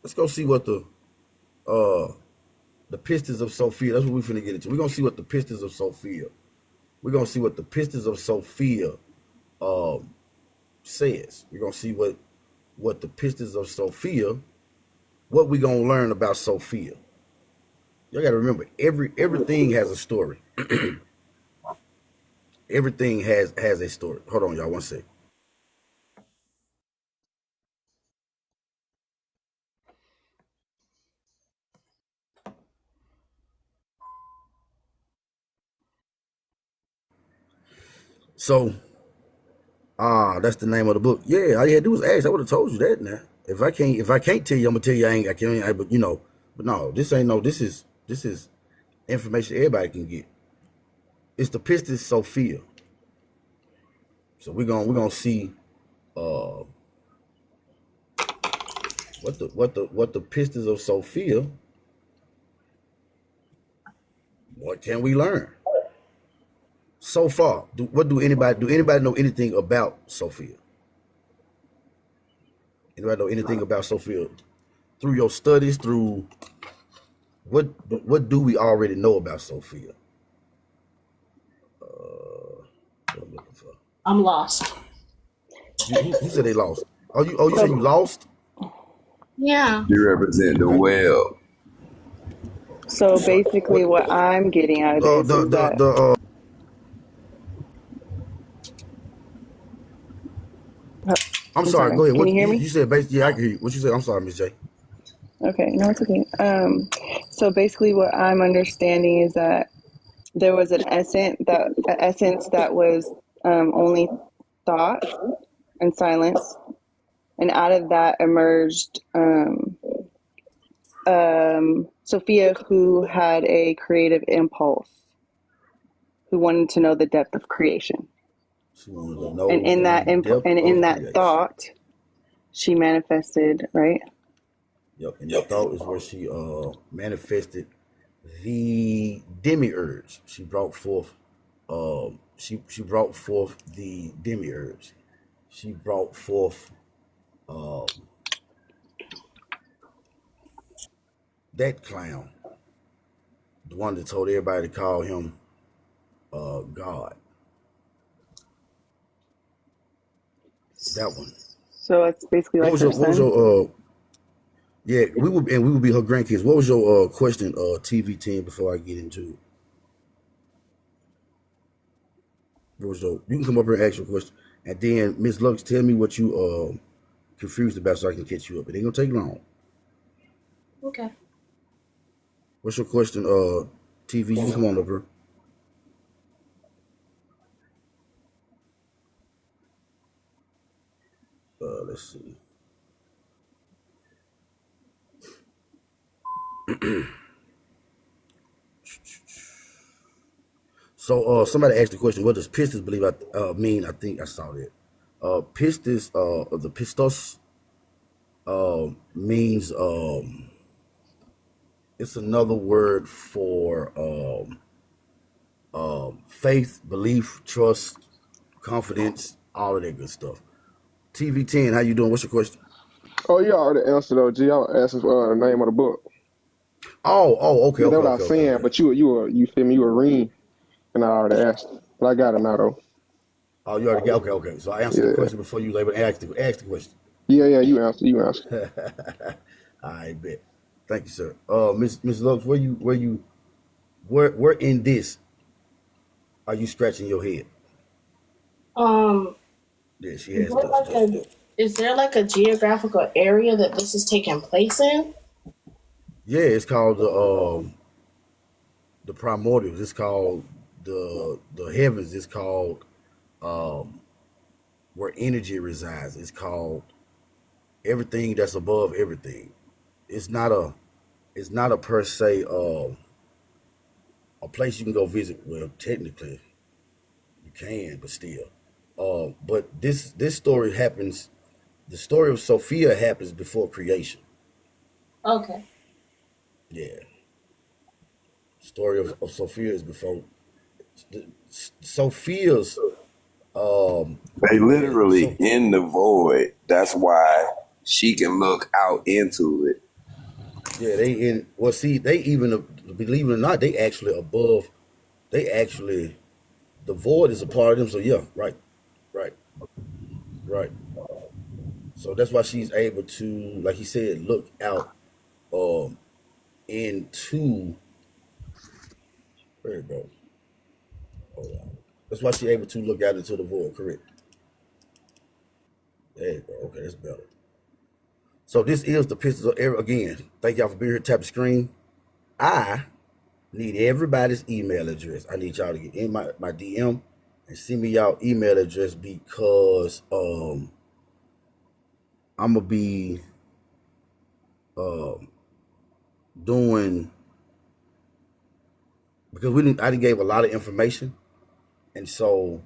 let's go see what the Pistis of Sophia. That's what we're finna get into. We're gonna see what the Pistis of Sophia. We're gonna see what the Pistis of Sophia says. We're gonna see what the Pistis of Sophia, what we gonna learn about Sophia. Y'all gotta remember, everything has a story. Everything has a story. Hold on, y'all, one sec. So, that's the name of the book. Yeah, all you had to do was ask. I would have told you that. Now, if I can't tell you, I'm gonna tell you I can't. But but no, this ain't no. This is information everybody can get. It's the Pistis Sophia. So we're gonna see what the Pistis of Sophia. What can we learn so far? Do anybody know anything about Sophia? Anybody know anything about Sophia through your studies? Through what do we already know about Sophia? What I'm looking for. I'm lost. You said they lost. You said you lost? Yeah. You represent the well. So basically, what I'm getting out of this is that I'm sorry. Go ahead. Can you hear me? You said basically? Yeah, I can hear you. What you said? I'm sorry, Miss J. Okay, no, it's okay. So basically, what I'm understanding is that there was an essence that was only thought and silence, and out of that emerged Sophia, who had a creative impulse, who wanted to know the depth of creation. She wanted to know. And in that creation. thought, she manifested, right? Yep. And that thought is where she manifested the demiurge. She brought forth she brought forth the demiurge. She brought forth that clown, the one that told everybody to call him God. That one. So it's basically like her son. Yeah, we would be her grandkids. What was your question, TV10, before I get into it? What was you can come up here and ask your question. And then Miss Lux, tell me what you confused about so I can catch you up. It ain't gonna take long. Okay. What's your question, TV? You can come on up here. Let's see. So somebody asked the question, what does pistis believe mean? I think I saw that. Pistis, the pistos means it's another word for faith, belief, trust, confidence, all of that good stuff. TV10, how you doing? What's your question? Oh, you already answered though, G. I was asking for the name of the book. Okay, Yeah, that's what I okay, was saying, but you feel me? You were reading, and I already asked. But I got it now though. Oh, you already got okay. So I answered the question before you labeled and asked the question. Yeah, you answered. I bet. Thank you, sir. Miss Lux, where in this are you scratching your head? Yeah, she has is there like a geographical area that this is taking place in? Yeah, it's called the primordials. It's called the heavens. It's called where energy resides. It's called everything that's above everything. It's not a per se a place you can go visit. Well, technically you can, but still. But this story happens. The story of Sophia happens before creation. Okay. Yeah. Story of Sophia is before Sophia's. They literally in the void. That's why she can look out into it. Yeah, they in. Well, see, they even believe it or not, they actually above. They actually the void is a part of them. So yeah, right, right, right. So that's why she's able to, like he said, look out um into where it goes. Hold on. That's why she's able to look out into the void. Correct. There you go. Okay, that's better. So this is the Pistis of Air again. Thank y'all for being here. Tap the screen. I need everybody's email address. I need y'all to get in my DM and send me y'all email address because I'm gonna be um doing because I didn't gave a lot of information, and so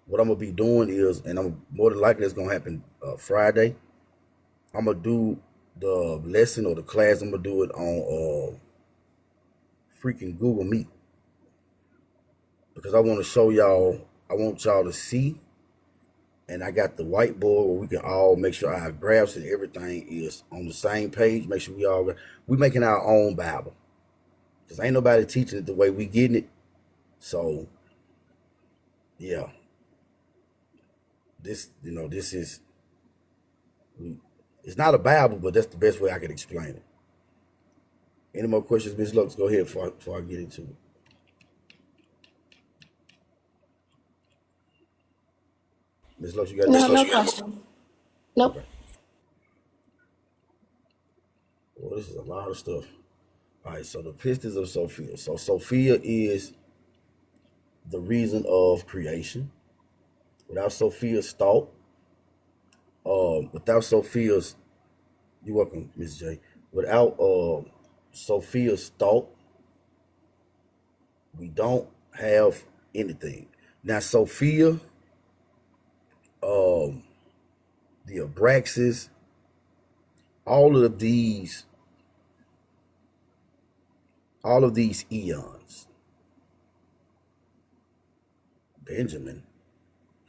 what I'm gonna be doing is, and I'm more than likely it's gonna happen Friday. I'm gonna do the lesson or the class. I'm gonna do it on freaking Google Meet because I want to show y'all. I want y'all to see, and I got the whiteboard where we can all make sure our graphs and everything is on the same page. Make sure we making our own Bible because ain't nobody teaching it the way we getting it. So yeah, this is it's not a Bible, but that's the best way I can explain it. Any more questions, Miss Lux? Go ahead before I get into it. Miss Lux, you got No, anything? no question. Nope. Okay. Well, this is a lot of stuff. All right, so the Pistis of Sophia. So Sophia is the reason of creation. Without Sophia's thought, without Sophia's, you're welcome, Miss J. Without Sophia's thought, we don't have anything. Now, Sophia, um, the Abraxas, all of these eons. Benjamin,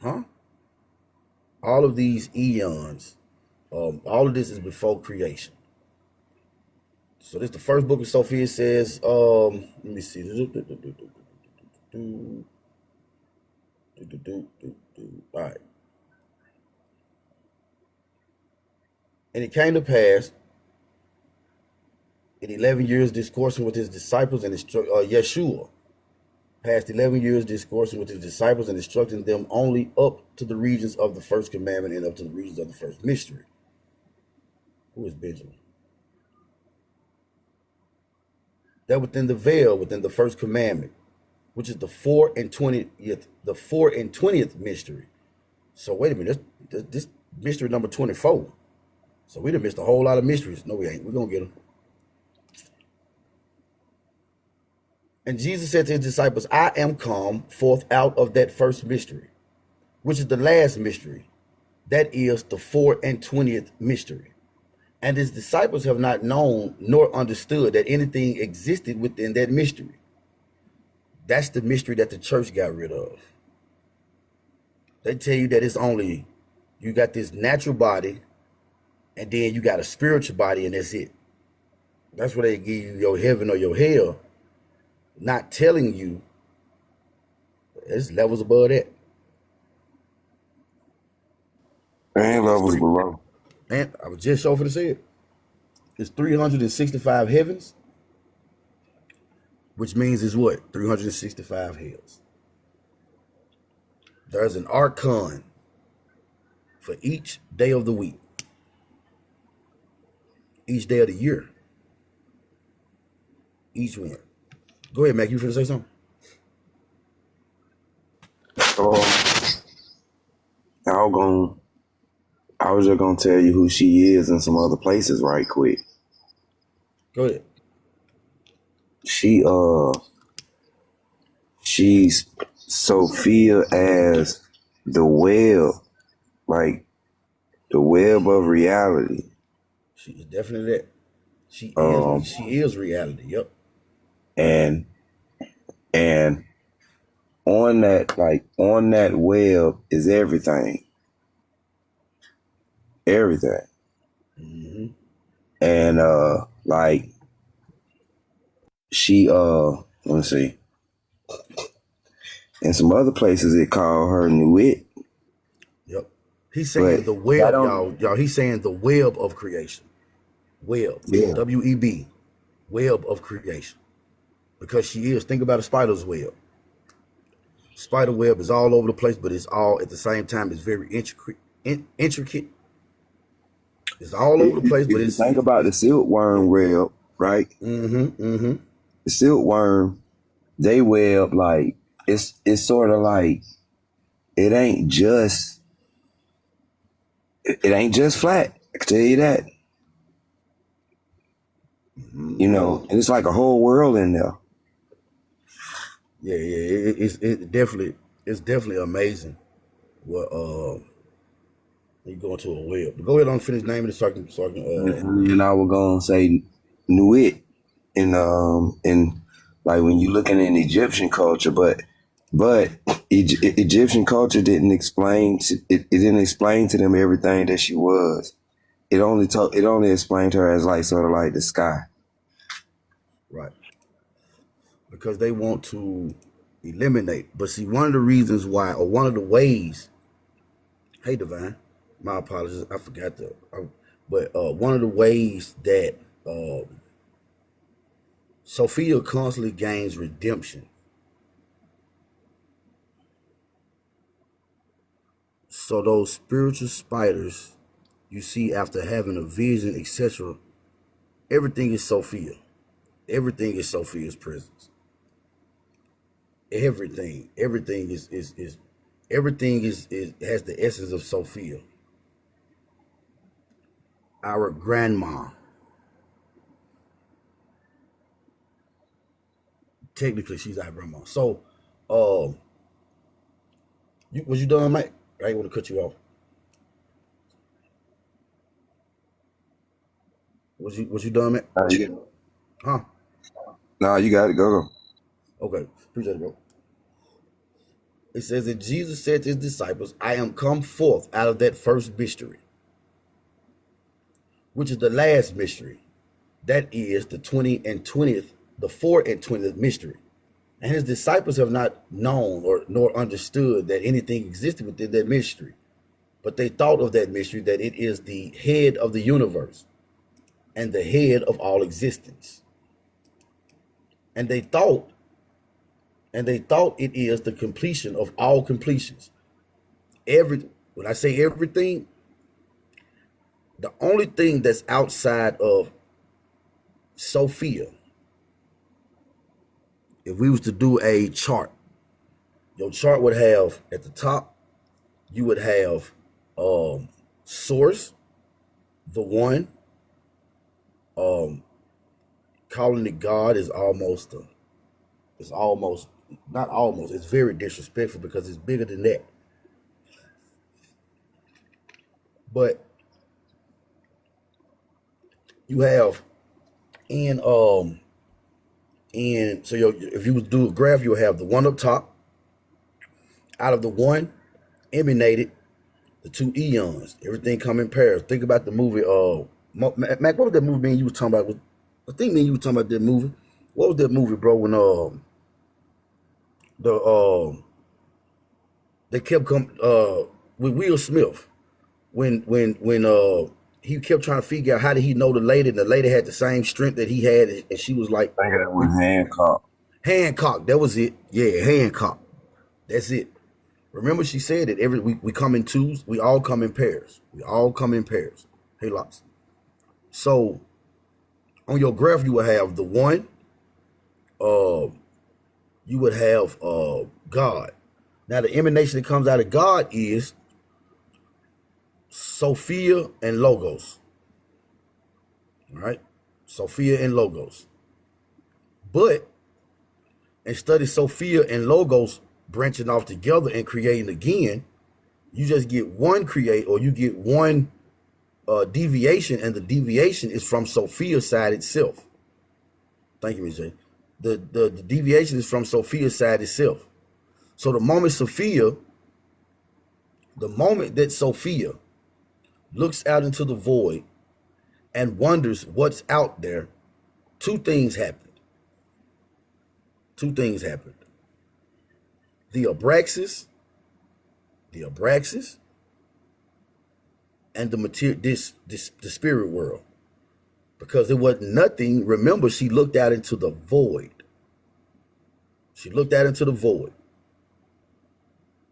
huh? All of these eons, all of this is before creation. So this the first book of Sophia says, let me see. All right. And it came to pass in 11 years discoursing with his disciples and Yeshua passed 11 years discoursing with his disciples and instructing them only up to the regions of the first commandment and up to the regions of the first mystery. Who is Benjamin? That within the veil, within the first commandment, which is the 4 and 20th mystery. So wait a minute, this mystery number 24. So we done missed a whole lot of mysteries. No, we ain't. We're gonna get them. And Jesus said to his disciples, I am come forth out of that first mystery, which is the last mystery. That is the 4 and 20th mystery. And his disciples have not known nor understood that anything existed within that mystery. That's the mystery that the church got rid of. They tell you that it's only, you got this natural body, and then you got a spiritual body, and that's it. That's where they give you your heaven or your hell, not telling you there's levels above that. And levels below. And I was just over to say it. It's 365 heavens, which means it's what? 365 hells. There's an archon for each day of the week, each day of the year, each one. Go ahead, Mac. You finna say something? I was just gonna tell you who she is in some other places right quick. Go ahead. She's Sophia as the web, like the web of reality. She is definitely that. She is reality. Yep. And on that web is everything. Everything. Mm-hmm. And like she let me see. In some other places, it called her Nuit, Yep. He's saying but the that web, don't. y'all. He's saying the web of creation. Web. Yeah, WEB. Web of creation. Because she is. Think about a spider's web. Spider web is all over the place, but it's all at the same time. It's very intricate. Intricate. It's all over the place, but if you think about the silkworm web, right? mm-hmm. The silkworm, they web like it's sort of like it ain't just it ain't just flat. I can tell you that. You know, and it's like a whole world in there. Yeah. It's definitely amazing. What you go into a web. Go ahead and finish naming it And I was gonna say Nuit in like when you looking in Egyptian culture, but Egyptian culture didn't explain it didn't explain to them everything that she was. It only explained her as like sort of like the sky. right. Because they want to eliminate. But see, one of the reasons why, or one of the ways, hey Divine, my apologies, I forgot but one of the ways that Sophia constantly gains redemption. So those spiritual spiders you see after having a vision, etc., everything is Sophia. Everything is Sophia's presence. Everything is everything is has the essence of Sophia, our grandma. Technically, she's our grandma. So, uh, was you done, Mike? I ain't want to cut you off. Was you done, Mike? Nah, you, Huh? nah, you got it. Go. Okay, appreciate it, bro. It says that Jesus said to his disciples, "I am come forth out of that first mystery, which is the last mystery. That is the 20th, the 4 and 20th mystery. And his disciples have not known or nor understood that anything existed within that mystery, but they thought of that mystery that it is the head of the universe and the head of all existence. And they thought it is the completion of all completions. When I say everything, the only thing that's outside of Sophia, if we was to do a chart, your chart would have at the top, you would have source, the one, um, calling it God is almost it's almost not almost, it's very disrespectful because it's bigger than that. But you have in so if you would do a graph, you'll have the one up top. Out of the one emanated the two eons. Everything come in pairs. Think about the movie. Mac, what was that movie? Man, you was talking about? I think man, you was talking about that movie. What was that movie, bro? When the they kept come with Will Smith when he kept trying to figure out how did he know the lady, and the lady had the same strength that he had, and she was like, I think that was Hancock. Hancock. That was it. Yeah, Hancock. That's it. Remember, she said that we come in twos. We all come in pairs. We all come in pairs. Hey, lots. So on your graph, you will have the one. You would have God. Now the emanation that comes out of God is Sophia and Logos. All right, Sophia and Logos. But instead of Sophia and Logos branching off together and creating again, you just get one create, or you get one deviation, and the deviation is from Sophia's side itself. Thank you, Ms. J. The deviation is from Sophia's side itself. So the moment that Sophia looks out into the void and wonders what's out there, two things happen. two things happened. The Abraxas, and the spirit world. Because it was nothing. Remember, she looked out into the void. She looked out into the void.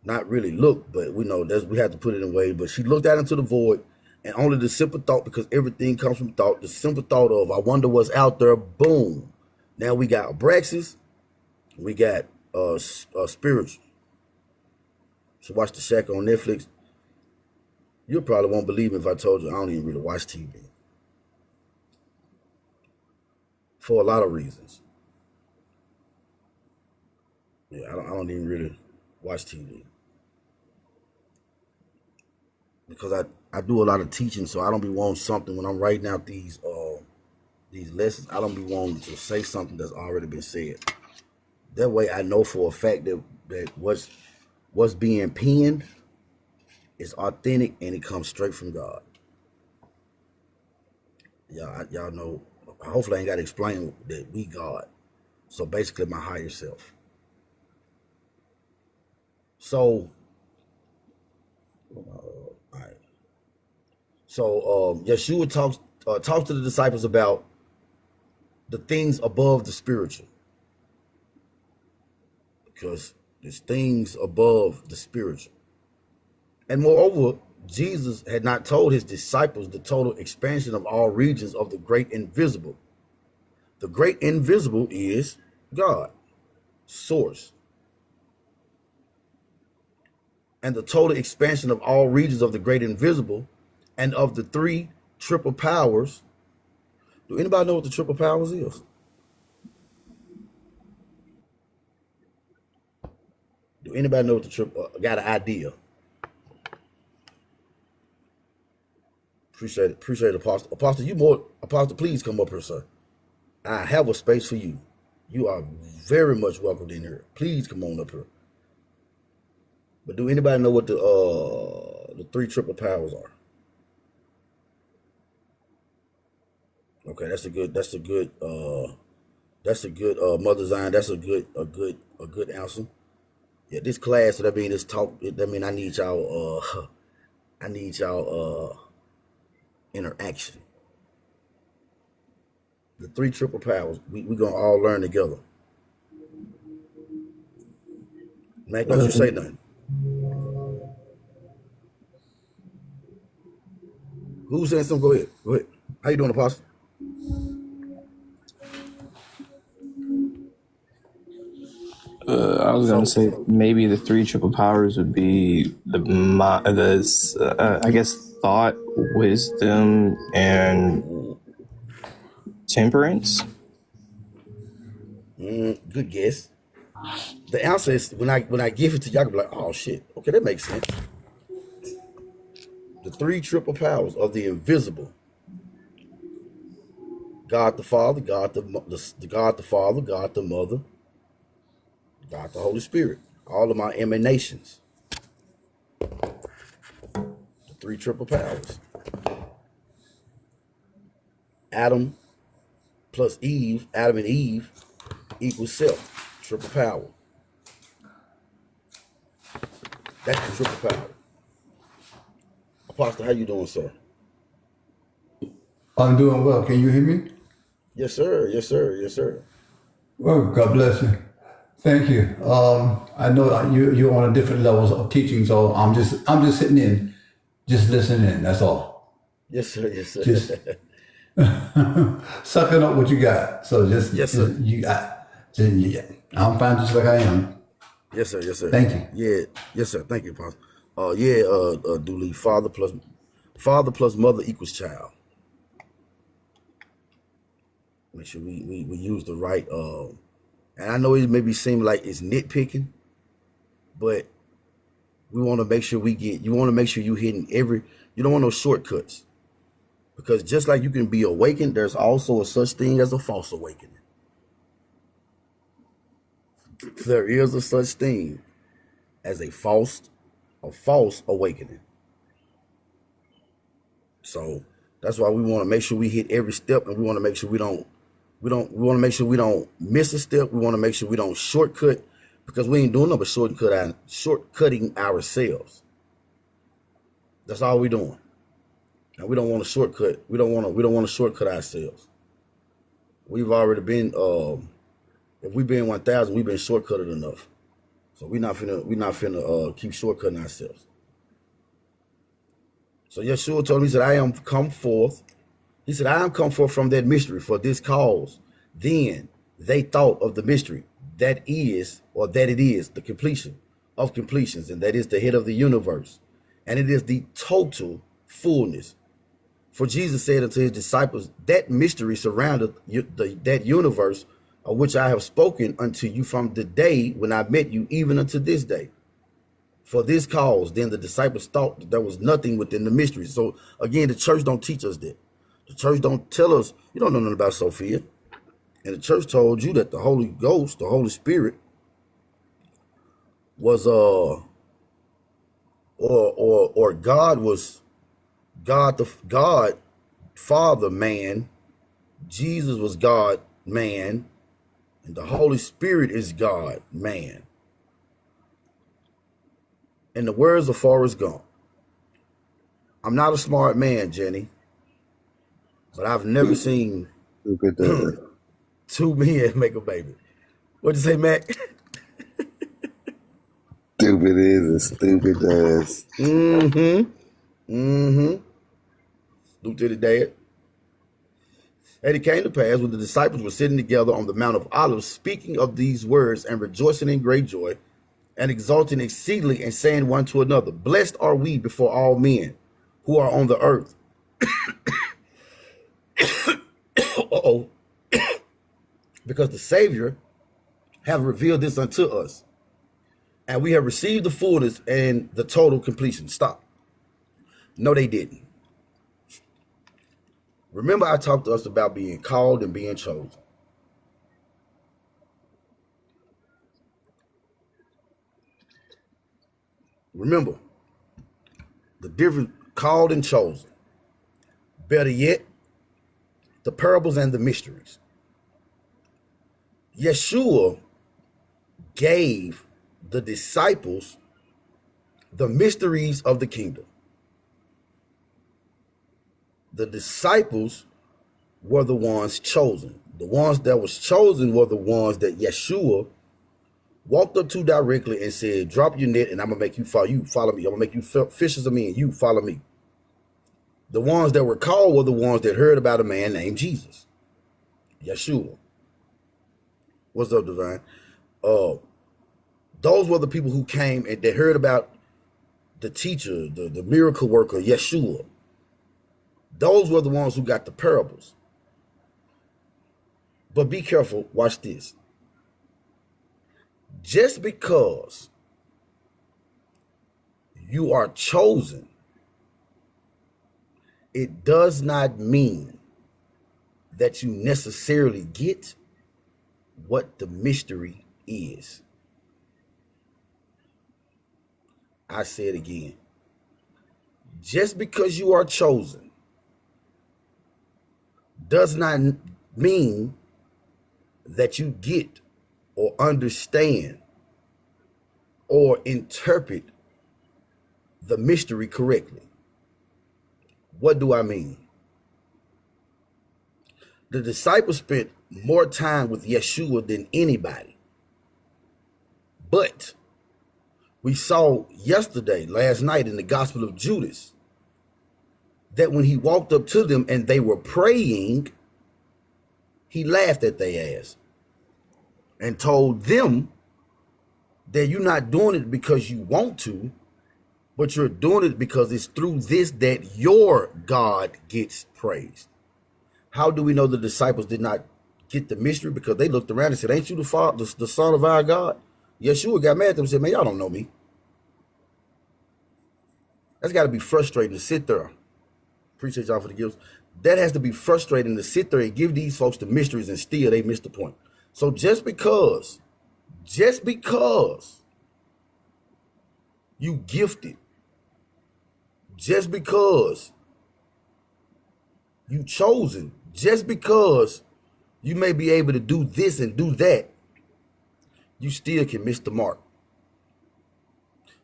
Not really look, but we know we have to put it in a way. But she looked out into the void, and only the simple thought, because everything comes from thought, the simple thought of, I wonder what's out there, boom. Now we got Abraxas, we got spiritual. So watch The Shack on Netflix. You probably won't believe me if I told you I don't even really watch TV. For a lot of reasons. Yeah, I don't even really watch TV. Because I do a lot of teaching, so I don't be wanting something when I'm writing out these lessons. I don't be wanting to say something that's already been said. That way I know for a fact that what's being penned is authentic and it comes straight from God. Y'all know, hopefully I ain't got to explain that we God. So basically my higher self. So, all right. So Yeshua talks to the disciples about the things above the spiritual. Because there's things above the spiritual. And moreover, Jesus had not told his disciples the total expansion of all regions of the great invisible. The great invisible is God, source. And the total expansion of all regions of the great invisible and of the three triple powers. Do anybody know what the triple powers is? Do anybody know what the triple, got an idea? Appreciate it, Apostle. Apostle, please come up here, sir. I have a space for you. You are very much welcomed in here. Please come on up here. But do anybody know what the three triple powers are? Okay, that's a good Mother Zion. That's a good answer. Yeah, this class, so that mean this talk, that mean I need y'all interaction. The three triple powers, we gonna all learn together. Mac, don't you say nothing. Who's saying something? Go ahead. How you doing, Apostle? I was gonna say maybe the three triple powers would be I guess thought, wisdom, and temperance. Good guess. The answer is when I give it to y'all, I can be like, oh shit, okay, that makes sense. The three triple powers of the invisible: God the Father, God the Father, God the Mother, God the Holy Spirit. All of my emanations. The three triple powers. Adam plus Eve, Adam and Eve equals self. Triple power. That's the triple power. Apostle, how you doing, sir? I'm doing well. Can you hear me? Yes, sir. Yes, sir. Yes, sir. Well, God bless you. Thank you. I know that you're on a different levels of teaching, so I'm just sitting in, just listening in. That's all. Yes, sir. Yes, sir. Just sucking up what you got. So Yes, sir. you got. Yeah. I'm fine just like I am. Yes, sir. Yes, sir. Thank you. Yeah. Yes, sir. Thank you, Apostle. Dooley, father plus mother equals child. Make sure we use the right and I know it maybe seem like it's nitpicking, but we want to make sure you want to make sure you hitting you don't want no shortcuts. Because just like you can be awakened, there's also a such thing as a false awakening. There is a such thing as a false awakening. So that's why we want to make sure we hit every step, and we want to make sure we don't We want to make sure we don't miss a step. We want to make sure we don't shortcut, because we ain't doing no but shortcutting ourselves. That's all we're doing. And we don't want to shortcut. We don't want to shortcut ourselves. We've already been if we've been 1,000, we've been shortcutted enough. So we're not finna keep shortcutting ourselves. So Yeshua told me, he said, I am come forth. He said, I am come forth from that mystery for this cause. Then they thought of the mystery that it is the completion of completions, and that is the head of the universe. And it is the total fullness. For Jesus said unto his disciples, that mystery surroundeth that universe of which I have spoken unto you from the day when I met you, even unto this day. For this cause, then the disciples thought that there was nothing within the mystery. So again, the church don't teach us that. The church don't tell us, you don't know nothing about Sophia. And the church told you that the Holy Ghost, the Holy Spirit, was or God was God Father man, Jesus was God man, and the Holy Spirit is God man. And the words of Forrest Gump. I'm not a smart man, Jenny, but I've never seen two men make a baby. What'd you say, Mac? Stupid is and stupid does. Luke to the dad. And it came to pass when the disciples were sitting together on the Mount of Olives, speaking of these words and rejoicing in great joy, and exulting exceedingly, and saying one to another, blessed are we before all men who are on the earth. Because the Savior have revealed this unto us, and we have received the fullness and the total completion. Stop. No, they didn't. Remember, I talked to us about being called and being chosen. Remember the difference, called and chosen. Better yet, the parables and the mysteries. Yeshua gave the disciples the mysteries of the kingdom. The disciples were the ones chosen. The ones that was chosen were the ones that Yeshua walked up to directly and said, drop your net and I'm going to make you follow me. I'm going to make you fishers of men. You follow me. The ones that were called were the ones that heard about a man named Jesus. Yeshua. What's up, Divine? Those were the people who came and they heard about the teacher, the miracle worker, Yeshua. Those were the ones who got the parables. But be careful, watch this. Just because you are chosen, it does not mean that you necessarily get what the mystery is. I say it again. Just because you are chosen does not mean that you get or understand or interpret the mystery correctly. What do I mean? The disciples spent more time with Yeshua than anybody. But we saw last night in the Gospel of Judas, that when he walked up to them and they were praying, he laughed at their ass and told them that you're not doing it because you want to, but you're doing it because it's through this that your God gets praised. How do we know the disciples did not get the mystery? Because they looked around and said, ain't you the son of our God? Yeshua got mad at them and said, man, y'all don't know me. That's got to be frustrating to sit there. Appreciate y'all for the gifts. That has to be frustrating to sit there and give these folks the mysteries and still they miss the point. So just because you gifted, just because you chosen, just because You may be able to do this and do that. You still can miss the mark.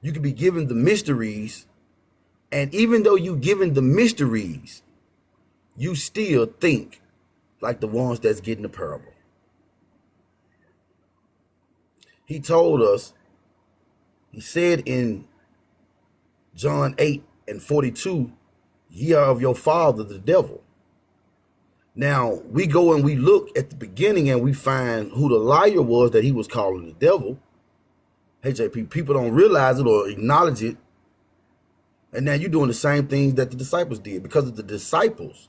You can be given the mysteries, and even though you given the mysteries, you still think like the ones that's getting the parable. He told us, he said in John 8:42, ye are of your father, the devil. Now, we go and we look at the beginning and we find who the liar was that he was calling the devil. Hey, JP, people don't realize it or acknowledge it. And now you're doing the same things that the disciples did, because the disciples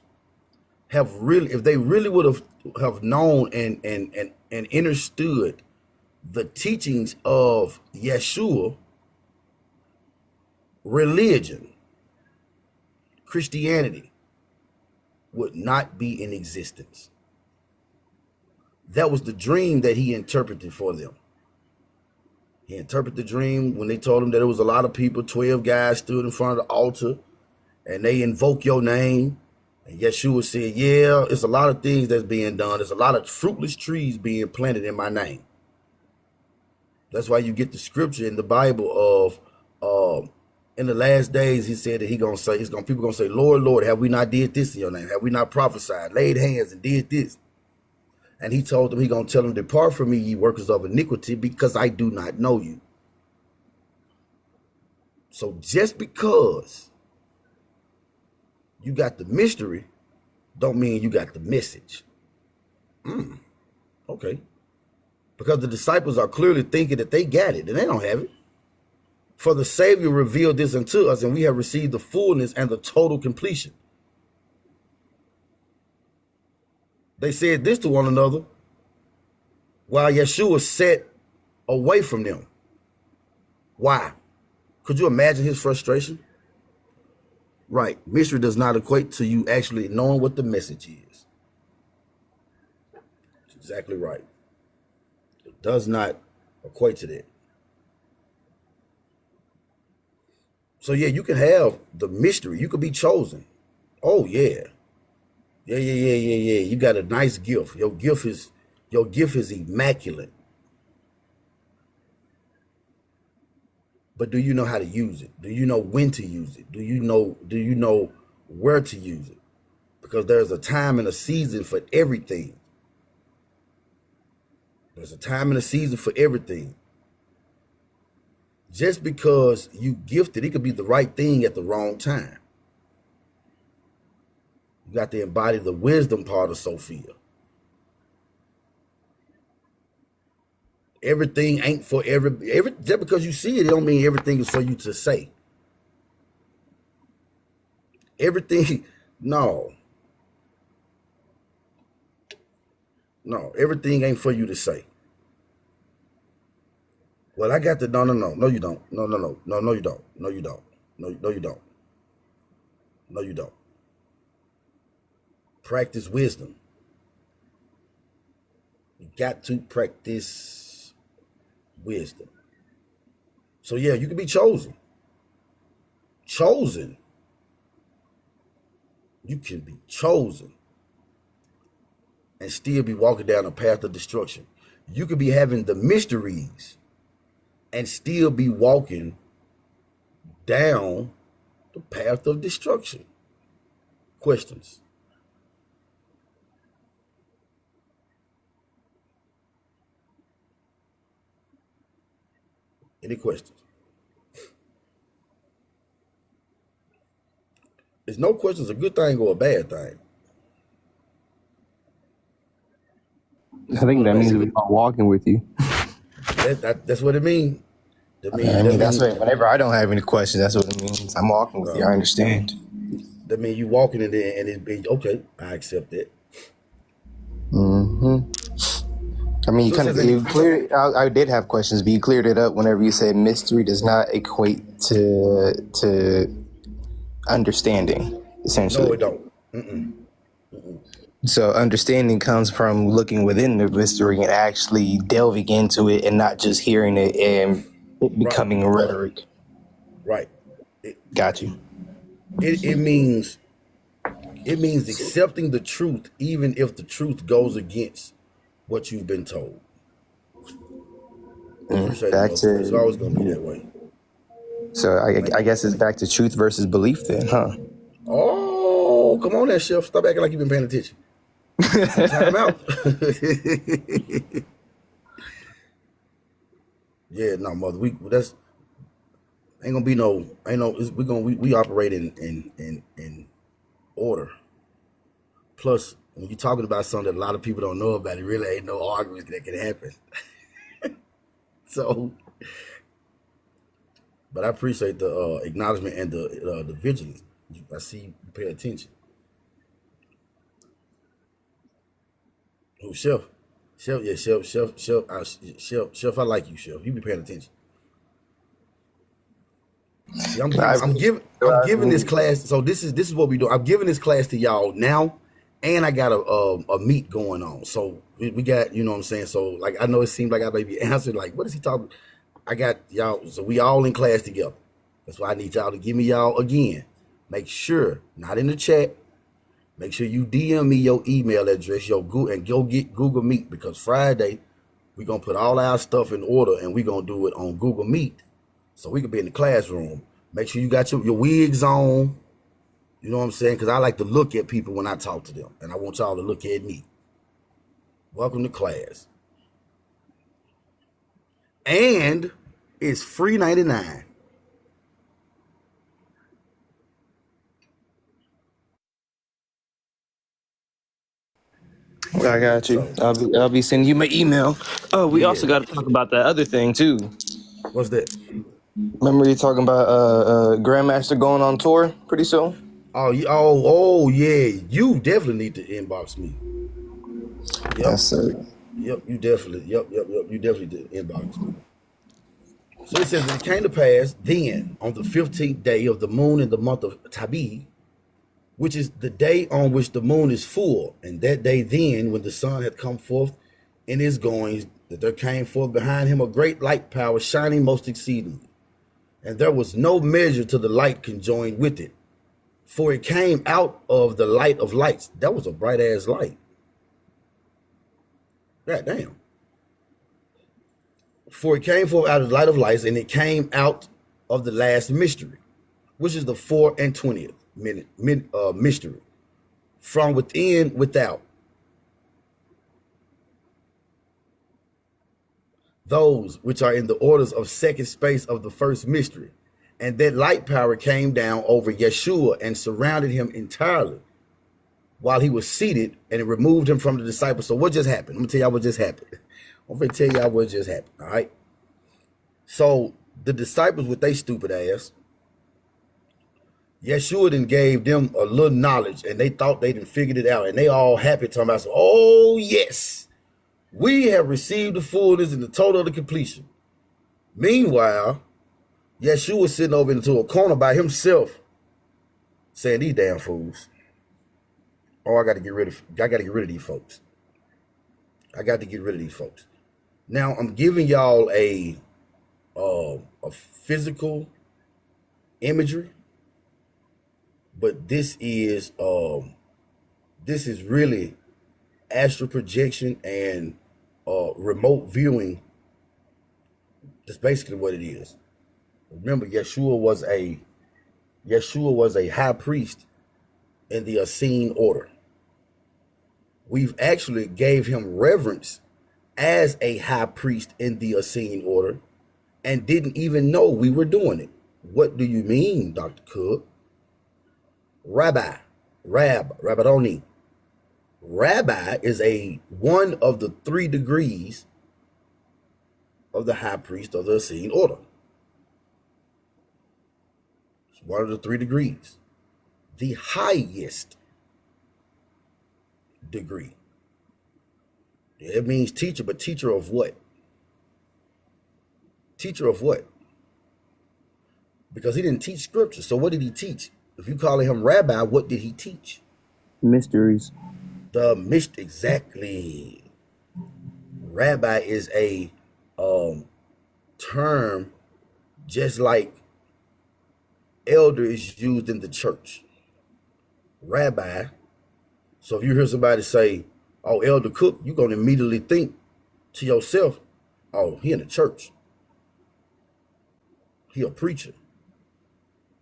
have really, if they really would have known and understood the teachings of Yeshua, religion, Christianity would not be in existence. That was the dream that he interpreted for them. He interpreted the dream when they told him that there was a lot of people, 12 guys stood in front of the altar and they invoke your name. And Yeshua said, yeah, it's a lot of things that's being done. There's a lot of fruitless trees being planted in my name. That's why you get the scripture in the Bible of in the last days, he said that people gonna say, Lord, Lord, have we not did this in your name? Have we not prophesied, laid hands and did this? And he told them, he gonna tell them, depart from me, ye workers of iniquity, because I do not know you. So just because you got the mystery, don't mean you got the message. Okay. Because the disciples are clearly thinking that they got it, and they don't have it. For the Savior revealed this unto us, and we have received the fullness and the total completion. They said this to one another while Yeshua sat away from them. Why? Could you imagine his frustration? Right. Mystery does not equate to you actually knowing what the message is. That's exactly right. It does not equate to that. So yeah, you can have the mystery. You could be chosen. Oh yeah. Yeah. You got a nice gift. Your gift is immaculate. But do you know how to use it? Do you know when to use it? Do you know where to use it? Because there's a time and a season for everything. There's a time and a season for everything. Just because you gifted, it could be the right thing at the wrong time. You got to embody the wisdom part of Sophia. Everything ain't for every just because you see it don't mean everything is for you to say. Everything, no, everything ain't for you to say. Well, I got the no, you don't. No, you don't. No, you don't. No, you don't. No, you don't. Practice wisdom. You got to practice wisdom. So yeah, you can be chosen. Chosen. You can be chosen and still be walking down a path of destruction. You could be having the mysteries and still be walking down the path of destruction. Questions? Any questions? Is no questions a good thing or a bad thing? I think that means we are walking with you. That's what it means. I mean, that's what, whenever I don't have any questions, that's what it means. I'm walking with you. I understand. That means you walking in there and it's being okay. I accept that. I mean, you cleared. I did have questions, but you cleared it up whenever you said mystery does not equate to understanding. Essentially, No, it don't. So understanding comes from looking within the mystery and actually delving into it, and not just hearing it and it becoming rhetoric. Right. Got you. It means It means accepting the truth, even if the truth goes against what you've been told. Appreciate it, Back mother. It's always gonna be to that way. so I guess it's back to truth versus belief then, huh? Oh, come on there, Chef. Stop acting like you've been paying attention. Time out. Yeah, no, mother. That's ain't gonna be no. Ain't no. We operate in order. Plus, when you're talking about something that a lot of people don't know about, it really ain't no arguments that can happen. So, but I appreciate the acknowledgement and the vigilance. I see you pay attention. Oh, Chef, yeah, Chef. I like you, Chef. You be paying attention. See, I'm giving this class. So this is what we do. I'm giving this class to y'all now, and I got a meet going on. So we got, you know what I'm saying. So like, I know it seemed like I may be answered. Like, what is he talking? I got y'all. So we all in class together. That's why I need y'all to give me y'all again. Make sure, not in the chat. Make sure you DM me your email address, and go get Google Meet, because Friday we're gonna put all our stuff in order and we're gonna do it on Google Meet. So we can be in the classroom. Make sure you got your wigs on. You know what I'm saying? Because I like to look at people when I talk to them. And I want y'all to look at me. Welcome to class. And it's free 99. I got you. I'll be sending you my email. Oh, we also got to talk about that other thing too. What's that? Remember you talking about Grandmaster going on tour pretty soon? Oh yeah. You definitely need to inbox me. Yep. Yes, sir. Yep, you definitely. Yep. You definitely did inbox me. So it says that it came to pass then on the 15th day of the moon in the month of Tabi, which is the day on which the moon is full, and that day then, when the sun had come forth in his goings, that there came forth behind him a great light power, shining most exceedingly. And there was no measure to the light conjoined with it, for it came out of the light of lights. That was a bright ass light. God damn. For it came forth out of the light of lights, and it came out of the last mystery, which is the 24th mystery, from within, without. Those which are in the orders of second space of the first mystery. And that light power came down over Yeshua and surrounded him entirely while he was seated, and it removed him from the disciples. So what just happened? I'm gonna tell y'all what just happened. I'm gonna tell y'all what just happened. All right. So the disciples with their stupid ass, Yeshua then gave them a little knowledge, and they thought they didn't figured it out, and they all happy talking about, oh yes, we have received the fullness and the total of the completion. Meanwhile, Yeshua was sitting over into a corner by himself, saying, "These damn fools. Oh, I got to get rid of these folks. I got to get rid of these folks." Now I'm giving y'all a physical imagery, but this is really astral projection and remote viewing. That's basically what it is. Remember, Yeshua was a high priest in the Essene order. We've actually gave him reverence as a high priest in the Essene order and didn't even know we were doing it. What do you mean, Dr. Cook? Rabboni. Rabbi is one of the 3 degrees of the high priest of the Essene order. It's one of the 3 degrees. The highest degree. It means teacher, but teacher of what? Teacher of what? Because he didn't teach scripture. So what did he teach? If you call him rabbi, what did he teach? Mysteries. Exactly. Rabbi is a term just like elder is used in the church. Rabbi So if you hear somebody say, "Oh, Elder Cook," you're gonna immediately think to yourself, "Oh, he in the church. He a preacher."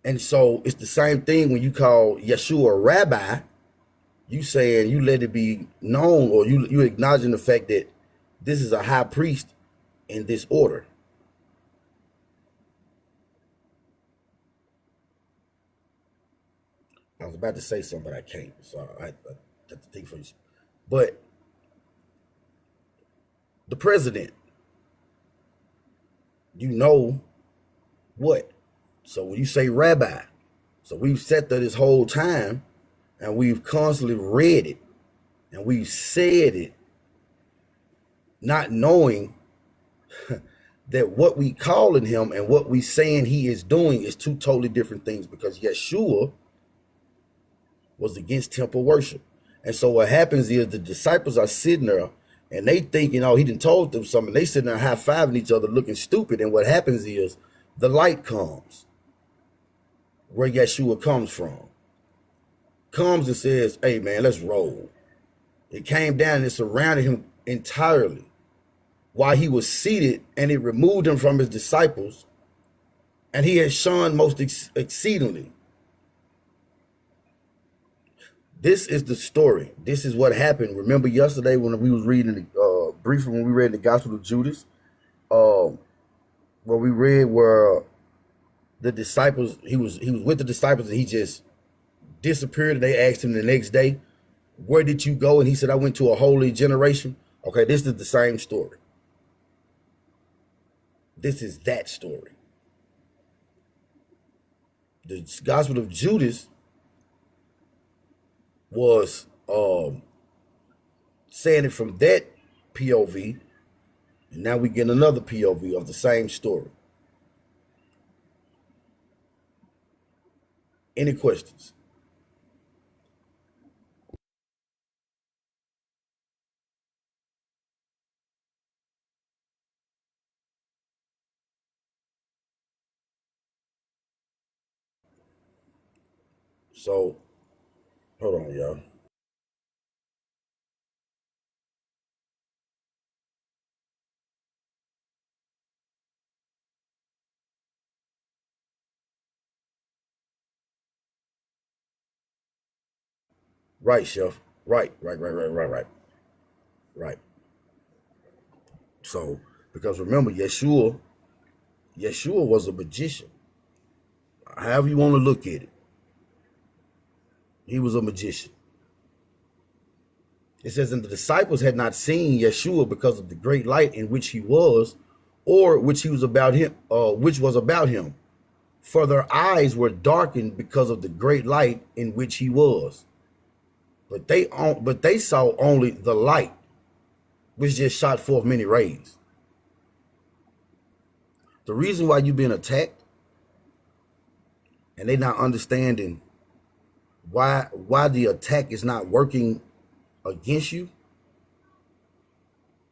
And so it's the same thing when you call Yeshua a rabbi. You saying, you let it be known, or you acknowledging the fact that this is a high priest in this order. I was about to say something, but I can't. So I have to think for you. But the president, you know what? So when you say rabbi, so we've sat there this whole time and we've constantly read it and we've said it, not knowing that what we calling him and what we saying he is doing is two totally different things, because Yeshua was against temple worship. And so what happens is the disciples are sitting there and they thinking, oh, he done told them something. They sitting there high-fiving each other looking stupid. And what happens is the light comes where Yeshua comes from. Comes and says, hey, man, let's roll. It came down and it surrounded him entirely while he was seated, and it removed him from his disciples. And he had shone most exceedingly. This is the story. This is what happened. Remember yesterday when we was reading briefly when we read the Gospel of Judas, where we read where the disciples, he was with the disciples and he just disappeared, and they asked him the next day, where did you go? And he said, I went to a holy generation. Okay, this is the same story. This is that story. The Gospel of Judas was saying it from that POV, and now we get another POV of the same story. Any questions? So, hold on, y'all. Right, Chef. Right. So, because remember, Yeshua was a magician. However you want to look at it, he was a magician. It says, and the disciples had not seen Yeshua because of the great light in which he was, or which was about him. For their eyes were darkened because of the great light in which he was. But they saw only the light, which just shot forth many rays. The reason why you've been attacked, and they not understanding why the attack is not working against you,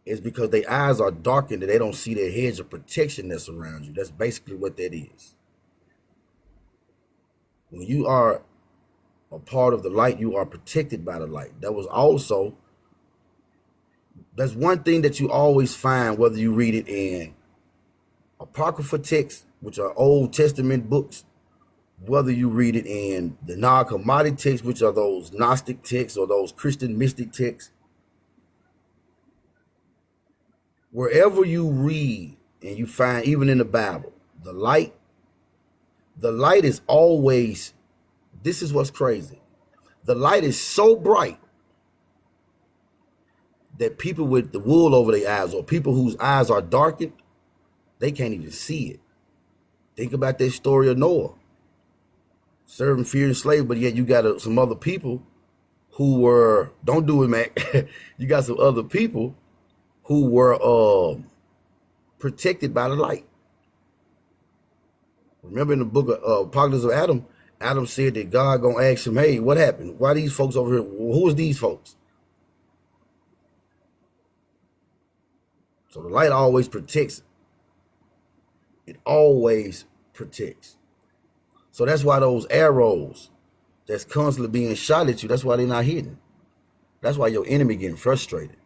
is because their eyes are darkened and they don't see their hedge of protection that's around you. That's basically what that is. When you are a part of the light, you are protected by the light. That's one thing that you always find, whether you read it in Apocrypha texts, which are Old Testament books, whether you read it in the Nag Hammadi texts, which are those Gnostic texts or those Christian mystic texts, wherever you read and you find, even in the Bible, the light is always, this is what's crazy. The light is so bright that people with the wool over their eyes, or people whose eyes are darkened, they can't even see it. Think about that story of Noah, serving fear and slave, but yet you got some other people who were, don't do it, Mac. You got some other people who were protected by the light. Remember in the book of Apocalypse of Adam, Adam said that God gonna ask him, hey, what happened? Why these folks over here? Who is these folks? So the light always protects. It always protects. So that's why those arrows that's constantly being shot at you, that's why they're not hidden. That's why your enemy getting frustrated.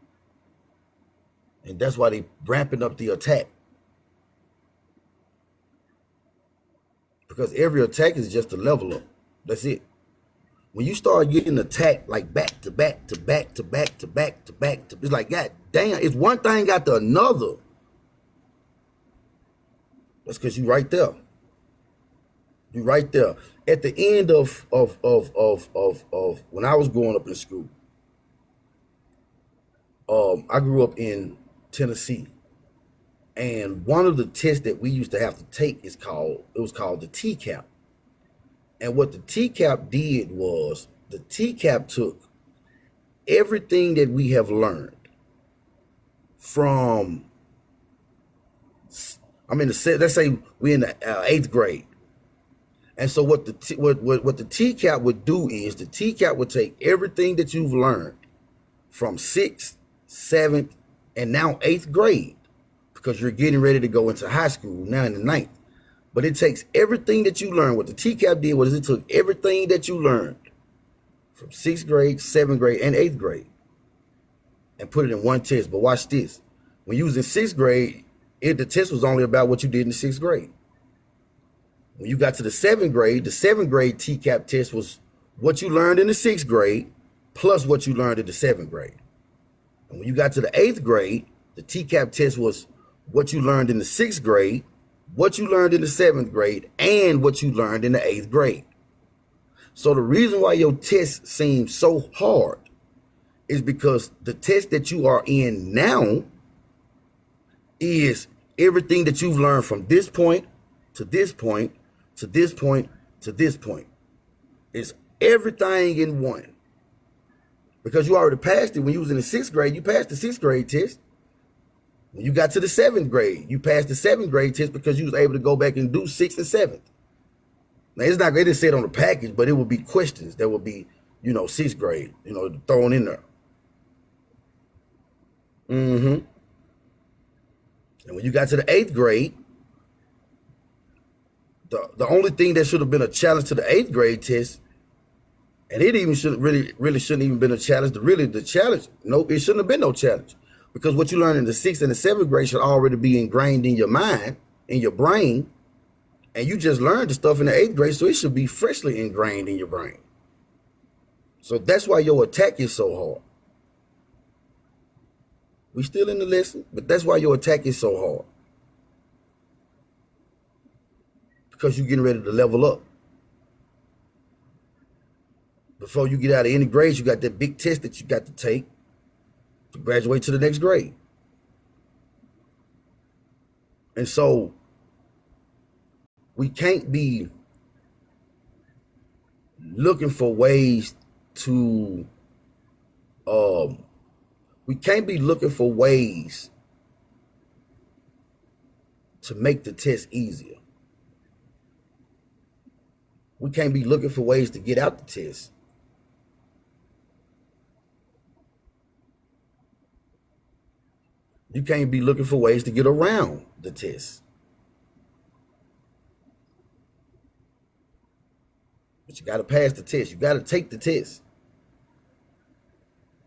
And that's why they ramping up the attack. Because every attack is just a level up. That's it. When you start getting attacked like back to back to back to back to back to back to, it's like, God damn, it's one thing after another. That's because you right there. You right there. At the end of when I was growing up in school, I grew up in Tennessee. And one of the tests that we used to have to take was called the TCAP. And what the TCAP did was the TCAP took everything that we have learned from, let's say we're in the 8th grade. And so what the TCAP would do is the TCAP would take everything that you've learned from 6th, 7th, and now 8th grade, because you're getting ready to go into high school now in the 9th. But it takes everything that you learned. What the TCAP did was it took everything that you learned from 6th grade, 7th grade, and 8th grade and put it in one test. But watch this. When you was in 6th grade, the test was only about what you did in the 6th grade. When you got to the 7th grade TCAP test was what you learned in the 6th grade plus what you learned in the 7th grade. And when you got to the 8th grade, the TCAP test was what you learned in the 6th grade, what you learned in the 7th grade, and what you learned in the 8th grade. So the reason why your test seems so hard is because the test that you are in now is everything that you've learned from this point to this point to this point to this point. It's everything in one. Because you already passed it when you was in the 6th grade, you passed the 6th grade test. When you got to the 7th grade, you passed the 7th grade test because you was able to go back and do 6th and 7th. Now, it's not, they didn't say it on the package, but it would be questions that would be, 6th grade, thrown in there. And when you got to the 8th grade, the only thing that should have been a challenge to the 8th grade test, and it even shouldn't really shouldn't even been a challenge. The challenge, nope, it shouldn't have been no challenge. Because what you learn in the 6th and the 7th grade should already be ingrained in your mind, in your brain. And you just learned the stuff in the 8th grade, so it should be freshly ingrained in your brain. So that's why your attack is so hard. We still in the lesson, but that's why your attack is so hard. Because you're getting ready to level up. Before you get out of any grades, you got that big test that you got to take to graduate to the next grade. And so we can't be looking for ways to to make the test easier. We can't be looking for ways to get out the test. You can't be looking for ways to get around the test. But you got to pass the test. You got to take the test.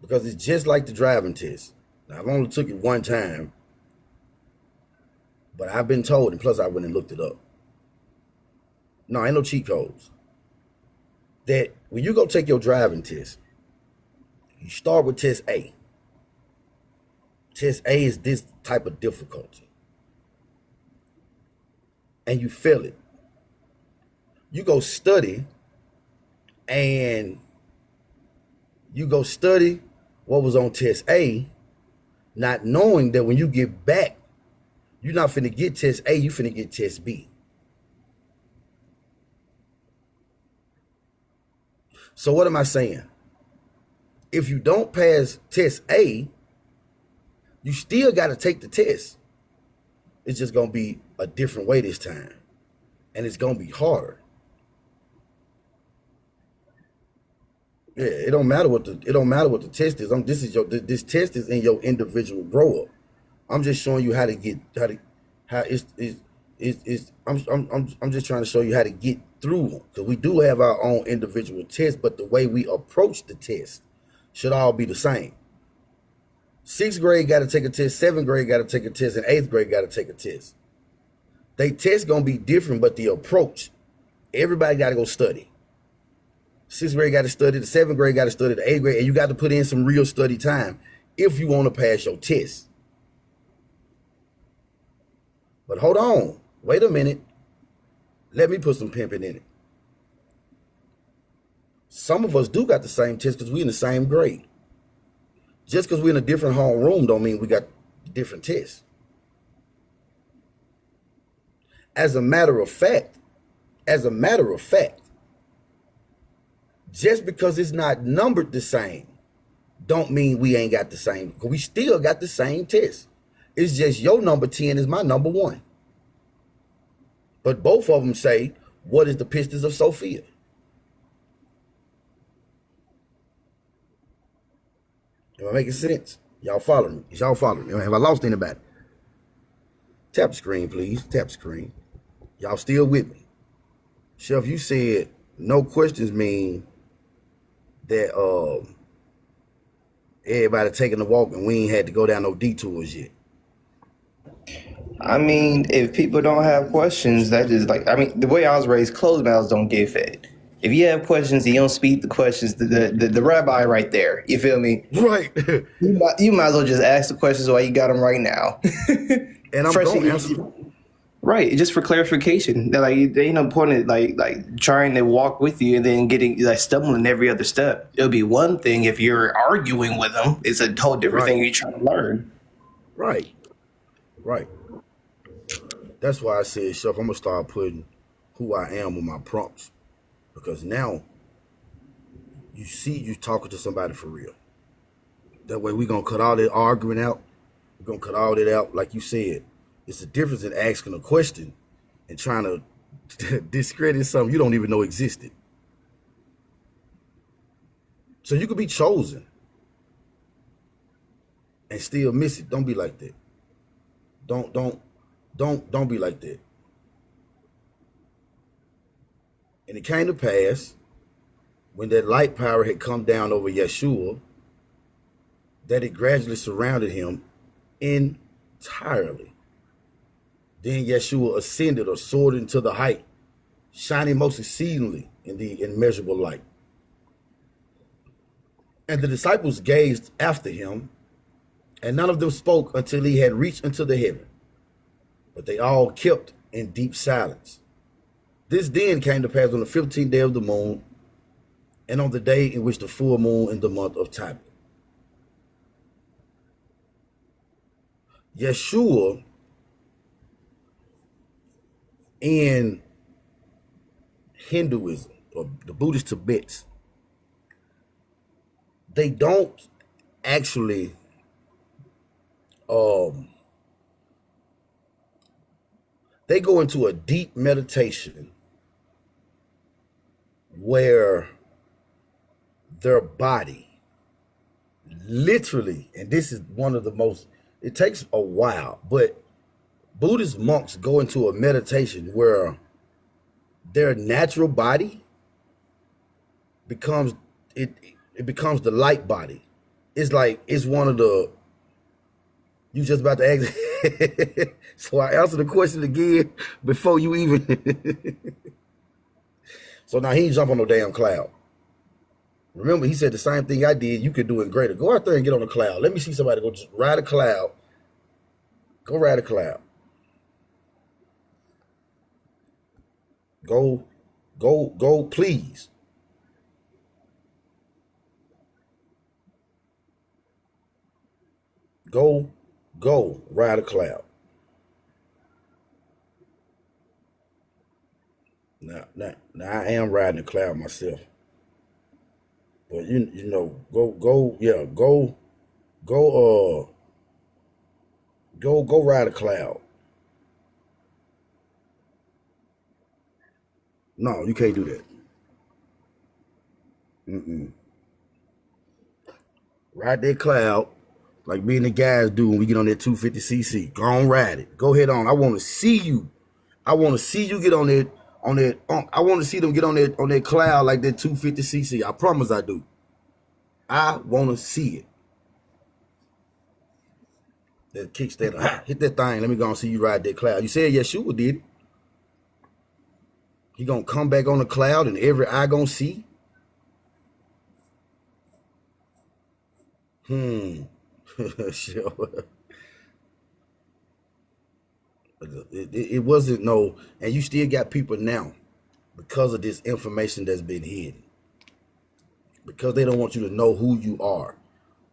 Because it's just like the driving test. Now, I've only took it one time. But I've been told, and plus I went and looked it up. No, ain't no cheat codes. That when you go take your driving test, you start with test A. Test A is this type of difficulty. And you fail it. You go study what was on test A, not knowing that when you get back, you're not finna get test A, you finna get test B. So what am I saying? If you don't pass test A, you still got to take the test. It's just going to be a different way this time. And it's going to be harder. Yeah, it don't matter what the test is. This test is in your individual grow up. I'm just showing you I'm just trying to show you how to get through them, because we do have our own individual tests, but the way we approach the test should all be the same. 6th grade got to take a test, 7th grade got to take a test, and 8th grade got to take a test. They test going to be different, but the approach, everybody got to go study. 6th grade got to study, the 7th grade got to study, the 8th grade, and you got to put in some real study time if you want to pass your test. But hold on, wait a minute. Let me put some pimping in it. Some of us do got the same test because we're in the same grade. Just because we're in a different homeroom don't mean we got different tests. As a matter of fact, just because it's not numbered the same, don't mean we ain't got the same. Because we still got the same test. It's just your number 10 is my number 1. But both of them say, what is the Pistis of Sophia? Am I making sense? Y'all follow me? Y'all follow me? Have I lost anybody? Tap the screen, please. Tap the screen. Y'all still with me? Chef, you said no questions mean that everybody taking a walk and we ain't had to go down no detours yet. I mean, if people don't have questions, that is like, I mean, the way I was raised, closed mouths don't get fed. If you have questions and you don't speak the questions, the rabbi right there, you feel me? Right. you might as well just ask the questions while you got them right now. And I'm going to answer. Right, just for clarification. Like, there ain't no point in like trying to walk with you and then getting like stumbling every other step. It'll be one thing if you're arguing with them. It's a whole different thing you're trying to learn. Right. That's why I said, Chef, I'm gonna start putting who I am with my prompts, because now you see you talking to somebody for real. That way we gonna cut all that arguing out. We're gonna cut all that out, like you said. It's a difference in asking a question and trying to discredit something you don't even know existed. So you could be chosen and still miss it. Don't be like that. Don't be like that. And it came to pass when that light power had come down over Yeshua that it gradually surrounded him entirely. Then Yeshua ascended or soared into the height, shining most exceedingly in the immeasurable light. And the disciples gazed after him, and none of them spoke until he had reached into the heaven. But they all kept in deep silence. This then came to pass on the 15th day of the moon, and on the day in which the full moon in the month of Tammuz. Yeshua in Hinduism, or the Buddhist Tibets, they don't actually they go into a deep meditation where their body literally, and this is one of the most, it takes a while, but Buddhist monks go into a meditation where their natural body becomes, it becomes the light body. It's like, it's one of the, you just about to ask. So I answer the question again before you even. So now he ain't jump on no damn cloud. Remember, he said the same thing I did, you could do it greater. Go out there and get on a cloud. Let me see somebody go just ride a cloud. Go ride a cloud. Go, please. Go, ride a cloud. Now I am riding a cloud myself. But you know, go ride a cloud. No, you can't do that. Ride that cloud like me and the guys do when we get on that 250cc. Go on, ride it. Go ahead on. I want to see you. I want to see you get on that. I want to see them get on that cloud like that 250cc. I promise I do. I want to see it. That kickstand, hit that thing. Let me go and see you ride that cloud. You said Yeshua did it. He gonna come back on the cloud and every eye gonna see. Sure. It wasn't no, and you still got people now because of this information that's been hidden. Because they don't want you to know who you are.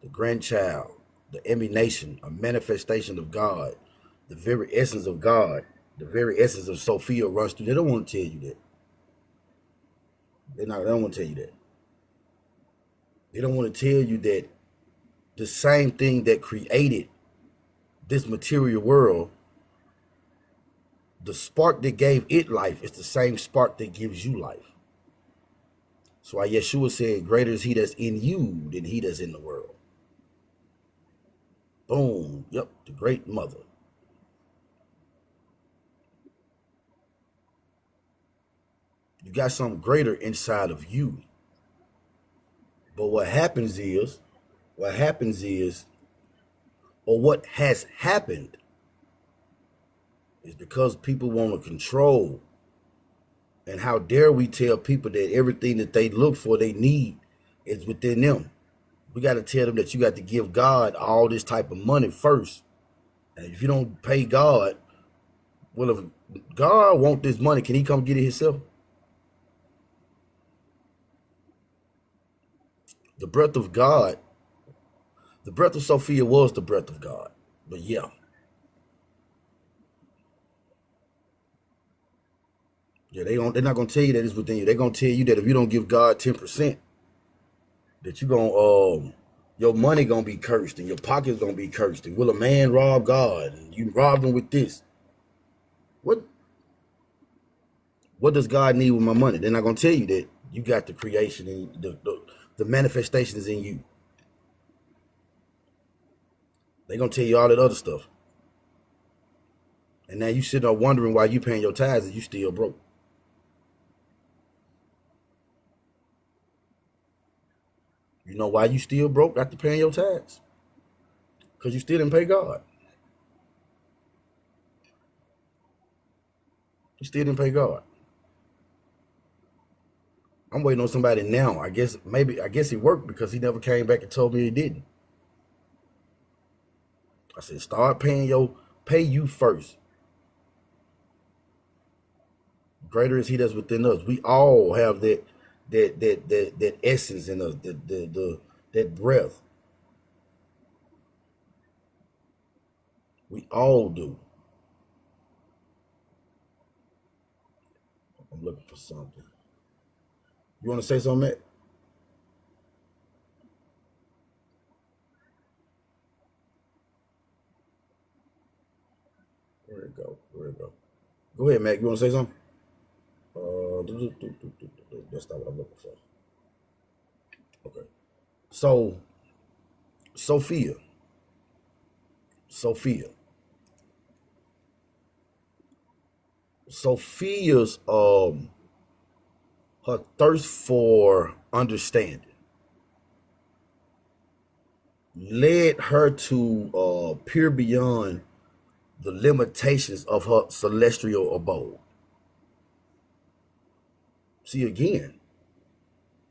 The grandchild, the emanation, a manifestation of God, the very essence of God, the very essence of Sophia runs through. They don't want to tell you that. They don't want to tell you that. They don't want to tell you that the same thing that created this material world, the spark that gave it life is the same spark that gives you life. So why Yeshua said, greater is he that's in you than he that's in the world. Boom. Yep, the great mother. You got something greater inside of you. But what happens is, or what has happened is because people want to control. And how dare we tell people that everything that they look for, they need, is within them. We got to tell them that you got to give God all this type of money first. And if you don't pay God, well, if God want this money, can he come get it himself? The breath of God, the breath of Sophia was the breath of God. But yeah. Yeah, they're not gonna tell you that it's within you. They're gonna tell you that if you don't give God 10%, that you gonna your money gonna be cursed and your pocket's gonna be cursed. And will a man rob God? And you robbed him with this. What does God need with my money? They're not gonna tell you that you got the creation and the manifestation is in you. They're gonna tell you all that other stuff. And now you sitting there wondering why you paying your tithes and you still broke. You know why you still broke after paying your tithes? Because you still didn't pay God. You still didn't pay God. I'm waiting on somebody now. I guess it worked because he never came back and told me it didn't. I said, start pay you first. Greater is he that's within us. We all have that essence in us, that breath. We all do. I'm looking for something. You want to say something, Matt? Where'd it go? Go ahead, Matt. You want to say something? That's not what I'm looking for. Okay. So, Sophia's her thirst for understanding led her to peer beyond the limitations of her celestial abode. See, again,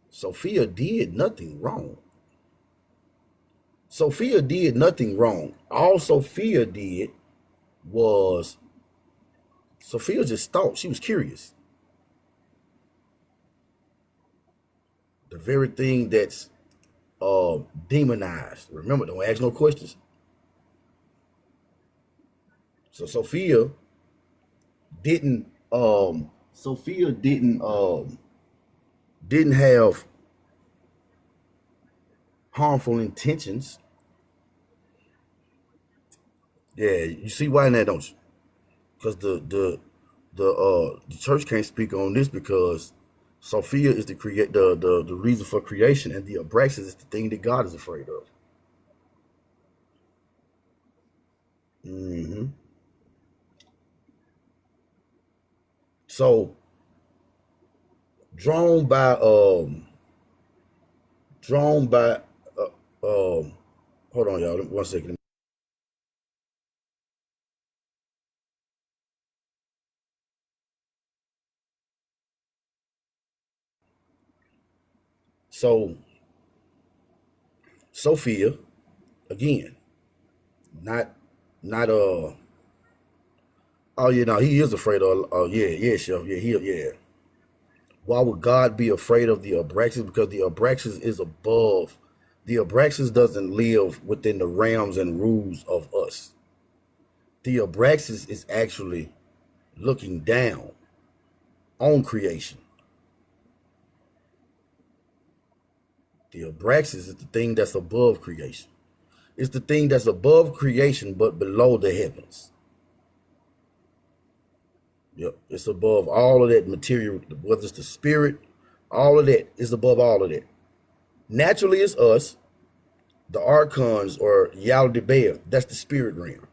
Sophia did nothing wrong. All Sophia did was, Sophia just thought. She was curious. The very thing that's demonized. Remember, don't ask no questions. So Sophia didn't have harmful intentions. Yeah, you see why in that, don't you? Because the church can't speak on this because Sophia is the reason for creation, and the Abraxas is the thing that God is afraid of. Mm-hmm. So drawn by Hold on, y'all. 1 second. So Sophia, again, not not oh yeah, no, he is afraid of yeah, chef. Yeah. Why would God be afraid of the Abraxas? Because the Abraxas is above. The Abraxas doesn't live within the realms and rules of us. The Abraxas is actually looking down on creation. The Abraxas is the thing that's above creation. It's the thing that's above creation but below the heavens. Yep, it's above all of that material, whether it's the spirit, all of that is above all of that. Naturally, it's us, the archons or Yaldabaoth. That's the spirit realm.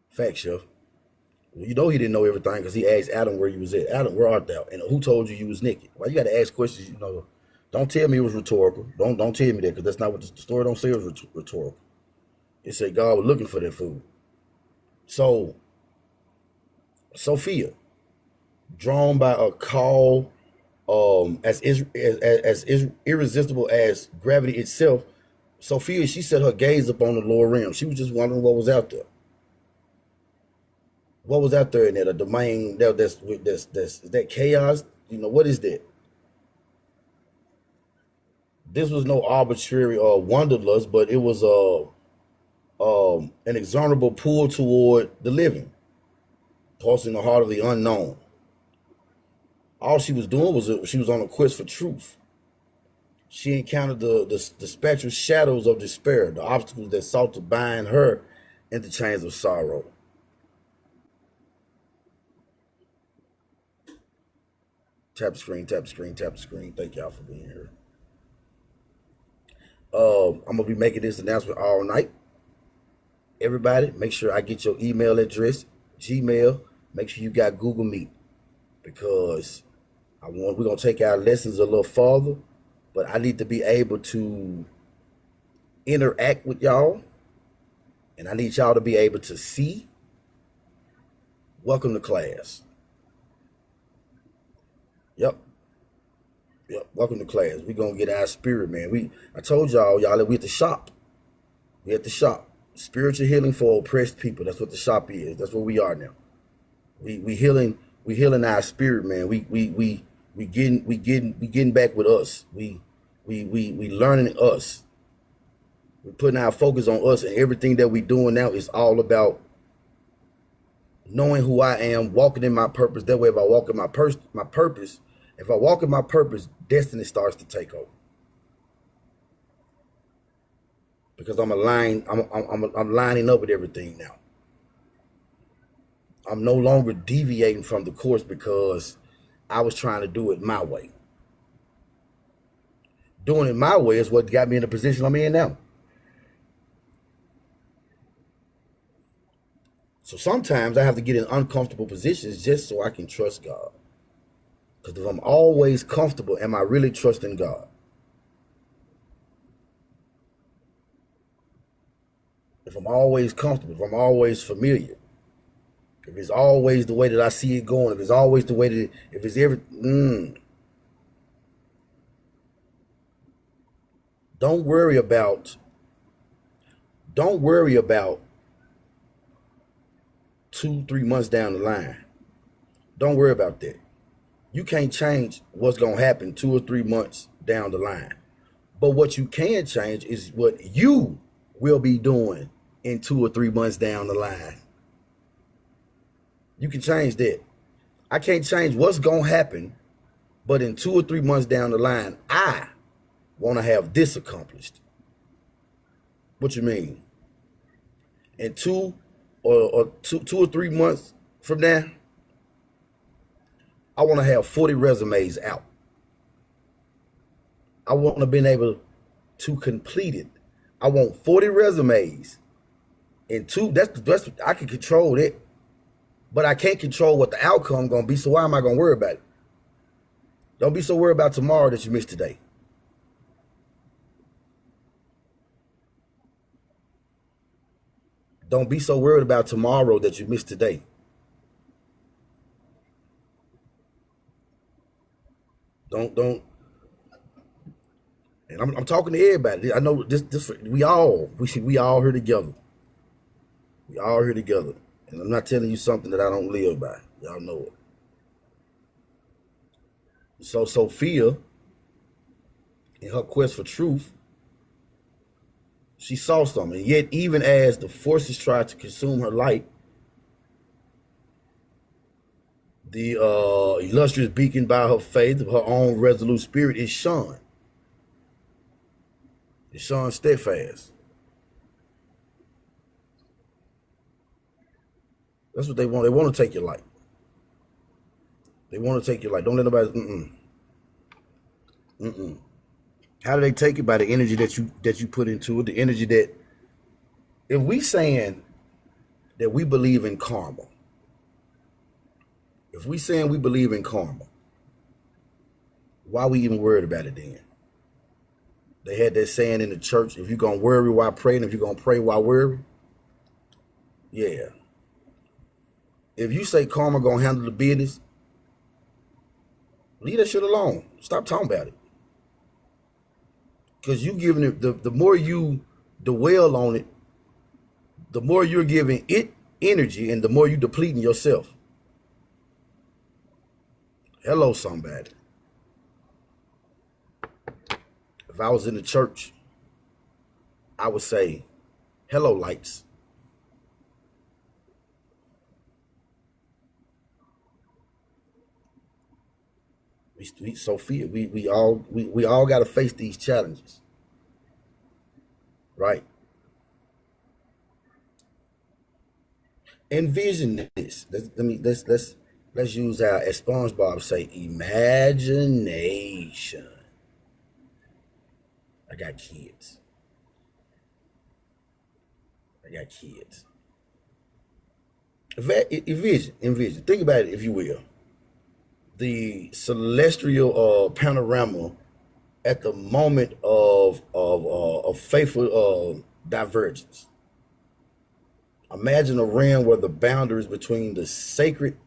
Fact, chef. Well, you know he didn't know everything because he asked Adam where you was at. Adam, where art thou? And who told you was naked? Why you got to ask questions? Don't tell me it was rhetorical. Don't tell me that because that's not what the story don't say. It was rhetorical. It said God was looking for that food. So Sophia, drawn by a call, as irresistible as gravity itself, Sophia, she set her gaze upon the lower realm. She was just wondering what was out there. What was out there in that? A domain that's is that chaos? What is that? This was no arbitrary wanderlust, but it was an inexorable pull toward the living, pulsing the heart of the unknown. All she was doing was she was on a quest for truth. She encountered the spectral shadows of despair, the obstacles that sought to bind her in the chains of sorrow. Tap the screen, tap the screen, tap the screen. Thank y'all for being here. I'm gonna be making this announcement all night. Everybody, make sure I get your email address, Gmail. Make sure you got Google Meet because we're gonna take our lessons a little farther, but I need to be able to interact with y'all, and I need y'all to be able to see. Welcome to class. Yep. Welcome to class. We're gonna get our spirit, man. I told y'all that we at the shop. We at the shop. Spiritual healing for oppressed people. That's what the shop is. That's where we are now. We healing our spirit, man. We getting back with us. We learning us. We're putting our focus on us, and everything that we doing now is all about knowing who I am, walking in my purpose. That way, if I walk in my purpose, destiny starts to take over. Because I'm aligned, I'm lining up with everything now. I'm no longer deviating from the course because I was trying to do it my way. Doing it my way is what got me in the position I'm in now. So sometimes I have to get in uncomfortable positions just so I can trust God. Because if I'm always comfortable, am I really trusting God? If I'm always comfortable, if I'm always familiar, if it's always the way that I see it going, if it's always the way that if it's don't worry about 2-3 months down the line. Don't worry about that. You can't change what's going to happen 2 or 3 months down the line. But what you can change is what you will be doing in 2 or 3 months down the line. You can change that. I can't change what's going to happen, but in 2 or 3 months down the line, I want to have this accomplished. What you mean? In 2 or 3 months from now, I want to have 40 resumes out. I want to be able to complete it. I want 40 resumes. And that's I can control it, but I can't control what the outcome gonna be. So why am I gonna worry about it? Don't be so worried about tomorrow that you missed today. Don't be so worried about tomorrow that you missed today. Don't. And I'm talking to everybody. I know this. We all here together. We all here together. And I'm not telling you something that I don't live by. Y'all know it. So Sophia, in her quest for truth, she saw something. And yet, even as the forces tried to consume her light, the illustrious beacon by her faith of her own resolute spirit is shone. It's shone steadfast. That's what they want. They want to take your light. They want to take your light. Don't let nobody. How do they take it? By the energy that you put into it. The energy that, if we saying that we believe in karma, if we saying we believe in karma, why we even worried about it then? They had that saying in the church: if you're gonna worry, why pray? And if you're gonna pray, why worry? Yeah. If you say karma gonna handle the business, leave that shit alone. Stop talking about it. Because you giving it, the more you dwell on it, the more you're giving it energy and the more you depleting yourself. Hello, somebody. If I was in the church, I would say, hello, lights. Sophia, we all got to face these challenges, right? Envision this. Let's use our, as SpongeBob say, imagination. I got kids. Envision. Think about it, if you will. The celestial panorama at the moment of faithful divergence. Imagine a realm where the boundaries between the sacred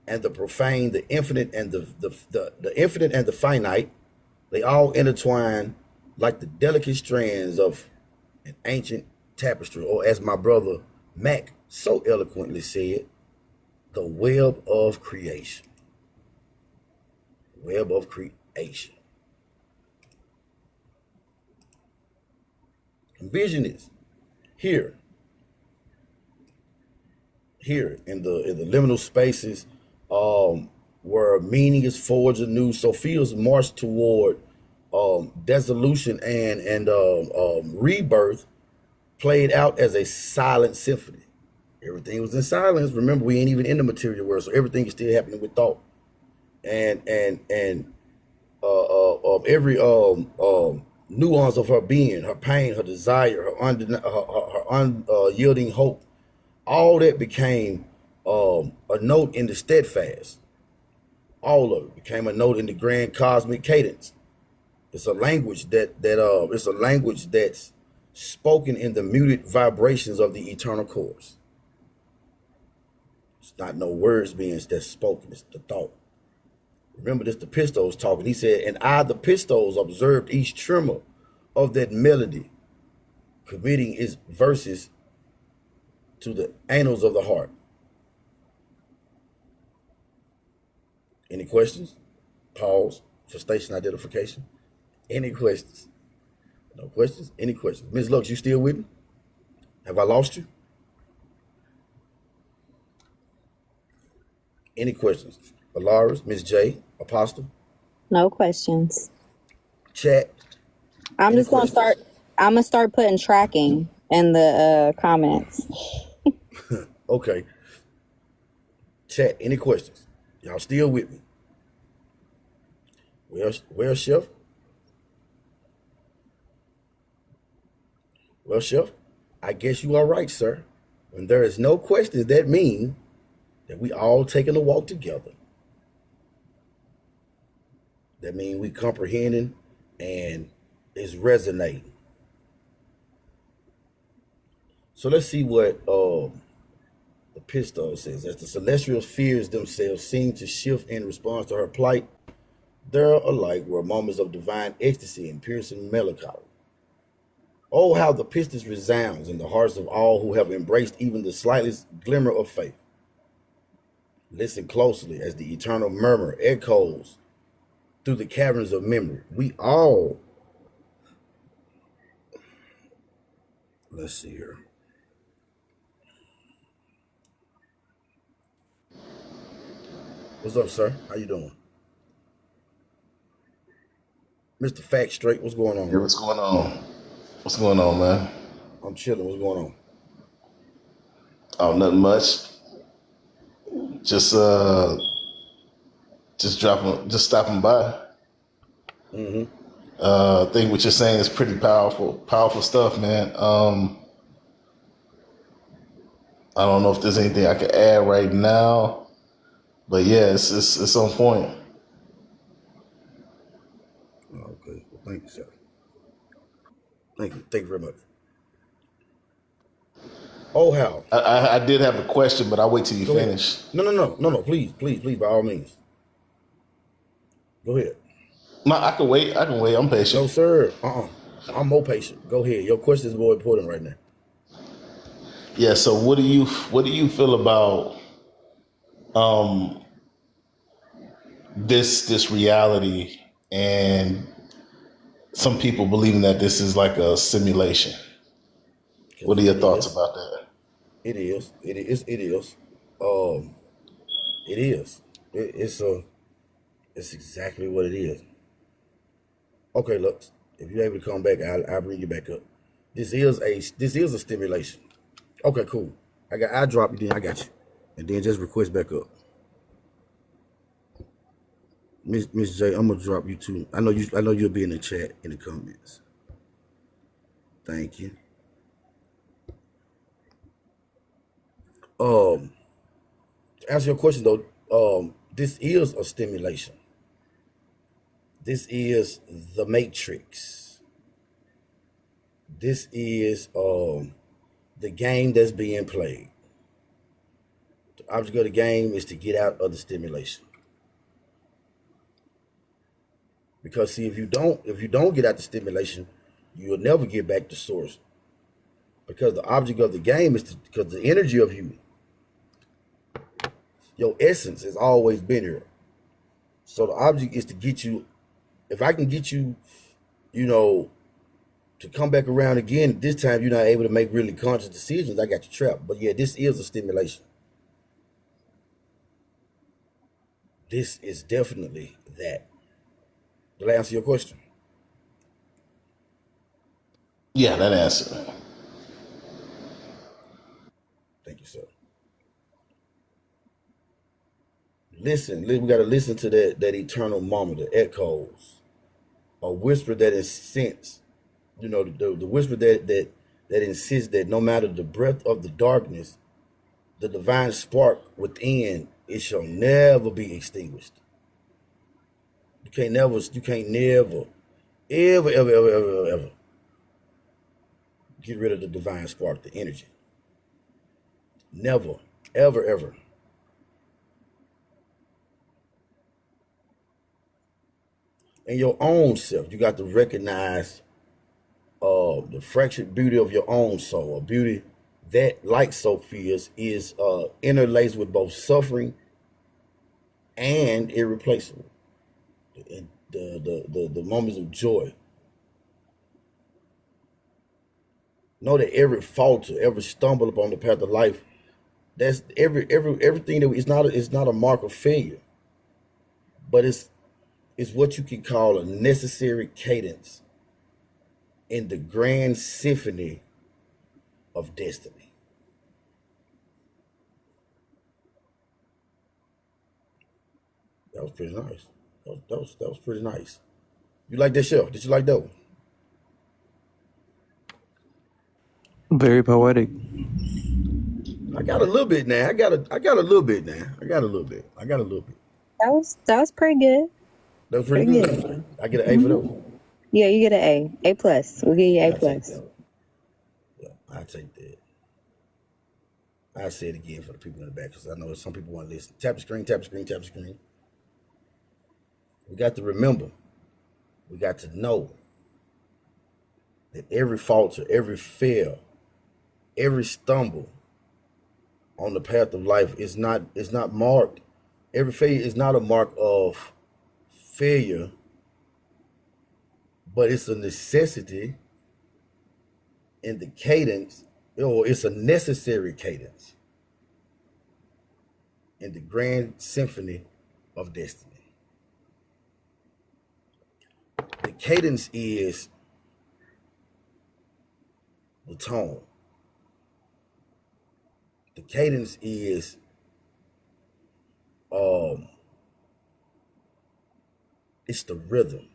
and the profane, the infinite and the infinite and the finite, they all intertwine like the delicate strands of an ancient tapestry, or as my brother Mac so eloquently said, the web of creation. Web of creation. Envision this. Here in the liminal spaces, where meaning is forged anew, Sophia's march toward dissolution and rebirth played out as a silent symphony. Everything was in silence. Remember, we ain't even in the material world, so everything is still happening with thought. And every nuance of her being, her pain, her desire, her unyielding hope, all that became a note in the steadfast. All of it became a note in the grand cosmic cadence. It's a language it's a language that's spoken in the muted vibrations of the eternal chorus. It's not no words that's spoken, it's the thought. Remember this, the Pistis talking. He said, and I, the Pistis, observed each tremor of that melody, committing its verses to the annals of the heart. Any questions? Pause for station identification. Any questions? No questions? Any questions? Ms. Lux, you still with me? Have I lost you? Any questions? Alaris, Ms. J, Apostle? No questions. Chat? I'm just going to start. I'm going to start putting tracking in the comments. Okay. Chat, any questions? Y'all still with me? Well, Chef? Well, Chef, I guess you are right, sir. When there is no questions, that means that we all taking a walk together. That means we comprehending and it's resonating. So let's see what the Pistis says. As the celestial spheres themselves seem to shift in response to her plight, there alike were moments of divine ecstasy and piercing melancholy. Oh, how the Pistis resounds in the hearts of all who have embraced even the slightest glimmer of faith. Listen closely as the eternal murmur echoes through the caverns of memory. We all, let's see here. What's up, sir? How you doing? Mr. Fact Straight, what's going on? Hey, what's going on? What's going on, man? I'm chilling. What's going on? Oh, nothing much. Just stopping by. I think what you're saying is pretty powerful stuff, man. I don't know if there's anything I can add right now, but yeah, it's on point. Okay. Well, thank you, sir. Thank you very much. Oh, how? I did have a question, but I'll wait till you Go ahead. finish. No. Please, by all means. Go ahead. No, I can wait. I'm patient. No, sir. I'm more patient. Go ahead. Your question is more important right now. Yeah. So what do you feel about this reality and some people believing that this is like a simulation? What are your thoughts about that? It is. It is. It is. It is. It's exactly what it is. Okay, look. If you're able to come back, I'll bring you back up. This is a stimulation. Okay, cool. I drop you, then I got you, and then just request back up. Miss J, I'm gonna drop you too. I know you'll be in the chat in the comments. Thank you. To answer your question though, this is a stimulation. This is the Matrix. This is the game that's being played. The object of the game is to get out of the stimulation. Because see, if you don't get out the stimulation, you'll never get back to source. Because the object of the game is because the energy of you, your essence has always been here. So the object is to get you. If I can get you, to come back around again, this time you're not able to make really conscious decisions, I got you trapped. But yeah, this is a stimulation. This is definitely that. Did I answer your question? Yeah, that answer. Thank you, sir. Listen, we got to listen to that eternal murmur, the echoes, a whisper that is sense. The whisper that insists that no matter the breadth of the darkness, the divine spark within it shall never be extinguished. You can't never, ever get rid of the divine spark, the energy. Never, ever. In your own self, you got to recognize the fractured beauty of your own soul, a beauty that, like Sophia's, is interlaced with both suffering and irreplaceable. The moments of joy. Know that every falter, every stumble upon the path of life, that's everything that it's not a mark of failure, but it's what you can call a necessary cadence in the grand symphony of destiny. That was pretty nice. That was pretty nice. You like that show? Did you like that one? Very poetic. I got a little bit now. I got a little bit now. I got a little bit. That was pretty good. That was pretty good. I get an A for those. Yeah, you get an A. A plus. We'll give you A I take plus. that. Yeah, I take that. I say it again for the people in the back because I know some people want to listen. Tap the screen, tap the screen, tap the screen. We got to remember, we got to know that every falter, every fail, every stumble on the path of life is not marked. Every failure is not a mark of failure, but it's a necessity in the cadence, or it's a necessary cadence in the grand symphony of destiny. The cadence is the tone. The cadence is it's the rhythm.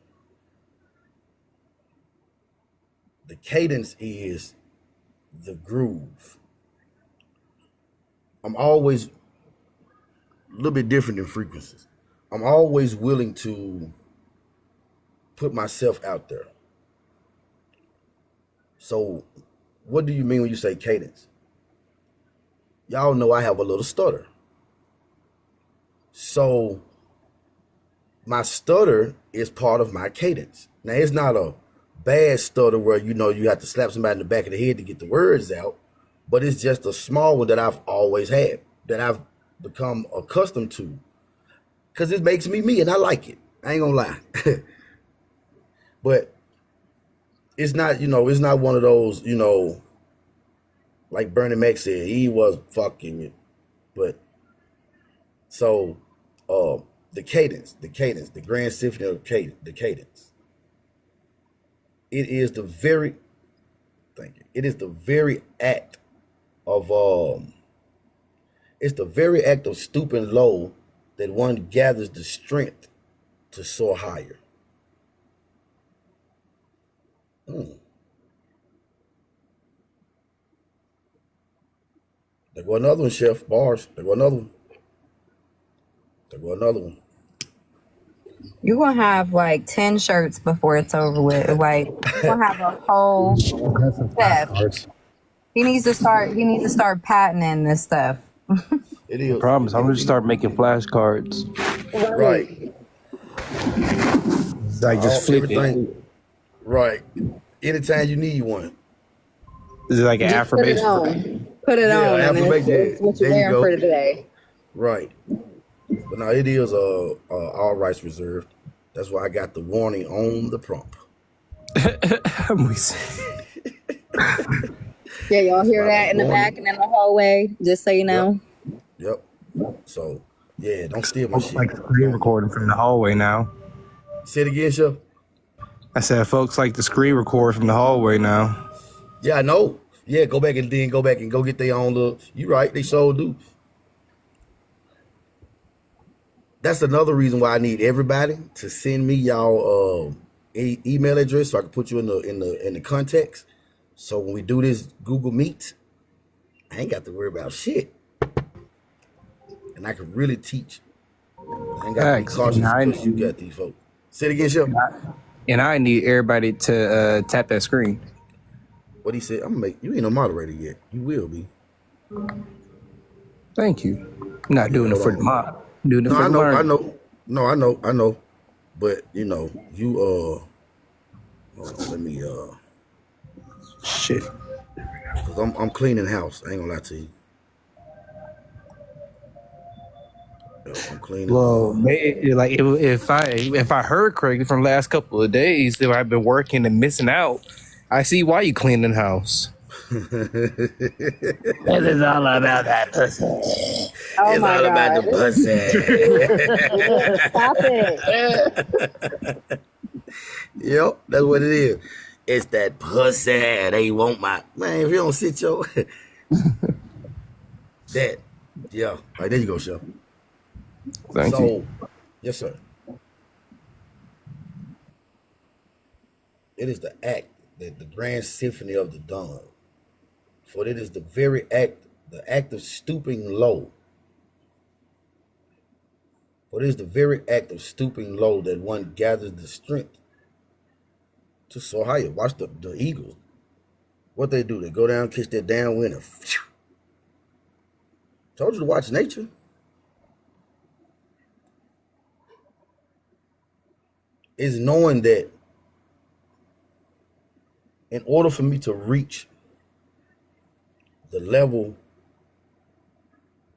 The cadence is the groove. I'm always a little bit different than frequencies. I'm always willing to put myself out there. So, what do you mean when you say cadence? Y'all know I have a little stutter. So, my stutter is part of my cadence. Now, it's not a bad stutter where you have to slap somebody in the back of the head to get the words out, but it's just a small one that I've always had, that I've become accustomed to, because it makes me, and I like it. I ain't gonna lie. But it's not, it's not one of those, like Bernie Mac said, he was fucking with. But so the cadence, the grand symphony of the cadence. It is the very act of it's the very act of stooping low that one gathers the strength to soar higher. There go another one, Chef. Bars. There go another one. You're gonna have like 10 shirts before it's over with. Like you're gonna have a whole step. He needs to start patenting this stuff. It is. I promise. I'm gonna just start making flashcards. Right. Like just flip everything. it. Right. Anytime you need one. Is it like an Just put it affirmation? on. Put it on. And it's what you're wearing for today. Right. But no, it is all rights reserved. That's why I got the warning on the prompt. Yeah, y'all hear that in the back and in the hallway, just so you know. Yep. So, yeah, don't steal my shit. Like the screen recording from the hallway now. Say it again, Chef. I said, folks like the screen record from the hallway now. Yeah, I know. Yeah, go back and go get their own little. You right, they sure do. That's another reason why I need everybody to send me y'all email address so I can put you in the context. So when we do this Google Meet, I ain't got to worry about shit, and I can really teach. I ain't got to be cautious because you got these folks. Say it again, Chef. And I need everybody to tap that screen. What he said, I'm gonna make you ain't a moderator yet. You will be. Thank you. I'm not doing it for the mod. Doing it for the learning. I know. No, I know. But you let me shit. Cause I'm cleaning house. I ain't gonna lie to you. I'm cleaning. Well, like if I heard correctly from the last couple of days that I've been working and missing out, I see why you cleaning the house. It is all about that pussy. Oh it's all about the pussy. Stop it. Yep, that's what it is. It's that pussy. They want my man. If you don't sit your that, yeah. All right, there you go, Chef. Thank you. Yes, sir. It is the act, the grand symphony of the dawn. For it is the very act, the act of stooping low For it is the very act of stooping low that one gathers the strength to soar higher. Watch the eagles. What they do, they go down, catch that downwind, and phew. Told you to watch nature. Is knowing that in order for me to reach the level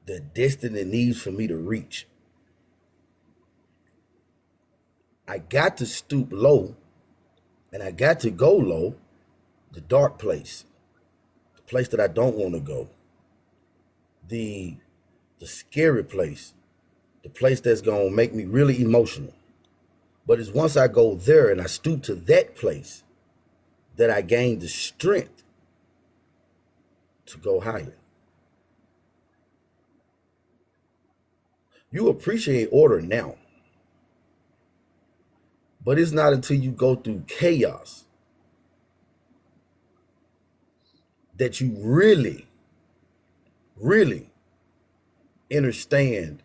that destiny needs for me to reach, I got to stoop low and I got to go low, the dark place, the place that I don't want to go, the scary place, the place that's going to make me really emotional. But it's once I go there and I stoop to that place that I gain the strength to go higher. You appreciate order now, but it's not until you go through chaos that you really, really understand,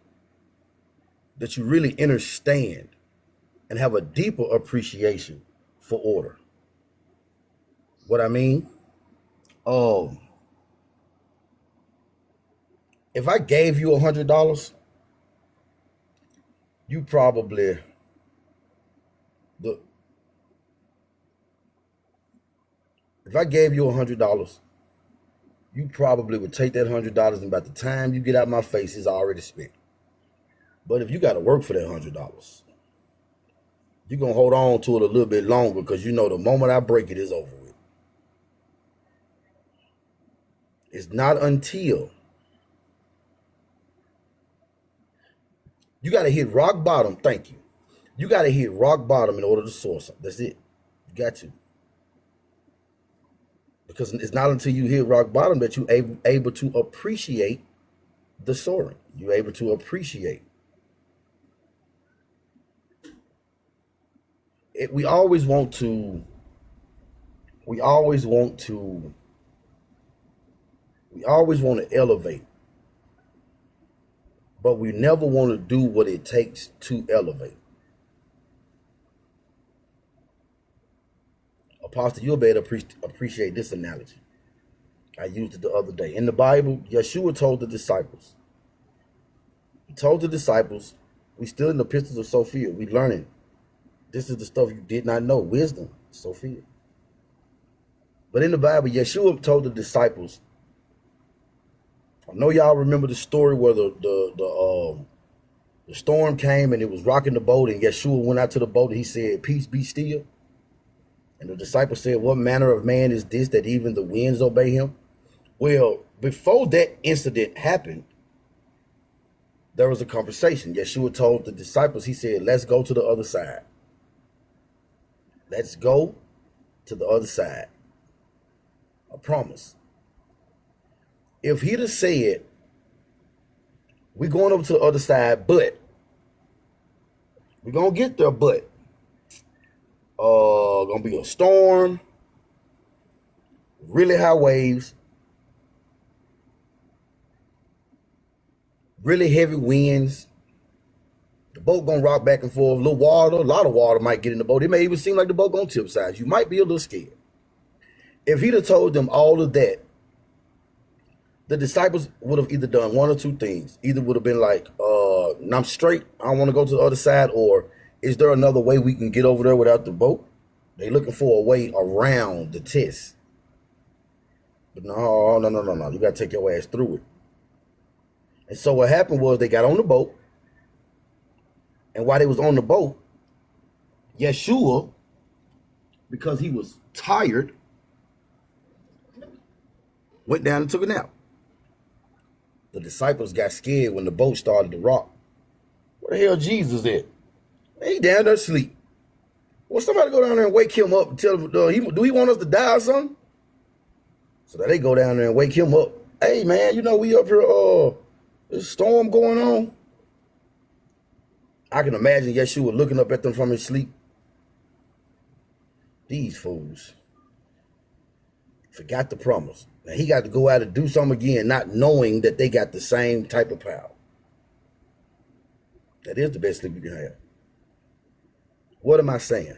and have a deeper appreciation for order. What I mean? If I gave you $100, you probably look. If I gave you $100, you probably would take that $100, and by the time you get out my face, it's already spent. But if you got to work for that $100, you're going to hold on to it a little bit longer because you know the moment I break it is over with. It's not until you got to hit rock bottom. Thank you. You got to hit rock bottom in order to soar something. That's it. You got to. Because it's not until you hit rock bottom that you're able to appreciate the soaring. You're able to appreciate it. We always want to elevate, but we never want to do what it takes to elevate. Apostle, you'll be able to appreciate this analogy. I used it the other day. In the Bible, Yeshua told the disciples. He told the disciples, we still in the Pistis of Sophia. We learning. This is the stuff you did not know. Wisdom, Sophia. But in the Bible, Yeshua told the disciples, I know y'all remember the story where the storm came and it was rocking the boat, and Yeshua went out to the boat and he said, peace be still. And the disciples said, what manner of man is this that even the winds obey him? Well, before that incident happened, there was a conversation. Yeshua told the disciples, he said, let's go to the other side. Let's go to the other side. A promise. If he'd have said, we're going over to the other side, but we're going to get there, but gonna be a storm, really high waves, really heavy winds. The boat gonna rock back and forth. A lot of water might get in the boat. It may even seem like the boat gonna capsize. You might be a little scared. If he'd have told them all of that, the disciples would have either done one or two things. Either would have been like, I'm straight, I don't want to go to the other side, or is there another way we can get over there without the boat? They're looking for a way around the test. But no. You got to take your ass through it. And so what happened was they got on the boat. And while they was on the boat, Yeshua, because he was tired, went down and took a nap. The disciples got scared when the boat started to rock. Where the hell Jesus at? He down there asleep. Well, somebody go down there and wake him up and tell him, do he want us to die or something? So that they go down there and wake him up. Hey, man, we up here, there's a storm going on. I can imagine Yeshua looking up at them from his sleep. These fools forgot the promise. Now he got to go out and do something again, not knowing that they got the same type of power. That is the best sleep you can have. What am I saying?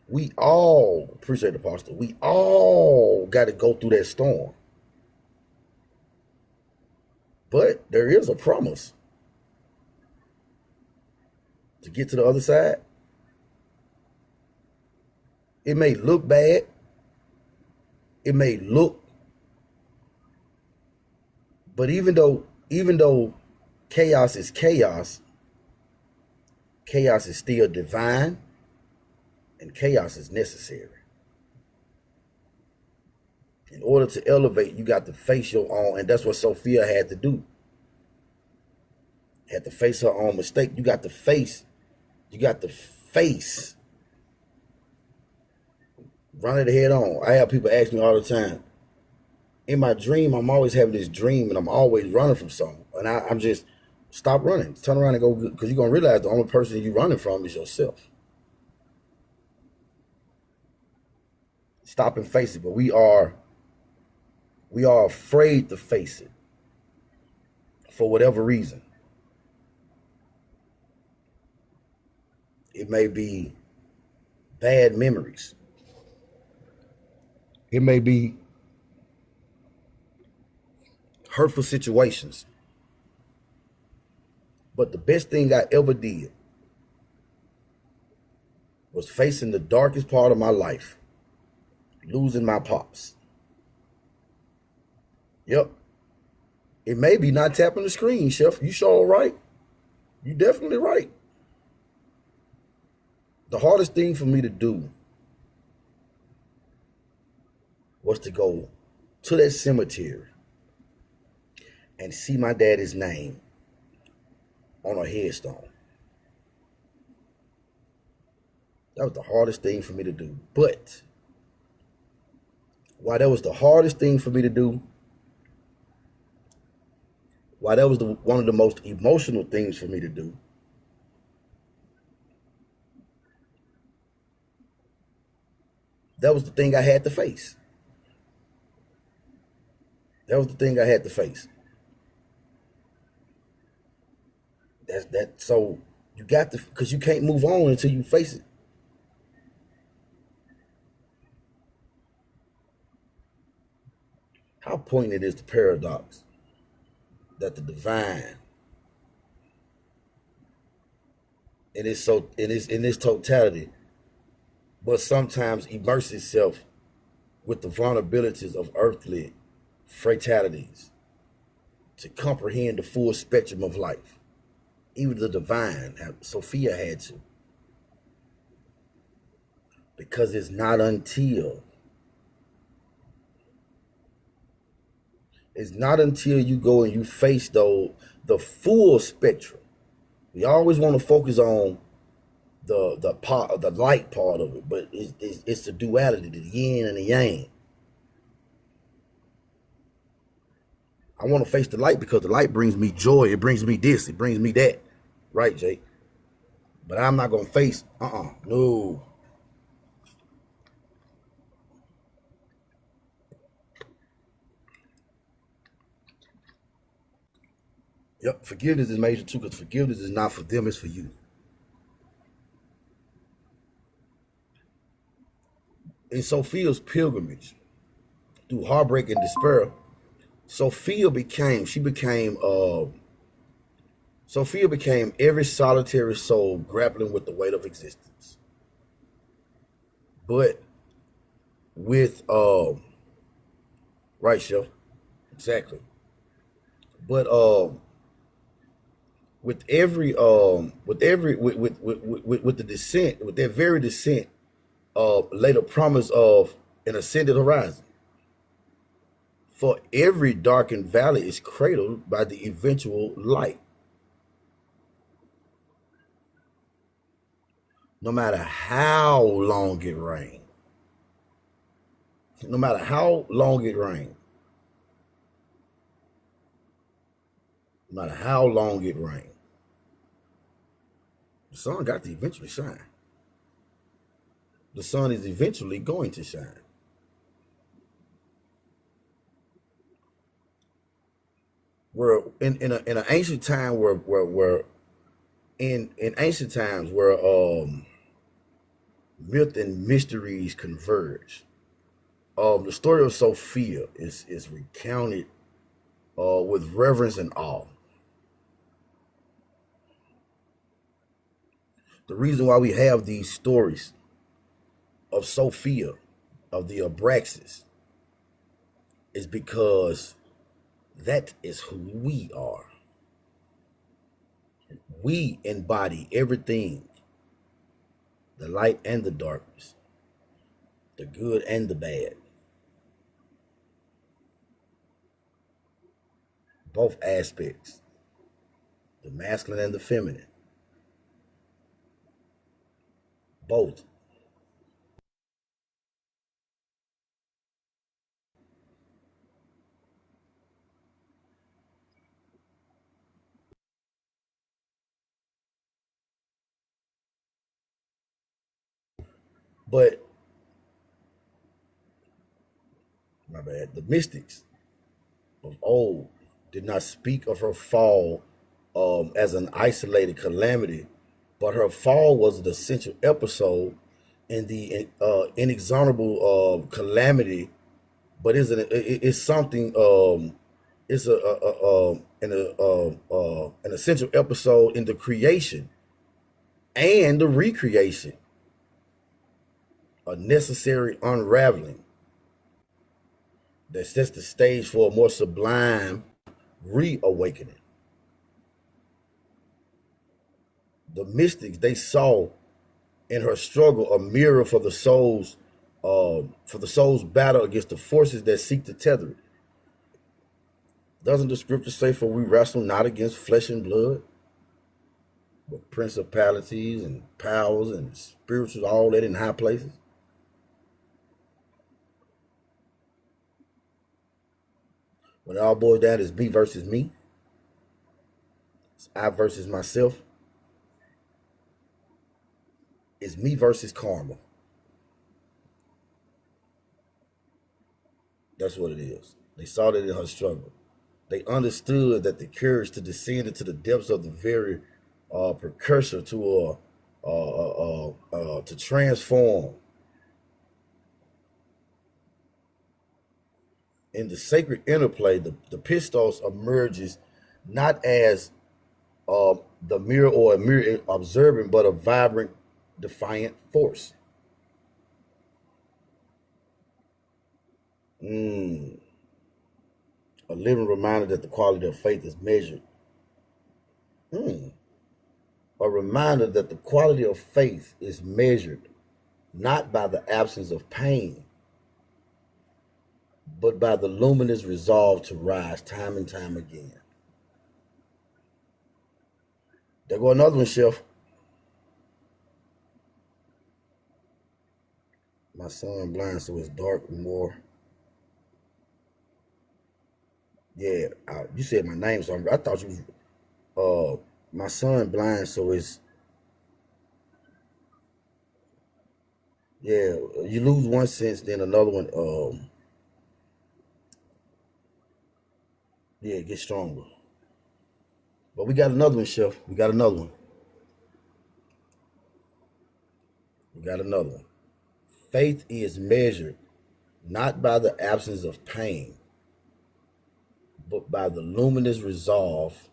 We all, appreciate the pastor, we all got to go through that storm. But there is a promise to get to the other side. It may look bad. It may look, but even though chaos is chaos, chaos is still divine, and chaos is necessary. In order to elevate, you got to face your own, and that's what Sophia had to do. Had to face her own mistake. You got to face, run it head on. I have people ask me all the time. In my dream, I'm always having this dream, and I'm always running from something. And I'm just, stop running. Turn around and go, because you're going to realize the only person you're running from is yourself. Stop and face it. But we are afraid to face it for whatever reason. It may be bad memories. It may be hurtful situations. But the best thing I ever did was facing the darkest part of my life, losing my pops. Yep. It may be not tapping the screen, Chef. You sure right. You definitely right. The hardest thing for me to do was to go to that cemetery and see my daddy's name on a headstone. That was the hardest thing for me to do. But while that was the hardest thing for me to do, while that was one of the most emotional things for me to do, that was the thing I had to face. That was the thing I had to face. So you got to, because you can't move on until you face it. How poignant is the paradox that the divine, in its totality, but sometimes immerse itself with the vulnerabilities of earthly fatalities to comprehend the full spectrum of life. Even the divine, Sophia had to. Because it's not until you go and you face the full spectrum. We always want to focus on the light part of it, but it's the duality, the yin and the yang. I want to face the light because the light brings me joy. It brings me this. It brings me that. Right, Jake? But I'm not going to face, no. Yep, forgiveness is major too, because forgiveness is not for them, it's for you. In Sophia's pilgrimage, through heartbreak and despair, Sophia became every solitary soul grappling with the weight of existence. But with right, Chef, exactly. But with that very descent, laid a promise of an ascended horizon. For every darkened valley is cradled by the eventual light. No matter how long it rains. No matter how long it rains. No matter how long it rains. The sun got to eventually shine. The sun is eventually going to shine. We're in an ancient time where in ancient times where myth and mysteries converge. The story of Sophia is recounted with reverence and awe. The reason why we have these stories of Sophia, of the Abraxas, is because that is who we are. We embody everything, the light and the darkness, the good and the bad, both aspects, the masculine and the feminine, both. But, my bad, the mystics of old did not speak of her fall as an isolated calamity, but her fall was an essential episode in the inexorable calamity. But it's something. It's an essential episode in the creation and the recreation, a necessary unraveling that sets the stage for a more sublime reawakening. The mystics, they saw in her struggle a mirror for the soul's battle against the forces that seek to tether it. Doesn't the scripture say, "For we wrestle not against flesh and blood, but principalities and powers and spirituals, all that in high places"? When it all boils down, it's me versus me. It's I versus myself. It's me versus karma. That's what it is. They saw that in her struggle. They understood that the courage to descend into the depths of the very precursor to transform in the sacred interplay, the Pistos emerges not as the mirror or a mere observant, but a vibrant, defiant force. Mm. A living reminder that the quality of faith is measured. Mm. A reminder that the quality of faith is measured not by the absence of pain, but by the luminous resolve to rise time and time again. There go another one, Chef. My son blind, so it's dark and more. Yeah, you said my name, so I thought you was my son blind, so it's yeah. You lose one sense, then another one. Yeah, it gets stronger. But we got another one, Chef. We got another one. We got another one. Faith is measured not by the absence of pain, but by the luminous resolve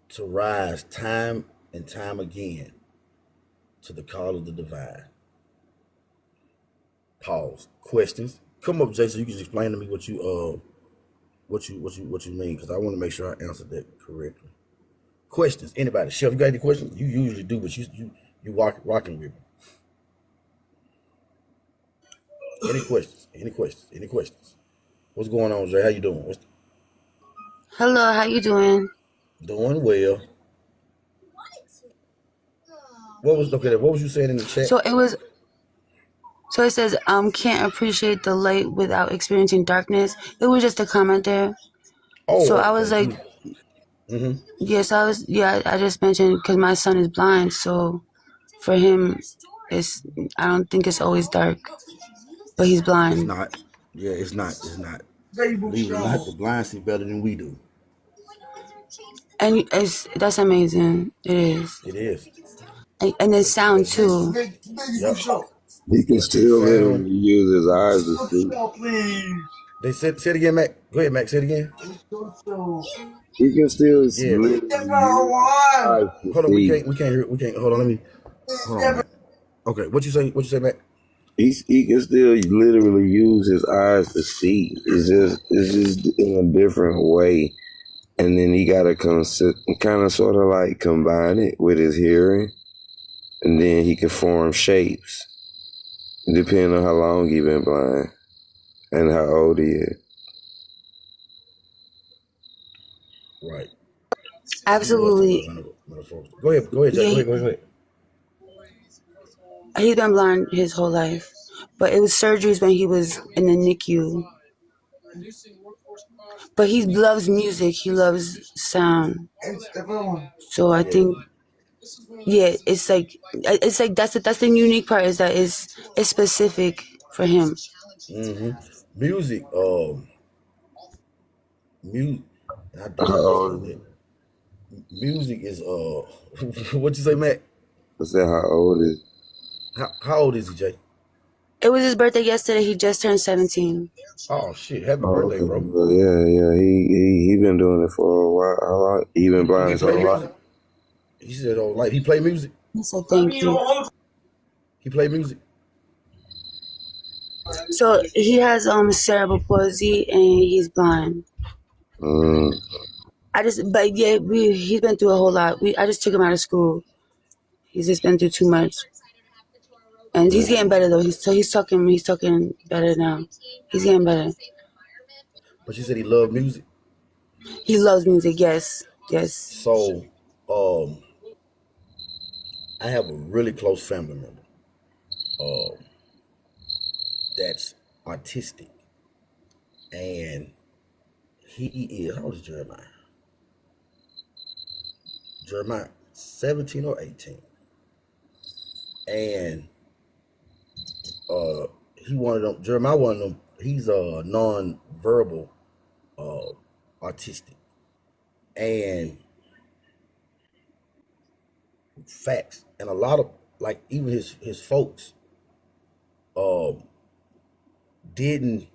to rise time and time again to the call of the divine. Pause. Questions? Come up, Jason. You can explain to me what you mean, because I want to make sure I answered that correctly. Questions? Anybody? Chef, you got any questions? You usually do, but you rocking with me. Any questions? Any questions? Any questions? What's going on, Jay? How you doing? Hello, how you doing? Doing well. What was you saying in the chat? So it says can't appreciate the light without experiencing darkness. It was just a comment there. Oh, So I was okay. like, yes, I just mentioned because my son is blind, so for him, I don't think it's always dark, but he's It's blind. not. Yeah, it's not. It's not. Believe it or not, the blind see better than we do. And that's amazing. It is. It is. And the sound too. Yep. He can Yep. His still sound. literally use his eyes to see. They said it again, Mac. Go ahead, Mac. Say it again. He can still Yeah. literally use his eyes to Hold on. We see. can't. We can't hear. We can't. Hold on. Let me. Hold on, Mac. Okay. What you say? What you say, Mac? He can still literally use his eyes to see. It's just in a different way. And then he gotta kind of sort of like combine it with his hearing, and then he can form shapes, depending on how long he been blind and how old he is. Right. He was talking Absolutely. about metaphors. Go ahead. Go ahead, Jay. Yeah, Go ahead. Go ahead. Go ahead. he's been blind his whole life. But it was surgeries when he was in the NICU. But he loves music. He loves sound. So I Yeah. think, yeah, it's like that's the unique part is that it's specific for him. Mm-hmm. Music. Music. I How don't understand old is that. Music is what you say, Mac? I said how old is How old is he, Jay? It was his birthday yesterday. He just turned 17. Oh shit! Happy Oh, birthday, okay. bro. Well, yeah. He been doing it for a while. How long? He been Do blind he his play whole life. music? He said, "Oh, like he play music. So thank you. He play music." So he has cerebral palsy and he's blind. Mm. But yeah, he's been through a whole lot. I just took him out of school. He's just been through too much, and he's getting better though. He's talking better now. He's getting better. But you said he loved music. He loves music. Yes, yes. So, um, I have a really close family member, um, that's autistic, and he is. How old is Jeremiah? Jeremiah, 17 or 18, and he one of them. Jeremiah, one of them. He's a non-verbal, uh, autistic, and facts, and a lot of like even his folks, um, didn't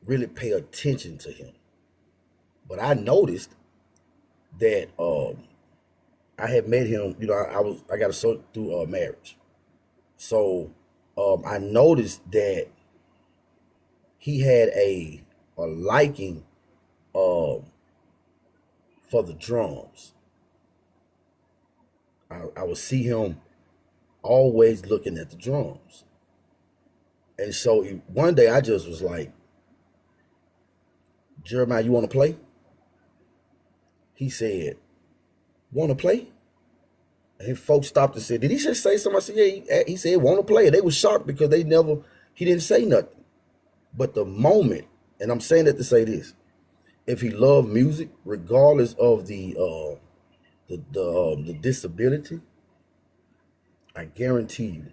really pay attention to him. But I noticed that I had met him. You know, I got a son through marriage, so I noticed that he had a liking um, for the drums. I would see him always looking at the drums, and so one day I just was like, Jeremiah, you want to play? He said, want to play? And folks stopped and said, did he just say something? I said, yeah. He said, want to play. And they were shocked because he didn't say nothing. But the moment, and I'm saying that to say this, if he loved music, regardless of the disability, I guarantee you,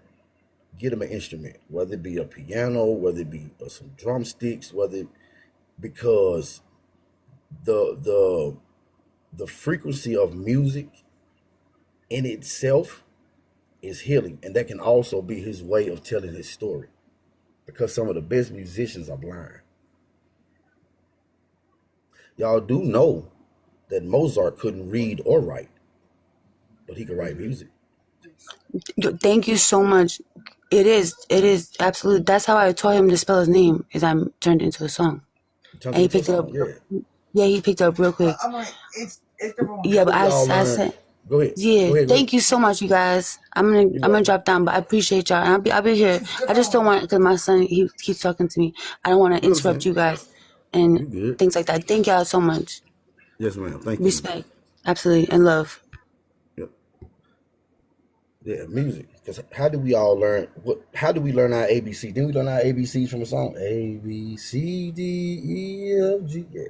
get him an instrument, whether it be a piano, whether it be some drumsticks, because the the the frequency of music in itself is healing, and that can also be his way of telling his story. Because some of the best musicians are blind. Y'all do know that Mozart couldn't read or write, but he could write music. Thank you so much. It is absolutely. That's how I taught him to spell his name. Is I turned it into a song, He turned and it he into a picked it up. song, yeah. Yeah, he picked it up real quick. Yeah, How but do y'all I learn? said, Go ahead. yeah. Go ahead. Go ahead. Thank you so much, you guys. You're I'm gonna welcome. drop down, but I appreciate y'all. And I'll be here. I just don't want because my son he keeps talking to me. I don't want to We interrupt understand. you guys and You good. things like that. Thank y'all so much. Yes, ma'am. Thank you. Respect, absolutely, and love. Yep. Yeah, music. Because how do we all learn? How do we learn our ABC? Didn't we learn our ABCs from a song? A B C D E F G. Yeah.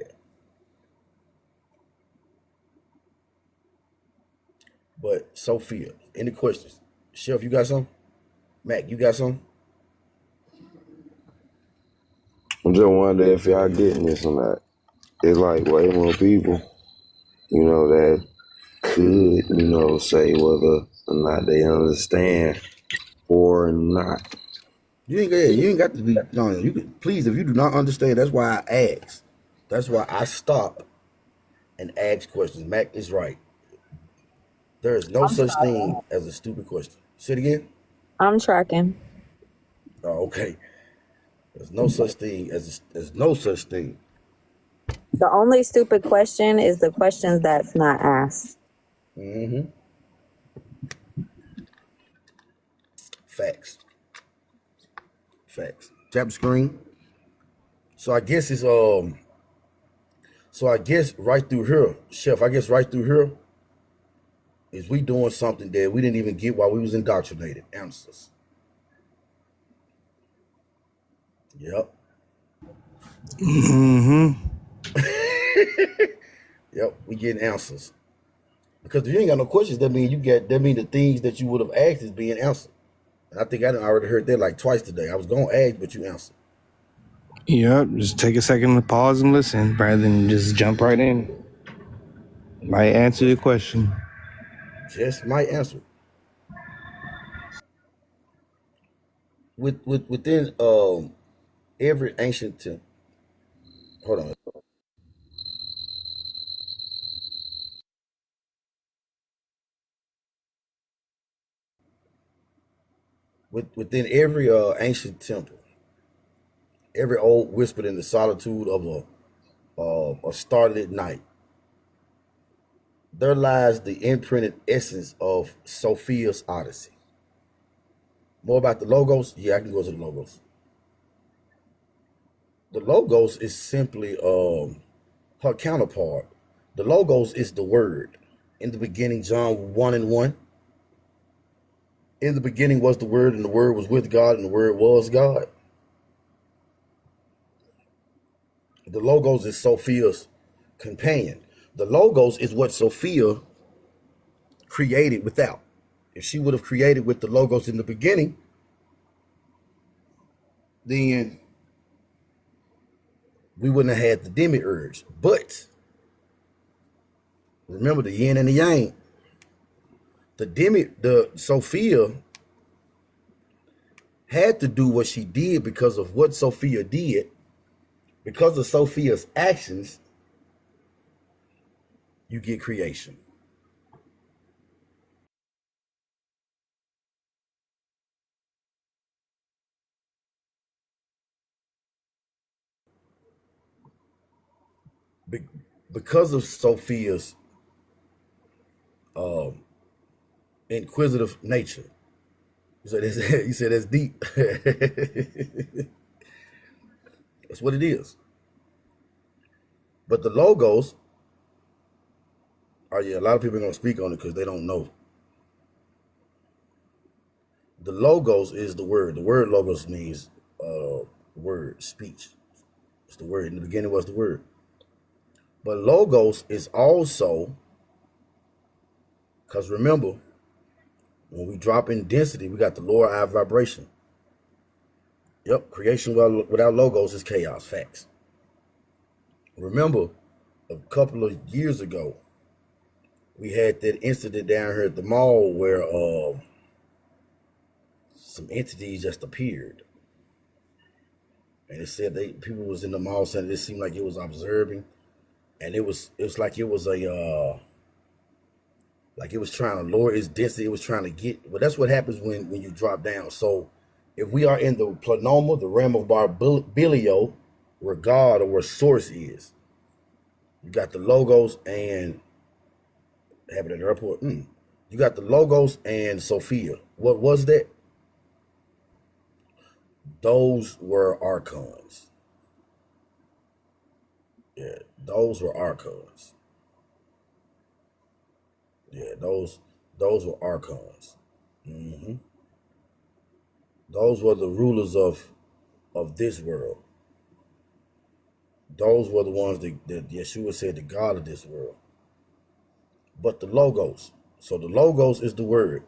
But Sophia, any questions? Chef, you got some? Mac, you got some? I'm just wondering if y'all getting this or not. It's like way more people, that could, say whether or not they understand or not. You ain't got to be. No, you can please. If you do not understand, that's why I ask. That's why I stop and ask questions. Mac is right. There is no I'm such tracking. thing as a stupid question. Say it again. I'm tracking. Oh, okay. There's no such thing as no such thing. The only stupid question is the questions that's not asked. Mm-hmm. Facts. Facts. Tap the screen. So I guess it's So I guess right through here, Chef. I guess right through here is we doing something that we didn't even get while we was indoctrinated. Answers. Yep. Mm-hmm. Yep. We getting answers. Because if you ain't got no questions, that mean the things that you would have asked is being answered. And I think I done already heard that like twice today. I was gonna ask, but you answered. Yep. Just take a second to pause and listen rather than just jump right in. Might answer your question. Just might answer. Within every ancient temple. Hold on. Within every ancient temple, every old whispered in the solitude of a starlit night, there lies the imprinted essence of Sophia's Odyssey. More about the logos? Yeah, I can go to the logos. The logos is simply her counterpart. The logos is the word. In the beginning, John 1 and 1. In the beginning was the word, and the word was with God, and the word was God. The logos is Sophia's companion. The logos is what Sophia created without. If she would have created with the logos in the beginning, then we wouldn't have had the demiurge. But remember the yin and the yang. The Sophia had to do what she did because of what Sophia did. Because of Sophia's actions, you get creation. Be- because of Sophia's inquisitive nature. You said that's deep. That's what it is. But the logos are, yeah, a lot of people are going to speak on it because they don't know. The logos is the word. The word logos means word, speech. It's the word. In the beginning was the word. But logos is also, because remember, when we drop in density, we got the lower eye vibration. Yep, creation without logos is chaos. Facts. Remember, a couple of years ago, we had that incident down here at the mall where some entities just appeared, and it said people was in the mall saying it seemed like it was observing, and it was like it was like it was trying to lower its density. It was trying to get. Well, that's what happens when you drop down. So if we are in the planoma, the realm of Barbilio, where God or where Source is, you got the logos and happened at the airport. You got the logos and Sophia. What was that? Those were archons. Yeah, those were archons. Yeah, those were archons. hmm Those were the rulers of this world. Those were the ones that Yeshua said the God of this world. But the logos. So the logos is the word.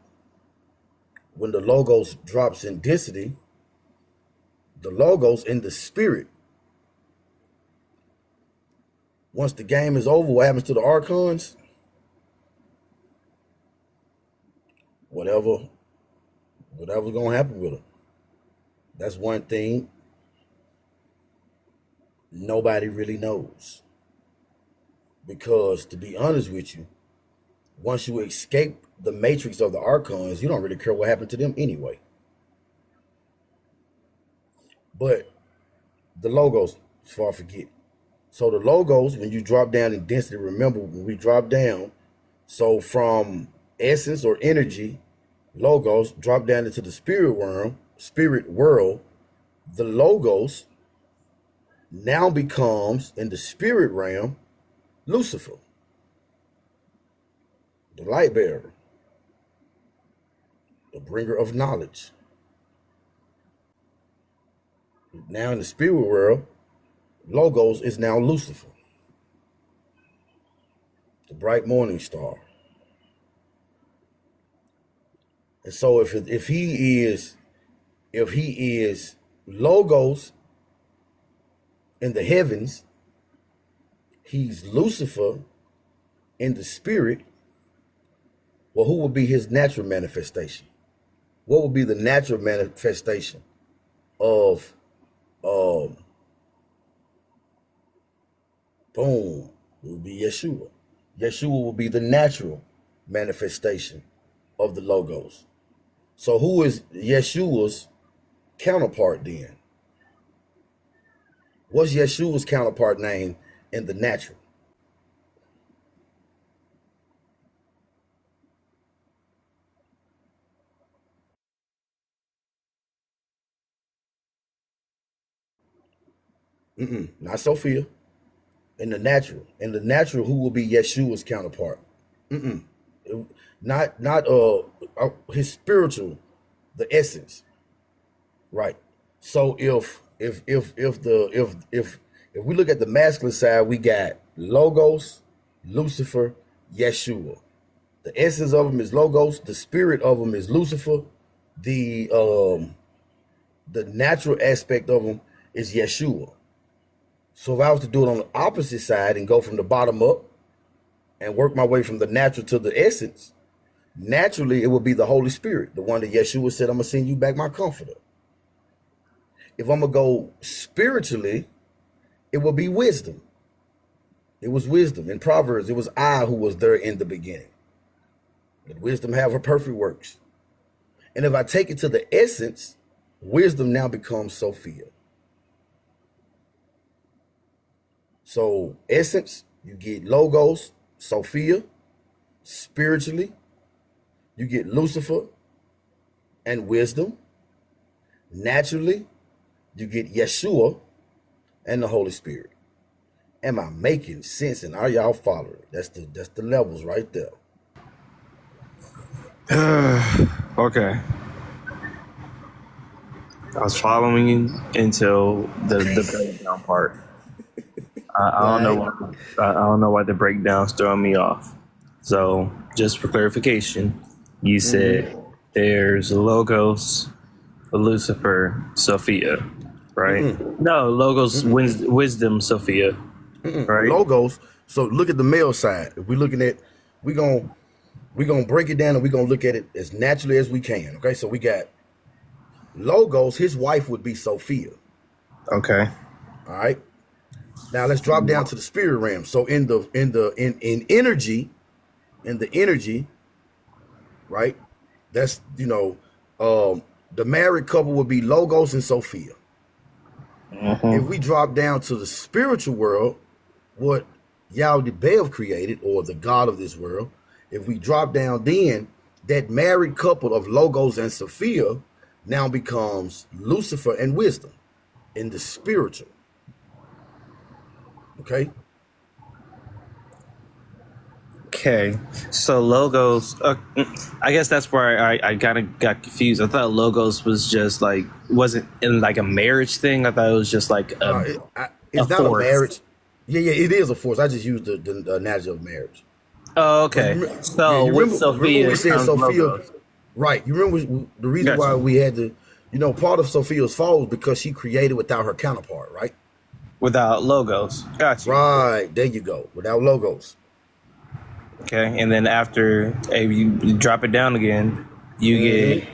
When the logos drops in density, the logos in the spirit. Once the game is over, what happens to the archons? whatever's gonna happen with her. That's one thing nobody really knows. Because to be honest with you, once you escape the matrix of the archons, you don't really care what happened to them anyway. But the logos, before I forget. So the logos, when you drop down in density, remember when we drop down, so from essence or energy, logos drop down into the spirit world, the logos now becomes in the spirit realm Lucifer, the light bearer, the bringer of knowledge. Now in the spirit world, logos is now Lucifer, the bright morning star. And so if he is logos in the heavens, he's Lucifer in the spirit. Well, who would be his natural manifestation? What would be the natural manifestation of boom? It would be Yeshua. Yeshua will be the natural manifestation of the logos. So who is Yeshua's counterpart then? What's Yeshua's counterpart name in the natural? Not Sophia. In the natural, who will be Yeshua's counterpart? Not his spiritual, the essence, right? So if we look at the masculine side, we got logos, Lucifer, Yeshua. The essence of them is logos. The spirit of them is Lucifer. The natural aspect of them is Yeshua. So if I was to do it on the opposite side and go from the bottom up and work my way from the natural to the essence, naturally it would be the Holy Spirit, the one that Yeshua said, I'm going to send you back my comforter. If I'm going to go spiritually, it will be wisdom. It was wisdom. In Proverbs, it was I who was there in the beginning. Let wisdom have her perfect works. And if I take it to the essence, wisdom now becomes Sophia. So essence, you get logos, Sophia. Spiritually, you get Lucifer and wisdom. Naturally, you get Yeshua and the Holy Spirit. Am I making sense? And are y'all following? That's the levels right there. Okay. I was following you until the breakdown part. I don't know why the breakdown's throwing me off. So just for clarification, you said there's logos, Lucifer, Sophia, right? No, logos, wisdom, Sophia, right? Logos. So look at the male side. If we're looking at, we're gonna break it down and we're gonna look at it as naturally as we can. Okay, so we got logos. His wife would be Sophia. Okay. All right. Now let's drop down to the spirit realm. So in energy, right? That's the married couple would be logos and Sophia. If we drop down to the spiritual world, what Yahweh created, or the God of this world, if we drop down, then that married couple of logos and Sophia now becomes Lucifer and wisdom in the spiritual. Okay. Okay. So logos. I guess that's where I kind of got confused. I thought logos was just wasn't in like a marriage thing. I thought it was just like it's not force. a marriage. Yeah, it is a force. I just used the analogy of marriage. Oh, okay. With Sophia, we said Sophia, right? You remember the reason why we had to, part of Sophia's fall was because she created without her counterpart, right? Without logos. Gotcha. Right, there you go. Without logos. Okay, and then after you drop it down again, You get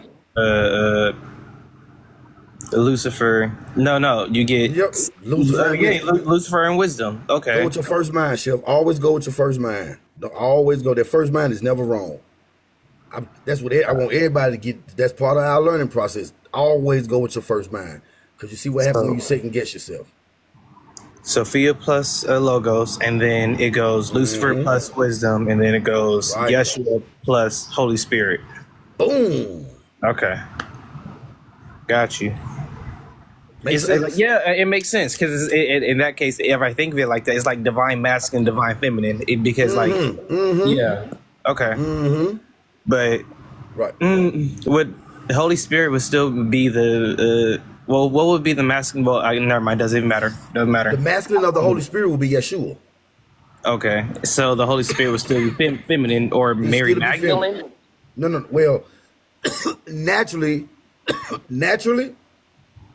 Lucifer. No, you get Yep. Lucifer and wisdom. Lucifer and wisdom. Go Okay. with your first mind, Chef. Always go with your first mind. Don't always go. That first mind is never wrong. That's what I want everybody to get. That's part of our learning process. Always go with your first mind, because you see what happens when you second guess yourself. Sophia plus Logos, and then it goes Lucifer plus wisdom, and then it goes Yeshua plus Holy Spirit. Boom. Okay. Got you. Makes sense. It makes sense, because in that case, if I think of it like that, it's like divine masculine, divine feminine. Because yeah, okay. But would the Holy Spirit would still be the well, what would be the masculine? Well, never mind. Doesn't even matter. Doesn't matter. The masculine of the Holy Spirit will be Yeshua. Okay, so the Holy Spirit would still be feminine, or Mary Magdalene. No. Well, naturally,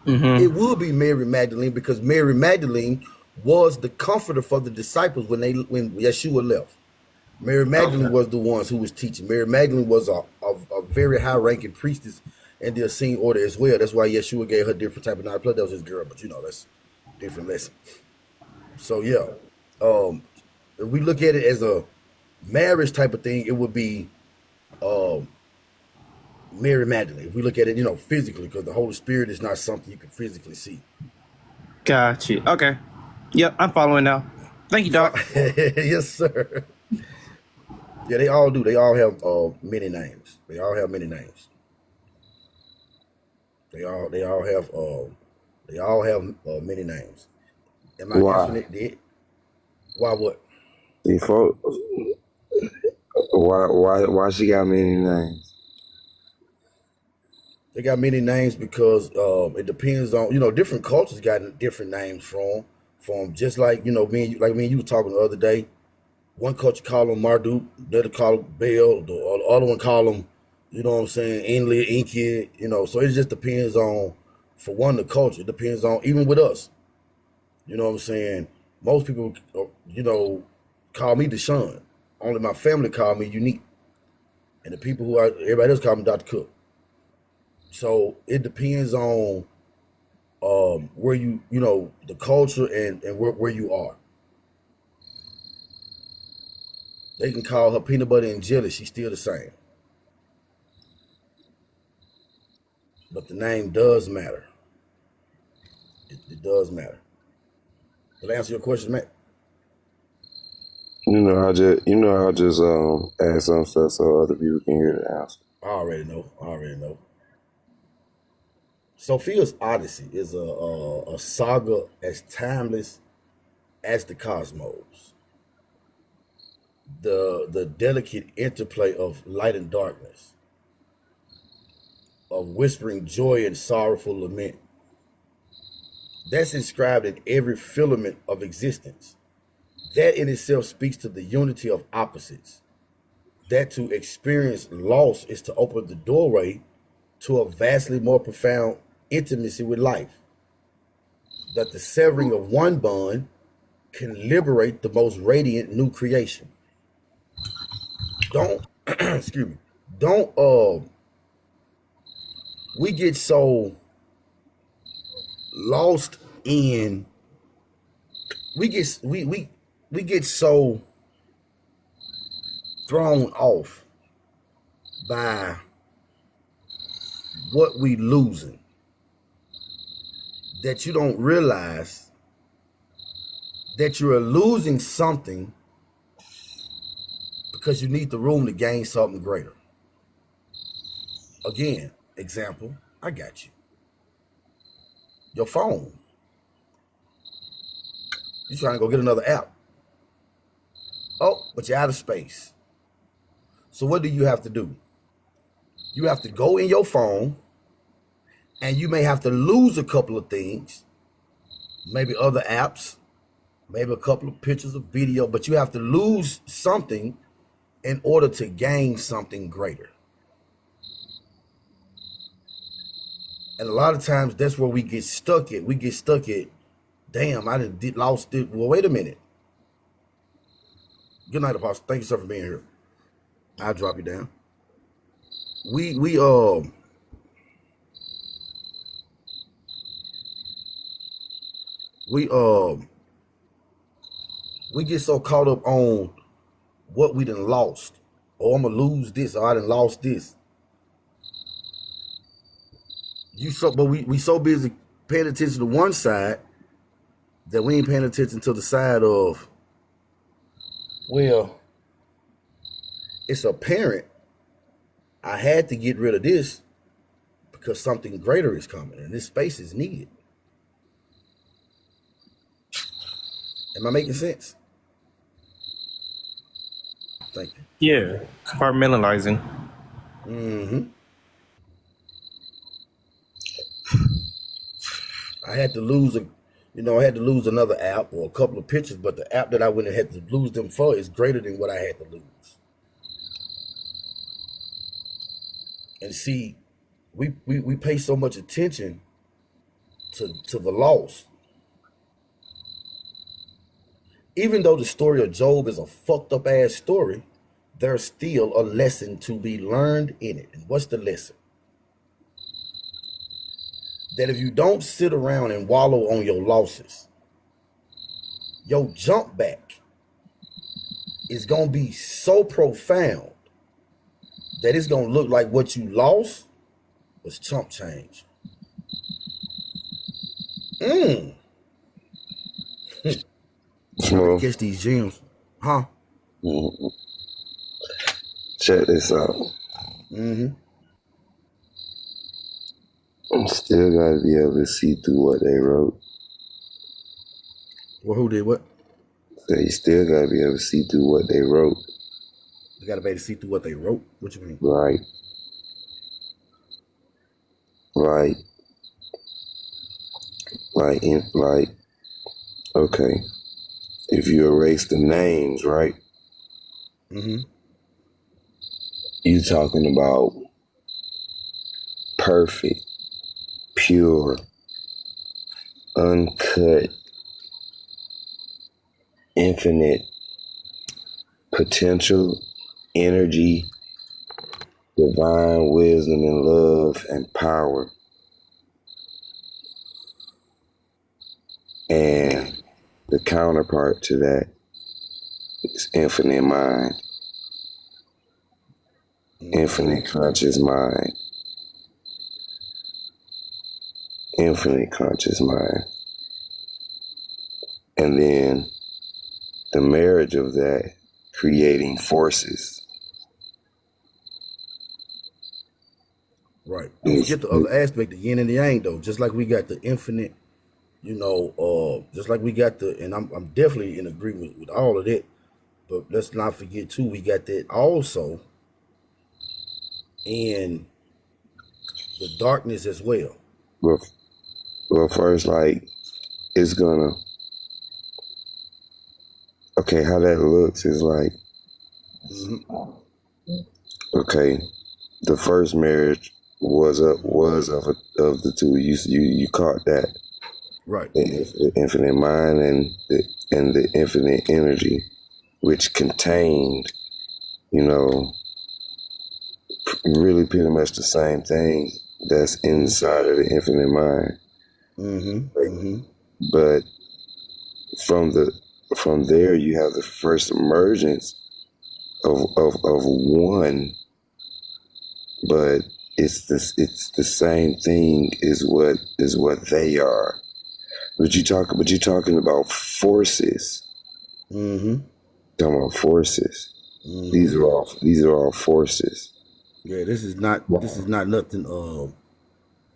it would be Mary Magdalene, because Mary Magdalene was the comforter for the disciples when Yeshua left. Mary Magdalene was the ones who was teaching. Mary Magdalene was a very high-ranking priestess in the Essene order as well. That's why Yeshua gave her different type of knowledge. Plus, that was his girl, but that's a different lesson. So yeah, if we look at it as a marriage type of thing, it would be Mary Magdalene. If we look at it, physically, because the Holy Spirit is not something you can physically see. Got you. Okay. Yep, I'm following now. Thank you, Doc. Yes, sir. Yeah, they all do. They all have many names. They all have many names. They all have many names. Am I answering it? Why what? Why she got many names? They got many names because it depends on different cultures got different names from just like me and you were talking the other day. One culture call him Marduk, the other call him Baal, the other one call him, Enlil, Enki, so it just depends on, for one, the culture. It depends on, even with us, most people, call me Deshaun. Only my family call me Unique. And the people everybody else call me Dr. Cook. So it depends on where the culture and where you are. They can call her peanut butter and jelly. She's still the same. But the name does matter. It does matter. Did I answer your question, Matt? I'll just add some stuff so other people can hear the answer. I already know. Sophia's Odyssey is a saga as timeless as the cosmos. The delicate interplay of light and darkness, of whispering joy and sorrowful lament, that's inscribed in every filament of existence. That in itself speaks to the unity of opposites. That to experience loss is to open the doorway to a vastly more profound intimacy with life. That the severing of one bond can liberate the most radiant new creation. Don't excuse me. Don't we get so lost in we get so thrown off by what we losing that you don't realize that you're losing something because you need the room to gain something greater. Again, example, I got you. Your phone. You're trying to go get another app. Oh, but you're out of space. So what do you have to do? You have to go in your phone, and you may have to lose a couple of things, maybe other apps, maybe a couple of pictures of video, but you have to lose something in order to gain something greater. And a lot of times that's where we get stuck at. We get stuck at, damn, I lost it. Well, wait a minute. Good night, Apostle. Thank you, sir, for being here. I'll drop you down. we we um we we get so caught up on what we done lost. Oh, I'm gonna lose this, or I done lost this. But we so busy paying attention to one side that we ain't paying attention to the side of, well, it's apparent I had to get rid of this because something greater is coming and this space is needed. Am I making sense? Thank you. Yeah, compartmentalizing. Mm-hmm. I had to lose I had to lose another app or a couple of pictures, but the app that I went and had to lose them for is greater than what I had to lose. And see, we pay so much attention to the loss. Even though the story of Job is a fucked up ass story, there's still a lesson to be learned in it. And what's the lesson? That if you don't sit around and wallow on your losses, your jump back is going to be so profound that it's going to look like what you lost was chump change. Catch these gems. Huh? Mm-hmm. Check this out. Mm-hmm. I'm still gotta be able to see through what they wrote. Well, who did what? So you still gotta be able to see through what they wrote. You gotta be able to see through what they wrote? What you mean? Right. Okay. If you erase the names, right? Mm-hmm. You talking about perfect, pure, uncut, infinite potential, energy, divine wisdom and love and power. And the counterpart to that is infinite mind, infinite conscious mind, infinite conscious mind. And then the marriage of that creating forces. Right. Don't forget the other aspect, the yin and the yang, though. Just like we got the infinite, just like we got and I'm definitely in agreement with all of that. But let's not forget too, we got that also in the darkness as well. Well, first, like, it's gonna. Okay, how that looks is like. Okay, the first marriage was of the two. You caught that. Right. The infinite mind and the infinite energy, which contained, really pretty much the same thing that's inside of the infinite mind. But from there, you have the first emergence of one, but it's the same thing is what they are. But you're talking about forces. Talking about forces. These are all forces. Yeah, this is not nothing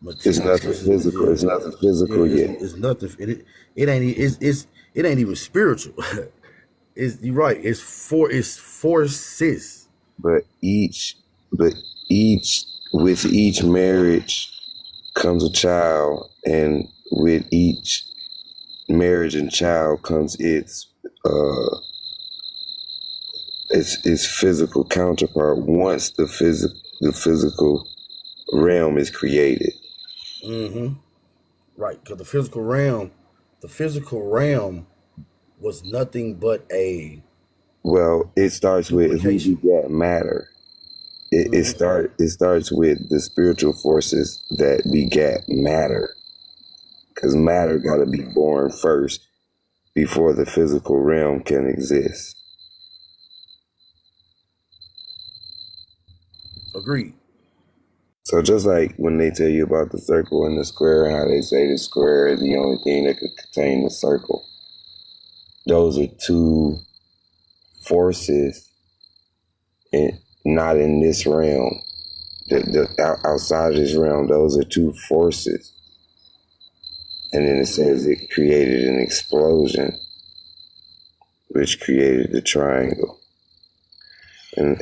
It's nothing physical. It's nothing physical yet. It's nothing. It ain't even spiritual. You're right. It's forces. But with each marriage comes a child, and with each marriage and child comes its physical counterpart once the physical realm is created. Right, because the physical realm was nothing but a. Well, it starts with who begat matter. it starts with the spiritual forces that begat matter, because matter got to be born first before the physical realm can exist. Agreed. So just like when they tell you about the circle and the square, and how they say the square is the only thing that could contain the circle, those are two forces, and not in this realm. Outside of this realm, those are two forces. And then it says it created an explosion, which created the triangle. And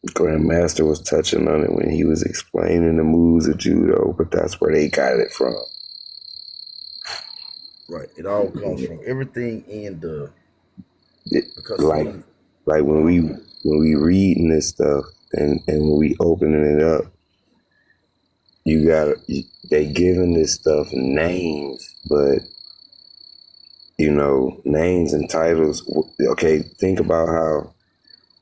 Grandmaster was touching on it when he was explaining the moves of judo, but that's where they got it from. Right. It all comes from everything in the like when we reading this stuff and when we opening it up, they giving this stuff names, but names and titles. Okay, think about how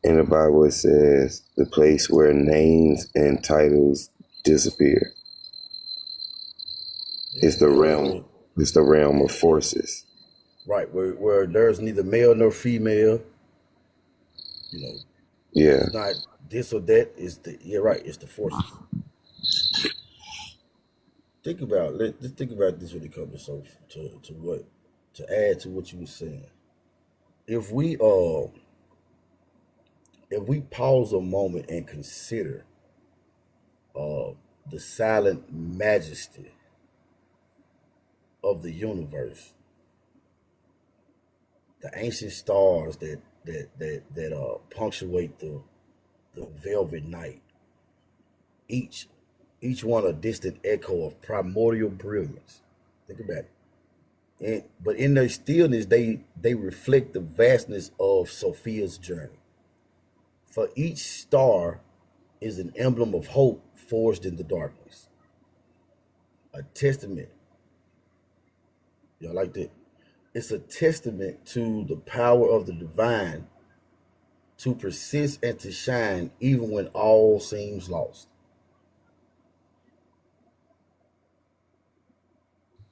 in the Bible it says the place where names and titles disappear. It's the realm. It's the realm of forces. Right, where there's neither male nor female. Yeah. It's not this or that. It's the forces. Let's think about this when it comes to add to what you were saying. If we pause a moment and consider the silent majesty of the universe, the ancient stars that punctuate the velvet night, each one a distant echo of primordial brilliance. Think about it. But in their stillness, they reflect the vastness of Sophia's journey. For each star is an emblem of hope forged in the darkness, a testament. Y'all like that? It's a testament to the power of the divine to persist and to shine even when all seems lost.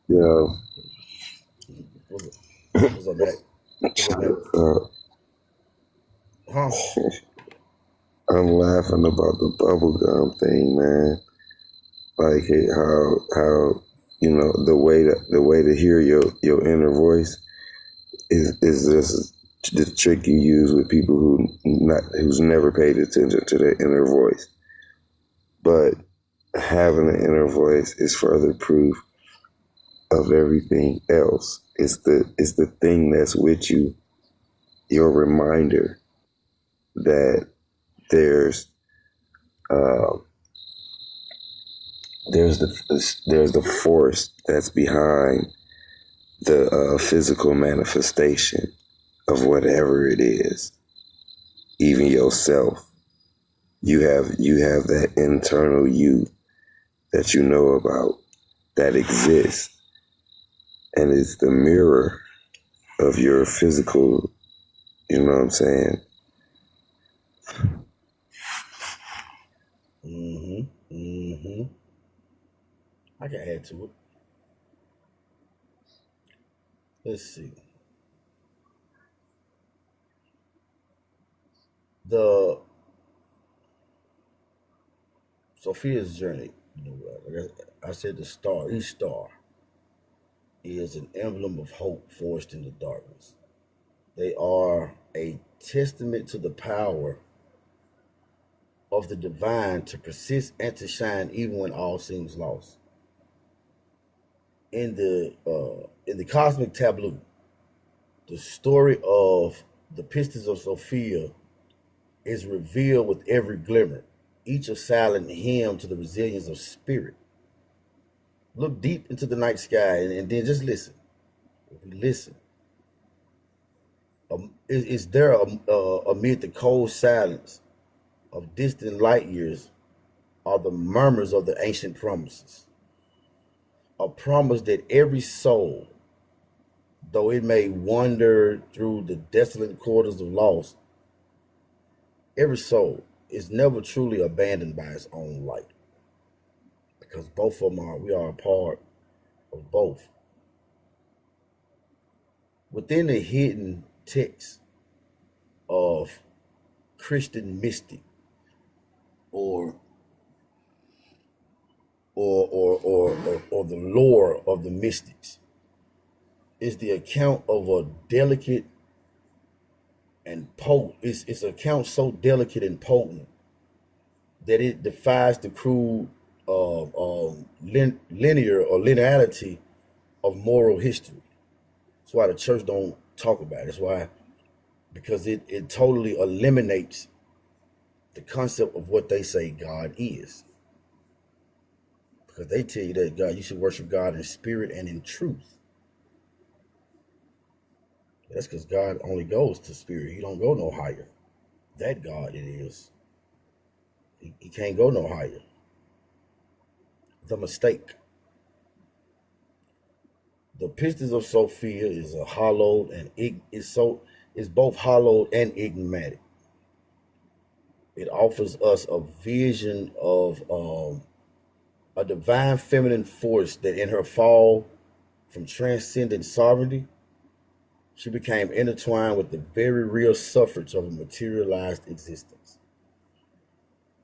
Yeah. What's up, Mac? Huh? I'm laughing about the bubblegum thing, man. Like how the way to hear your inner voice is just the trick you use with people who's never paid attention to their inner voice. But having an inner voice is further proof of everything else. It's the thing that's with you, your reminder that there's the force that's behind the physical manifestation of whatever it is, even yourself. You have that internal you that you know about that exists, and it's the mirror of your physical. You know what I'm saying? I can add to it. Let's see. The Sophia's journey. Like I said, each star is an emblem of hope forged in the darkness. They are a testament to the power of the divine to persist and to shine even when all seems lost. In the cosmic tableau, the story of the Pistis of Sophia is revealed with every glimmer, each a silent hymn to the resilience of spirit. Look deep into the night sky and then just listen. If we listen, is there amid the cold silence of distant light years are the murmurs of the ancient promises? A promise that every soul, though it may wander through the desolate quarters of loss, every soul is never truly abandoned by its own light, because both of them are. We are a part of both. Within the hidden text of Christian mystic, or or the lore of the mystics, is the account of a delicate and potent. It's an account so delicate and potent that it defies the crude linear or linearity of moral history. That's why the church don't talk about it. That's why, because it totally eliminates the concept of what they say God is. Because they tell you that God, you should worship God in spirit and in truth. That's because God only goes to spirit. He don't go no higher. That God it is. He can't go no higher. The mistake. The Pistis of Sophia is a hollowed and is both hollowed and enigmatic. It offers us a vision of a divine feminine force that in her fall from transcendent sovereignty, she became intertwined with the very real suffrage of a materialized existence.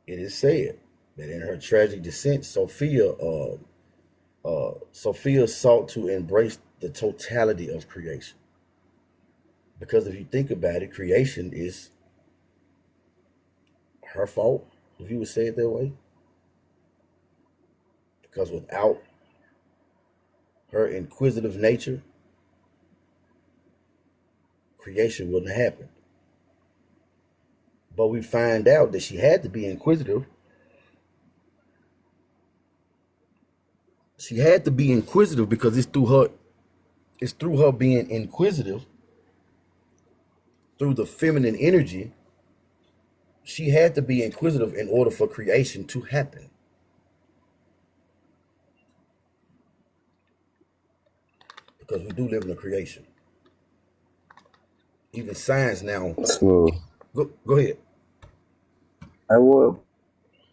It is said that in her tragic descent, Sophia sought to embrace the totality of creation. Because if you think about it, creation is her fault, if you would say it that way. Because without her inquisitive nature, creation wouldn't happen. But we find out that she had to be inquisitive. She had to be inquisitive because it's through her being inquisitive, through the feminine energy. She had to be inquisitive in order for creation to happen. Because we do live in a creation. Even science now. Smooth. Go ahead. At what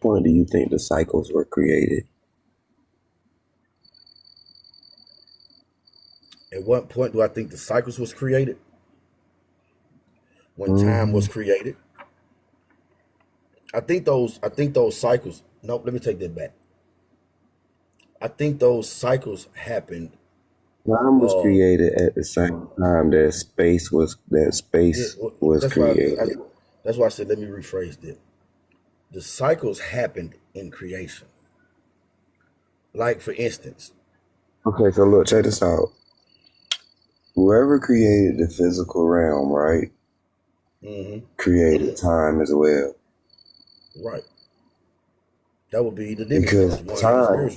point do you think the cycles were created? At what point do I think the cycles was created? When Mm-hmm. time was created. I think those cycles. Nope, let me take that back. I think those cycles happened. Time was created at the same time that space was That's created. That's why I said let me rephrase that. The cycles happened in creation. Like for instance. Okay, so look, check this out. Whoever created the physical realm, right, created time as well. Right. That would be the because time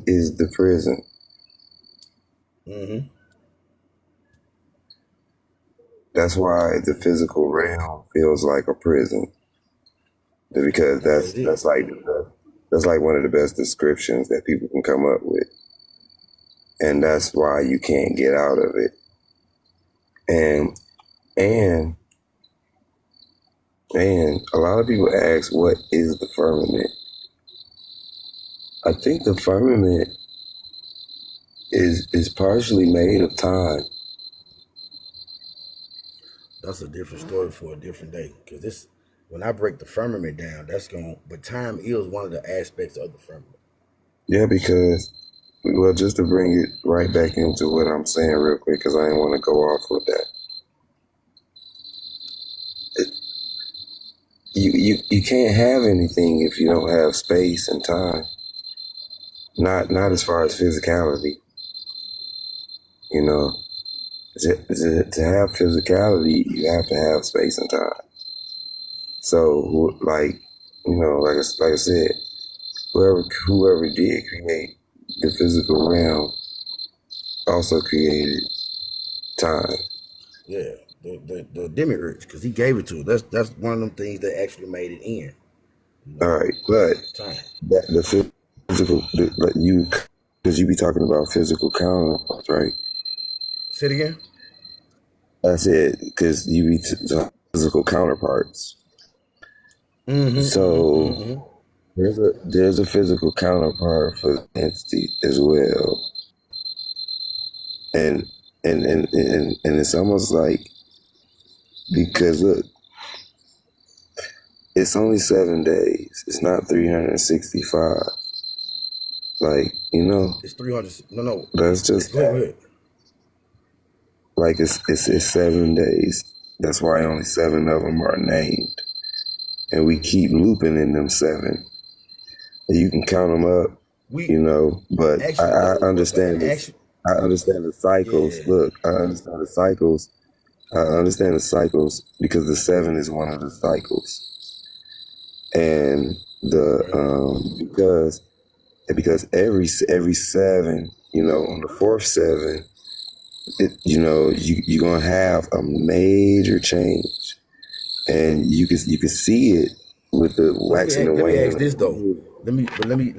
is the prison. Mm-hmm. That's why the physical realm feels like a prison. Because that's like one of the best descriptions that people can come up with. And that's why you can't get out of it. And a lot of people ask, what is the firmament? I think the firmament is partially made of time. That's a different story for a different day. Because when I break the firmament down, but time is one of the aspects of the firmament. Yeah, because, well, just to bring it right back into what I'm saying real quick, because I didn't want to go off with that. You can't have anything if you don't have space and time. Not as far as physicality. You know, to have physicality, you have to have space and time. So, like I said, whoever did create the physical realm also created time. Yeah, the demiurge, because he gave it to us. That's one of them things that actually made it in. All right, but the physical, because you be talking about physical counterparts, right? Say it again. I said because you be physical counterparts. So there's a physical counterpart for the entity as well, and it's almost like, because look, it's only 7 days. It's not 365. Like, It's 300. No. that's just Go ahead. like it's 7 days. That's why only 7 of them are named, and we keep looping in them 7. And you can count them up, But I understand this. I understand the cycles. Yeah. Look, I understand the cycles. I understand the cycles because the 7 is one of the cycles, and because every 7, on the 4th 7, you're gonna have a major change, and you can see it with the waxing and Let me waning. ask this though. Let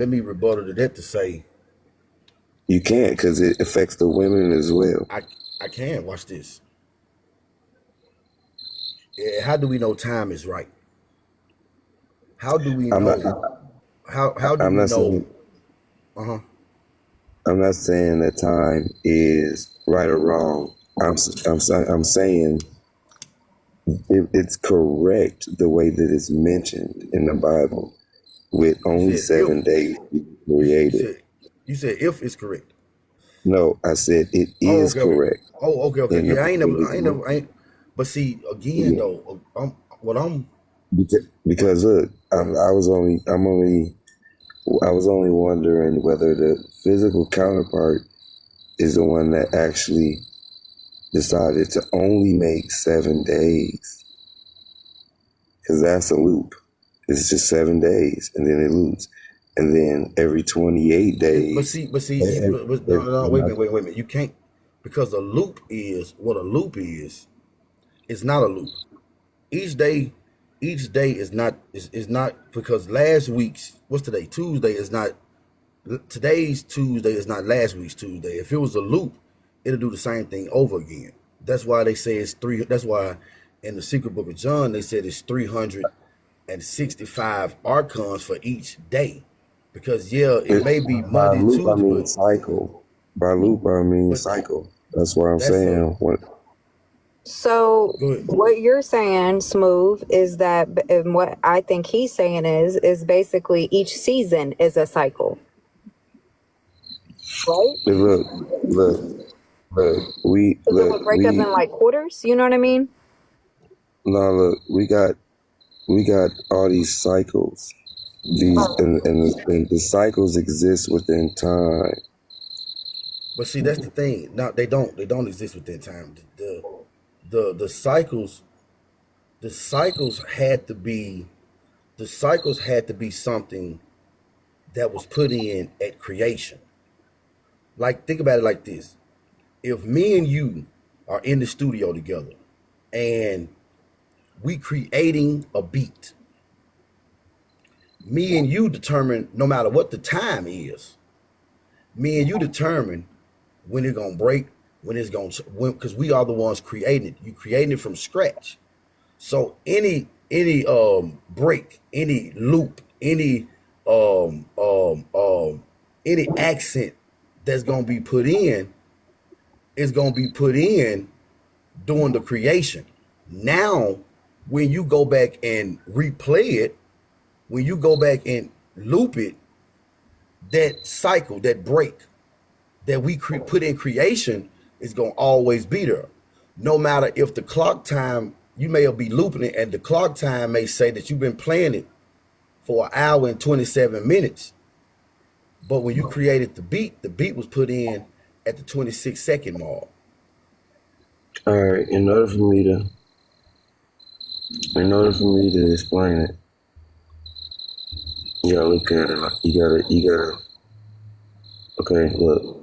me rebuttal to that to say You can't, because it affects the women as well. I can watch this. How do we know time is right? How do we know? How do we know? I'm not saying that time is right or wrong. I'm saying it's correct the way that it's mentioned in the Bible, with only 7 days created. You said if it's correct. No, I said it is correct. Oh, okay. Yeah, I ain't. But see, again though, because look, I was only wondering whether the physical counterpart is the one that actually decided to only make 7 days, because that's a loop. It's just 7 days, and then it loops, and then every 28 days. No, wait a minute. You can't, because a loop is what a loop is. It's not a loop. Each day is not because last week's, what's today? Tuesday is not. Today's Tuesday is not last week's Tuesday. If it was a loop, it'll do the same thing over again. That's why they say it's 3. That's why in the secret book of John they said it's 365 archons for each day. Because it may be Monday, loop, Tuesday. I mean cycle. By loop, I mean cycle. That's what I'm saying. So what you're saying, Smooth, is that, and what I think he's saying is basically each season is a cycle, right? Look. We break up in like quarters. You know what I mean? No, look, we got all these cycles. And the cycles exist within time. But see, that's the thing. No, they don't exist within time. The cycles had to be something that was put in at creation. Like, think about it like this. If me and you are in the studio together and we creating a beat, me and you determine, no matter what the time is, me and you determine when it's gonna break, because we are the ones creating it. You creating it from scratch. So any break, any loop, any accent that's gonna be put in is gonna be put in during the creation. Now, when you go back and replay it, when you go back and loop it, that cycle, that break that we put in creation is going to always be there. No matter if the clock time, you may be looping it, and the clock time may say that you've been playing it for 1 hour and 27 minutes. But when you created the beat was put in at the 26-second mark. All right, in order for me to explain it, you gotta look at it. You gotta. Okay, look.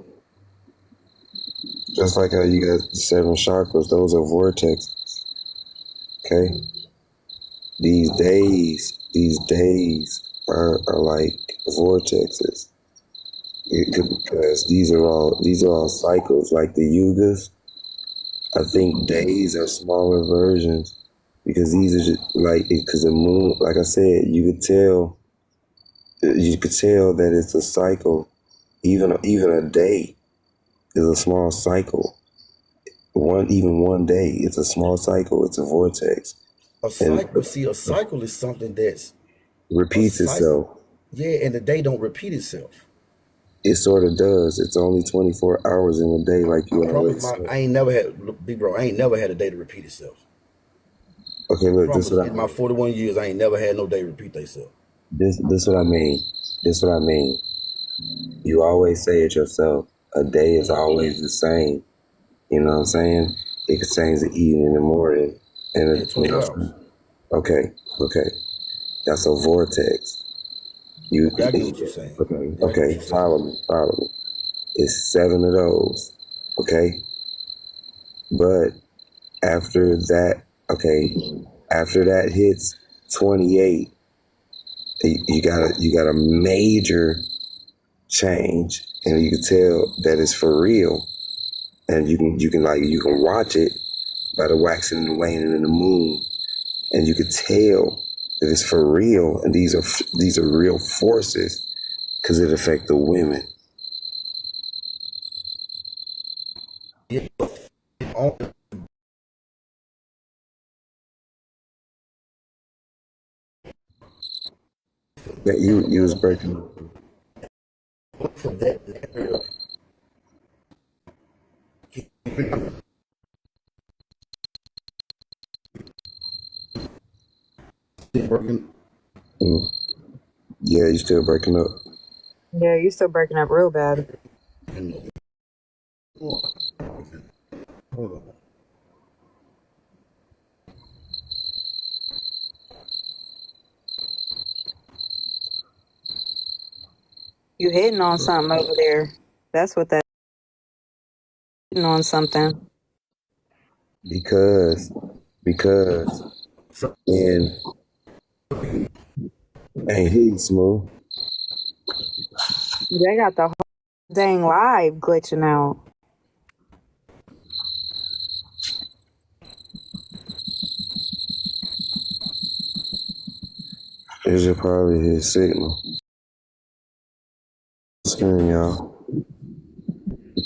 Just like how you got 7 chakras, those are vortexes. Okay? These days are like vortexes. Because these are all cycles, like the yugas. I think days are smaller versions because these are just like because the moon, like I said, you could tell that it's a cycle. Even a day is a small cycle. One day, it's a small cycle. It's a vortex, A and cycle, see, a cycle is something that's a repeats cycle. itself. Yeah, and the day don't repeat itself. It sort of does. It's only 24 hours in a day, like I you promise always said. I ain't never had, look, big bro, I ain't never had a day to repeat itself. Okay, I look, this promise, what I in my 41 years, I ain't never had no day repeat themselves. this what I mean. This what I mean. You always say it yourself. A day is always the same. You know what I'm saying? It could change the evening and the morning, and Yeah, you 24 know. hours. Okay, that's a vortex. You Okay, I get what you're saying. Yeah, I get what okay. you're saying. Follow me. It's 7 of those. Okay, but after that, after that hits 28, you got a major change, and you can tell that it's for real, and you can watch it by the waxing and waning of the moon, and you can tell that it's for real, and these are real forces because it affect the women. Yeah, on That you was breaking. for that area. Working Mm. Yeah, you still breaking up. Yeah, you still breaking up real bad. and hold on. You hitting on something over there. That's what that hitting on something. because So, and ain't he smooth. They got the whole dang live glitching out. Is it probably his signal? Screen, y'all.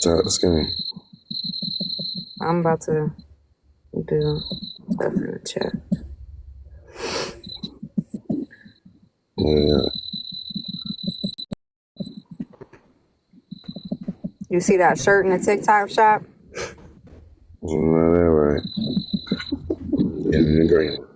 Top the screen. I'm about to do stuff in the chat. Yeah. You see that shirt in the TikTok shop? No, that right. In the green.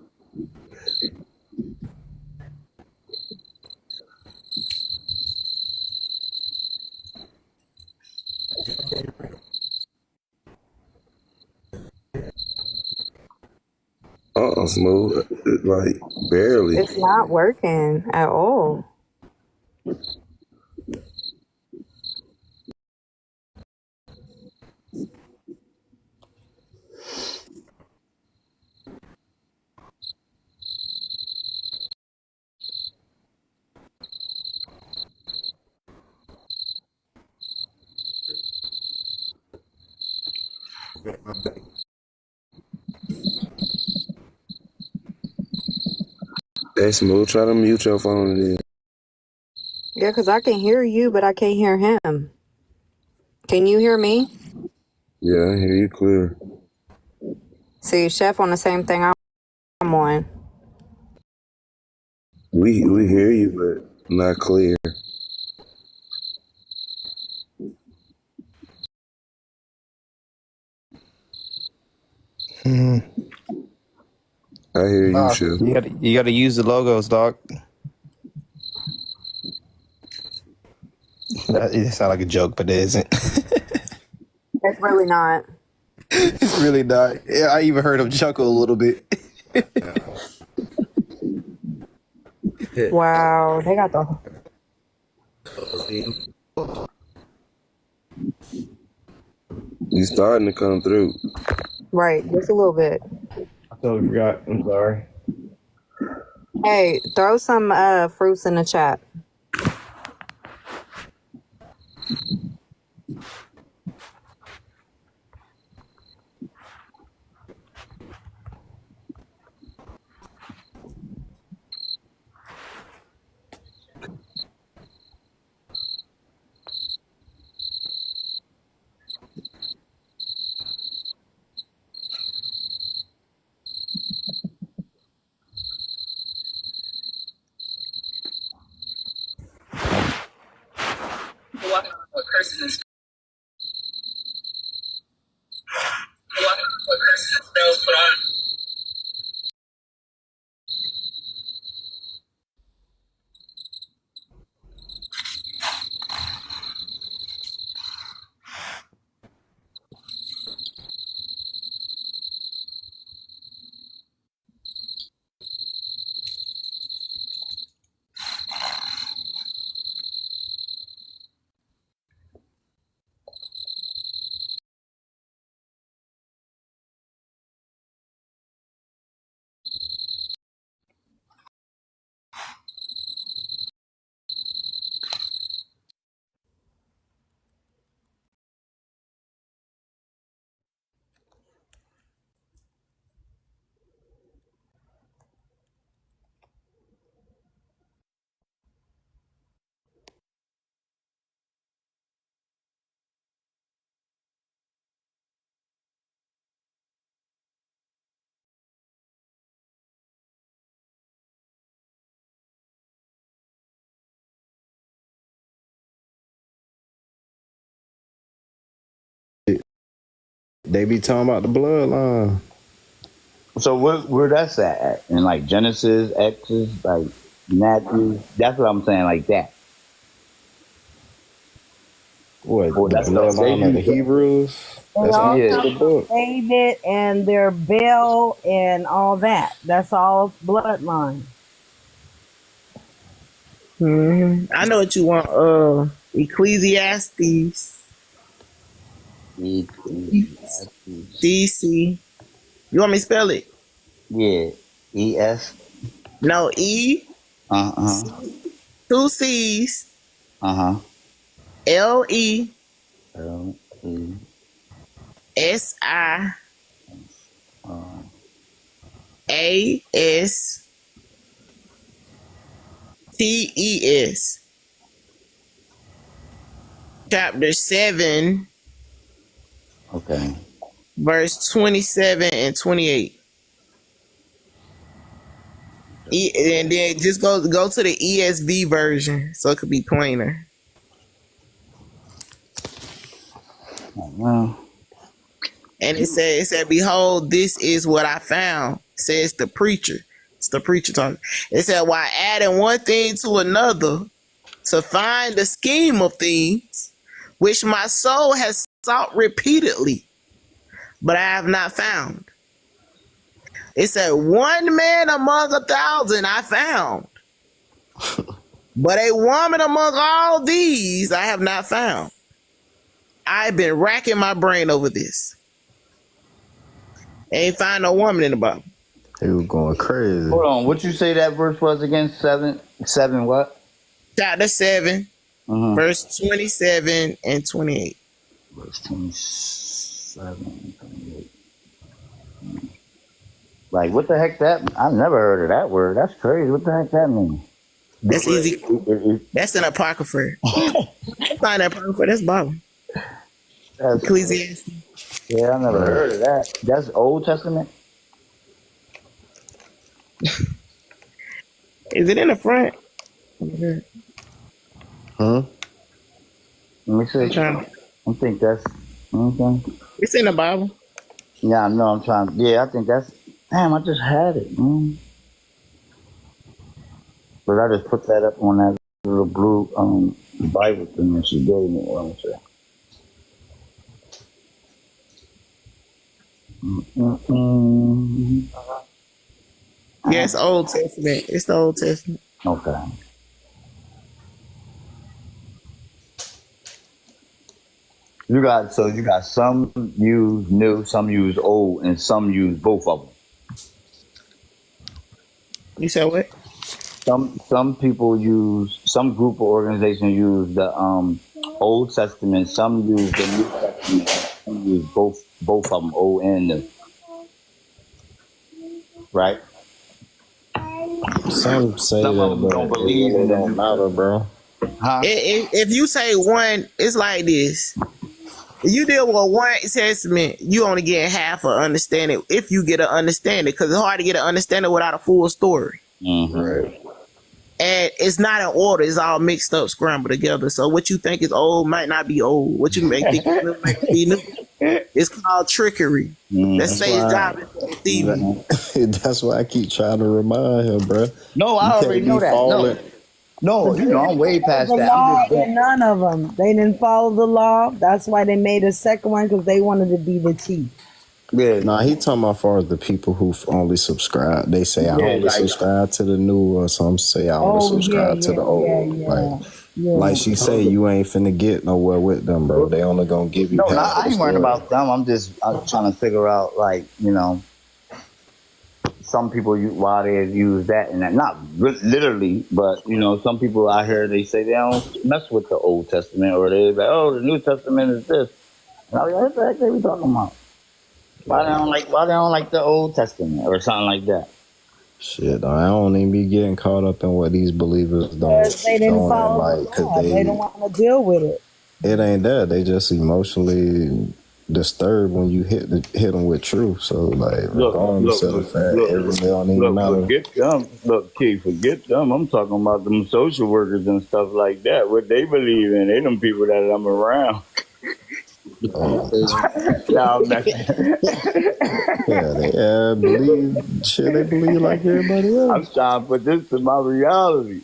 Smooth. Like barely. It's not working at all. Hey, Smooth, try to mute your phone then. Yeah, because I can hear you, but I can't hear him. Can you hear me? Yeah, I hear you clear. See, Chef on the same thing I'm on. We hear you, but not clear. I hear you, Chef. You gotta use the logos, dog. It sounds like a joke, but it isn't. It's really not. It's really not. Yeah, I even heard him chuckle a little bit. Wow, they got the You starting to come through. right, just a little bit. I totally forgot. I'm sorry. Hey, throw some fruits in the chat. They be talking about the bloodline. So where that's at? In like Genesis, Exodus, like Matthew. That's what I'm saying, like that. What, Well, the that's what they bloodline of the use. Hebrews? They That's all after come the from book. David and their Bell and all that. That's all bloodline. I know what you want. Ecclesiastes. DC. You want me to spell it? Yeah. ES. No, E. Uh-huh. Two C's. Uh-huh. LE. L-E. SI. Uh, ASTES. Chapter 7, okay. verse 27 and 28. And then just go to the ESV version so it could be plainer. Well, And it said, behold, this is what I found, says the preacher. It's the preacher talking. It said, while adding one thing to another to find the scheme of things, which my soul has sought repeatedly, but I have not found. It said, one man among 1,000 I found, but a woman among all these I have not found. I've been racking my brain over this. Ain't find no woman in the Bible. He was going crazy. hold on. What you say that verse was again? 7 what? Chapter 7, verse 27 and 28. Verse 27, 28. Like, what the heck that? I've never heard of that word. That's crazy. What the heck that mean? That's easy. That's an apocrypha. That's not an apocrypha. That's Bible. That's Ecclesiastes. Yeah, I never heard of that. That's Old Testament? Is it in the front? Huh? Let me see. I think that's... Okay. It's in the Bible. Yeah, I know. I'm trying... Yeah, I think that's... Damn, I just had it, man. But I just put that up on that little blue Bible thing that she gave me. What I'm saying. Yeah, it's Old Testament. It's the Old Testament. Okay. You got some use new, some use old, and some use both of them. You said what? Some people use, some group or organization use the Old Testament. Some use the New Testament. Some use both of them, old and new. Right? Some say Some that, of them but don't believe in it the don't New matter, bro. Huh? If you say one, it's like this. If you deal with one testament, you only get half an understanding if you get an understanding, because it's hard to get an understanding without a full story. Mm-hmm. Right. And it's not in order. It's all mixed up, scrambled together. So what you think is old might not be old. What you think is new might not be new. It's called trickery. That's Satan's job is to deceive you. That's why I keep trying to remind him, bro. No, You I can't already be know that. falling. No, you know, I'm way past The that. I'm law just going. in none of them. They didn't follow the law. That's why they made a second one because they wanted to be the chief. Yeah. Nah, he talking about far as the people who only subscribe. They say I Yeah, only like, subscribe to the new, or some say I only subscribe to the old. Like she say, you ain't finna get nowhere with them, bro. They only gonna give you no, half of I the ain't worrying story. about them. I'm trying to figure out, like, you know, some people why they use that and that. Not literally, but you know, some people I hear they say they don't mess with the Old Testament, or they like, oh, the New Testament is this. And I'm like, what the heck are we talking about? Why they don't like the Old Testament or something like that? Shit, I don't even be getting caught up in what these believers Because they didn't don't follow like, the cause law. They don't want to deal with it. it ain't that. They just emotionally disturbed when you hit them with truth. So like, regardless of the fact, it really don't even matter. Forget them. Look, Key, forget them. I'm talking about them social workers and stuff like that. What they believe in. They them people that I'm around. Nah, I'm messing. Yeah, they believe shit. They believe like everybody else. I'm trying to put this to my reality.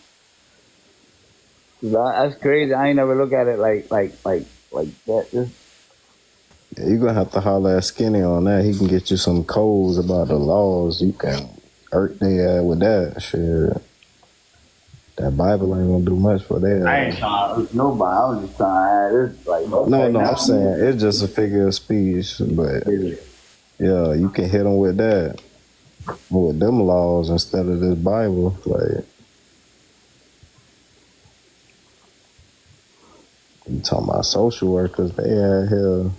That's crazy. I ain't never look at it like that. Yeah, you gonna have to holler at Skinny on that. He can get you some codes about the laws. You can hurt their with that shit. That Bible ain't gonna do much for that. I ain't trying to hurt nobody. I was just trying to add this. Like, okay, No, I'm saying it's just a figure of speech. But yeah, you can hit them with that, with them laws instead of this Bible. Like, you talking about social workers? They out here.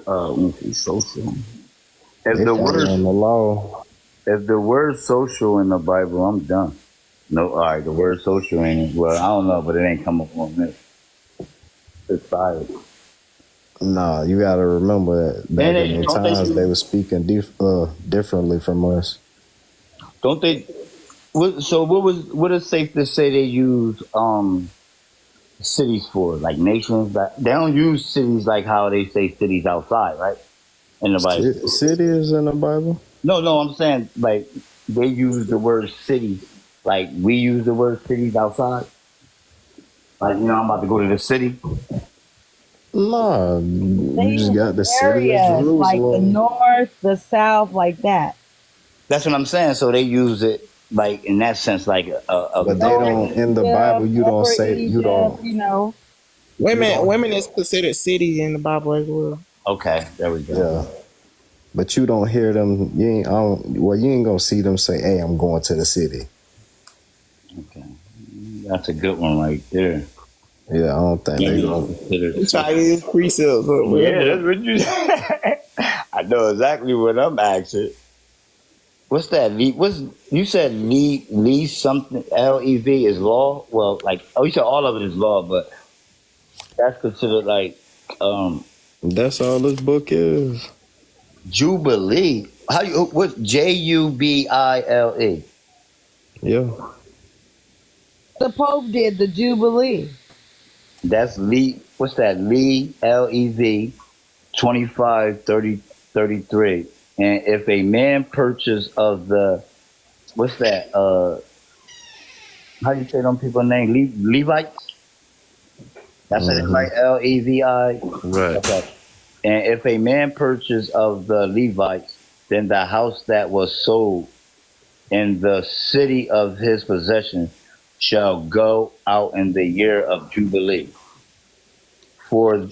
Let me see, social. They following the law. If the word social in the Bible, I'm done. No, all right, the word social ain't. Well, I don't know, but it ain't come up on this. It's fire. Nah, you gotta remember that back in the times they were speaking differently from us. Don't they? So what is safe to say they use cities for? Like nations? They don't use cities like how they say cities outside, right? In the Bible. Cities in the Bible? No, I'm saying like they use the word cities like we use the word cities outside. Like, you know, I'm about to go to the city. Nah, you just got the city of Areas Jerusalem. like the north, the south, like that. That's what I'm saying. So they use it like in that sense, like a but they don't in the Bible. You don't say you don't. You know, Women is considered cities in the Bible as well. Okay, there we go. Yeah, but you don't hear them. You ain't gonna see them say, "Hey, I'm going to the city." Okay, that's a good one right there. Yeah, I don't think they gonna. Chinese precepts. Yeah, that's what you. I know exactly what I'm asking. What's that? You said Lee something? LEV is law. Well, like you said, all of it is law, but that's considered like. That's all this book is. Jubilee. How you? What's JUBILE? Yeah. the Pope did the Jubilee. That's Lee. What's that? Lee LEV 25:30:33. And if a man purchase of the what's that? How do you say them people name? Levites. That's it, right? LEVI. Right. Okay. And if a man purchase of the Levites, then the house that was sold in the city of his possession shall go out in the year of Jubilee. For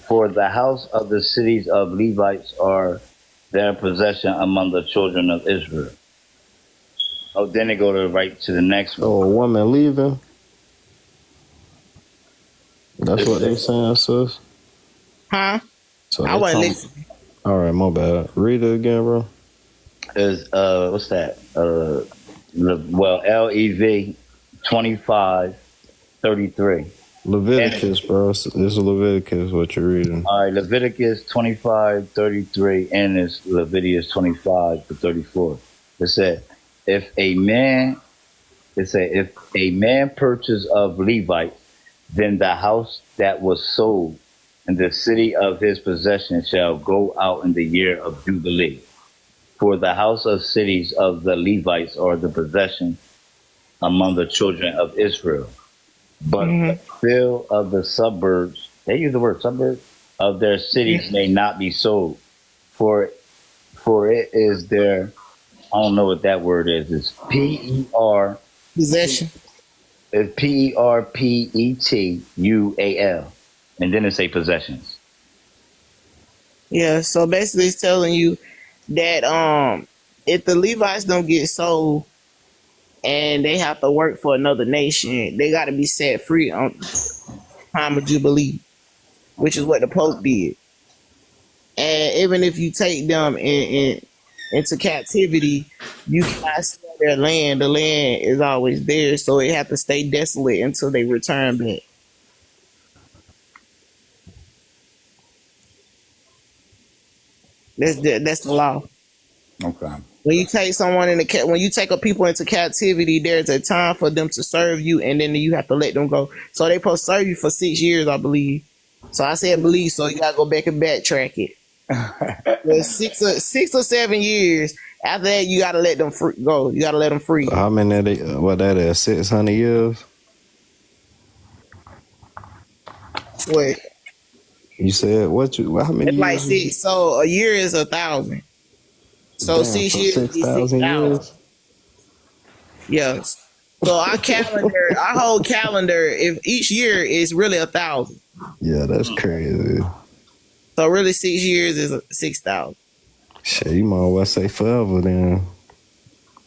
the house of the cities of Levites are their possession among the children of Israel. Oh, then they go to the next one. Oh, a woman leaving. That's what they saying, sis. Huh? So I wasn't listening. All right, my bad. Read it again, bro. Is what's that? LEV 25:33. Leviticus, bro. This is Leviticus. What you're reading? All right, Leviticus 25:33, and it's Leviticus 25:34. It said, if a man It say, if a man purchase of Levites, then the house that was sold and the city of his possession shall go out in the year of Jubilee. For the house of cities of the Levites are the possession among the children of Israel. But the fill of the suburbs, they use the word suburbs, of their cities may not be sold. For it is their, I don't know what that word is. It's P-E-R. Possession. It's P-E-R-P-E-T-U-A-L. And then it say possessions. Yeah, so basically it's telling you that if the Levites don't get sold and they have to work for another nation, they got to be set free on time of Jubilee, which is what the Pope did. And even if you take them into captivity, you cannot sell their land. The land is always there, so it have to stay desolate until they return back. That's the law. Okay. When you take someone when you take a people into captivity, there's a time for them to serve you, and then you have to let them go. So they supposed to serve you for 6 years, I believe. So I said believe, so you gotta go back and backtrack it. Well, 6 or 7 years. After that, you gotta let them go. You gotta let them free. So how many? What that is? 600 years. What? You said what? How many It's like years? 6. So a year is 1,000. So Damn, 6 so years is 6,000 6,000. years. Yes. So our whole calendar, if each year is really 1,000. Yeah, that's crazy. So really 6 years is 6,000. Shit, you might as well say forever then.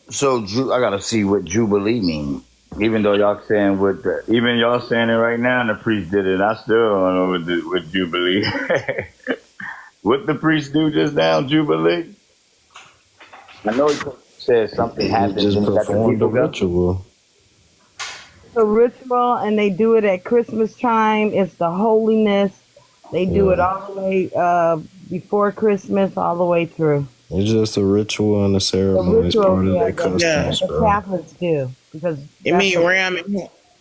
So I gotta see what Jubilee means. Even though y'all saying even y'all saying it right now, and the priest did it. I still don't know what Jubilee. What the priest do just now, Jubilee? I know he said something happened. Just and let the performed the people go. ritual. The ritual, and they do it at Christmas time. It's the holiness. They do it all the way before Christmas, all the way through. It's just a ritual and a The ceremony. It's part ritual, of their customs, the bro. Catholics do, because It means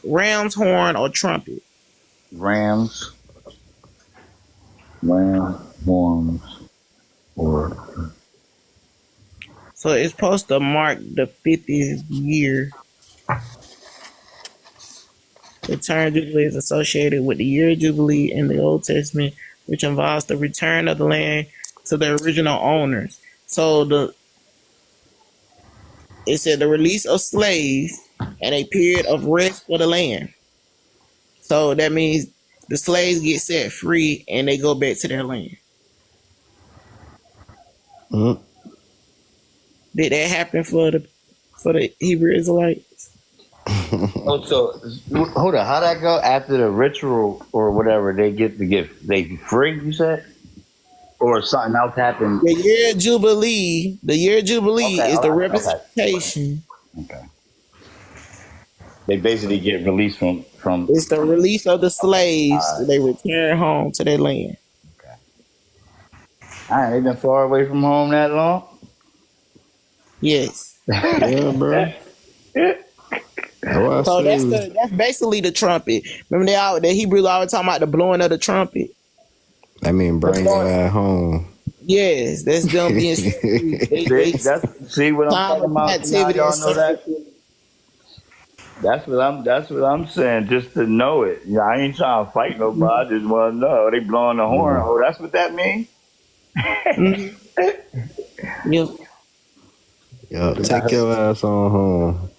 ram's horn or trumpet. Rams, horns, or. So it's supposed to mark the 50th year. The term Jubilee is associated with the year of Jubilee in the Old Testament, which involves the return of the land to the original owners. So it said the release of slaves and a period of rest for the land. So that means the slaves get set free and they go back to their land. Did that happen for the Hebrew Israelites? Oh, so hold on. How'd that go? After the ritual or whatever, they free. You said, or something else happened. The year of Jubilee. The year of Jubilee is the representation. Okay. They basically get released from. It's the release of the slaves. They return home to their land. Okay. All right, they've been far away from home that long. Yes. Yeah, bro. So that's basically the trumpet. Remember the Hebrews always talking about the blowing of the trumpet. I mean, bring your ass home. Yes, that's them being. See what I'm talking about? Now y'all know that. That's what I'm saying. Just to know it. Yeah, I ain't trying to fight nobody. I just want to know. They blowing the horn. Oh, that's what that means. Yep. Yo, take your ass on home.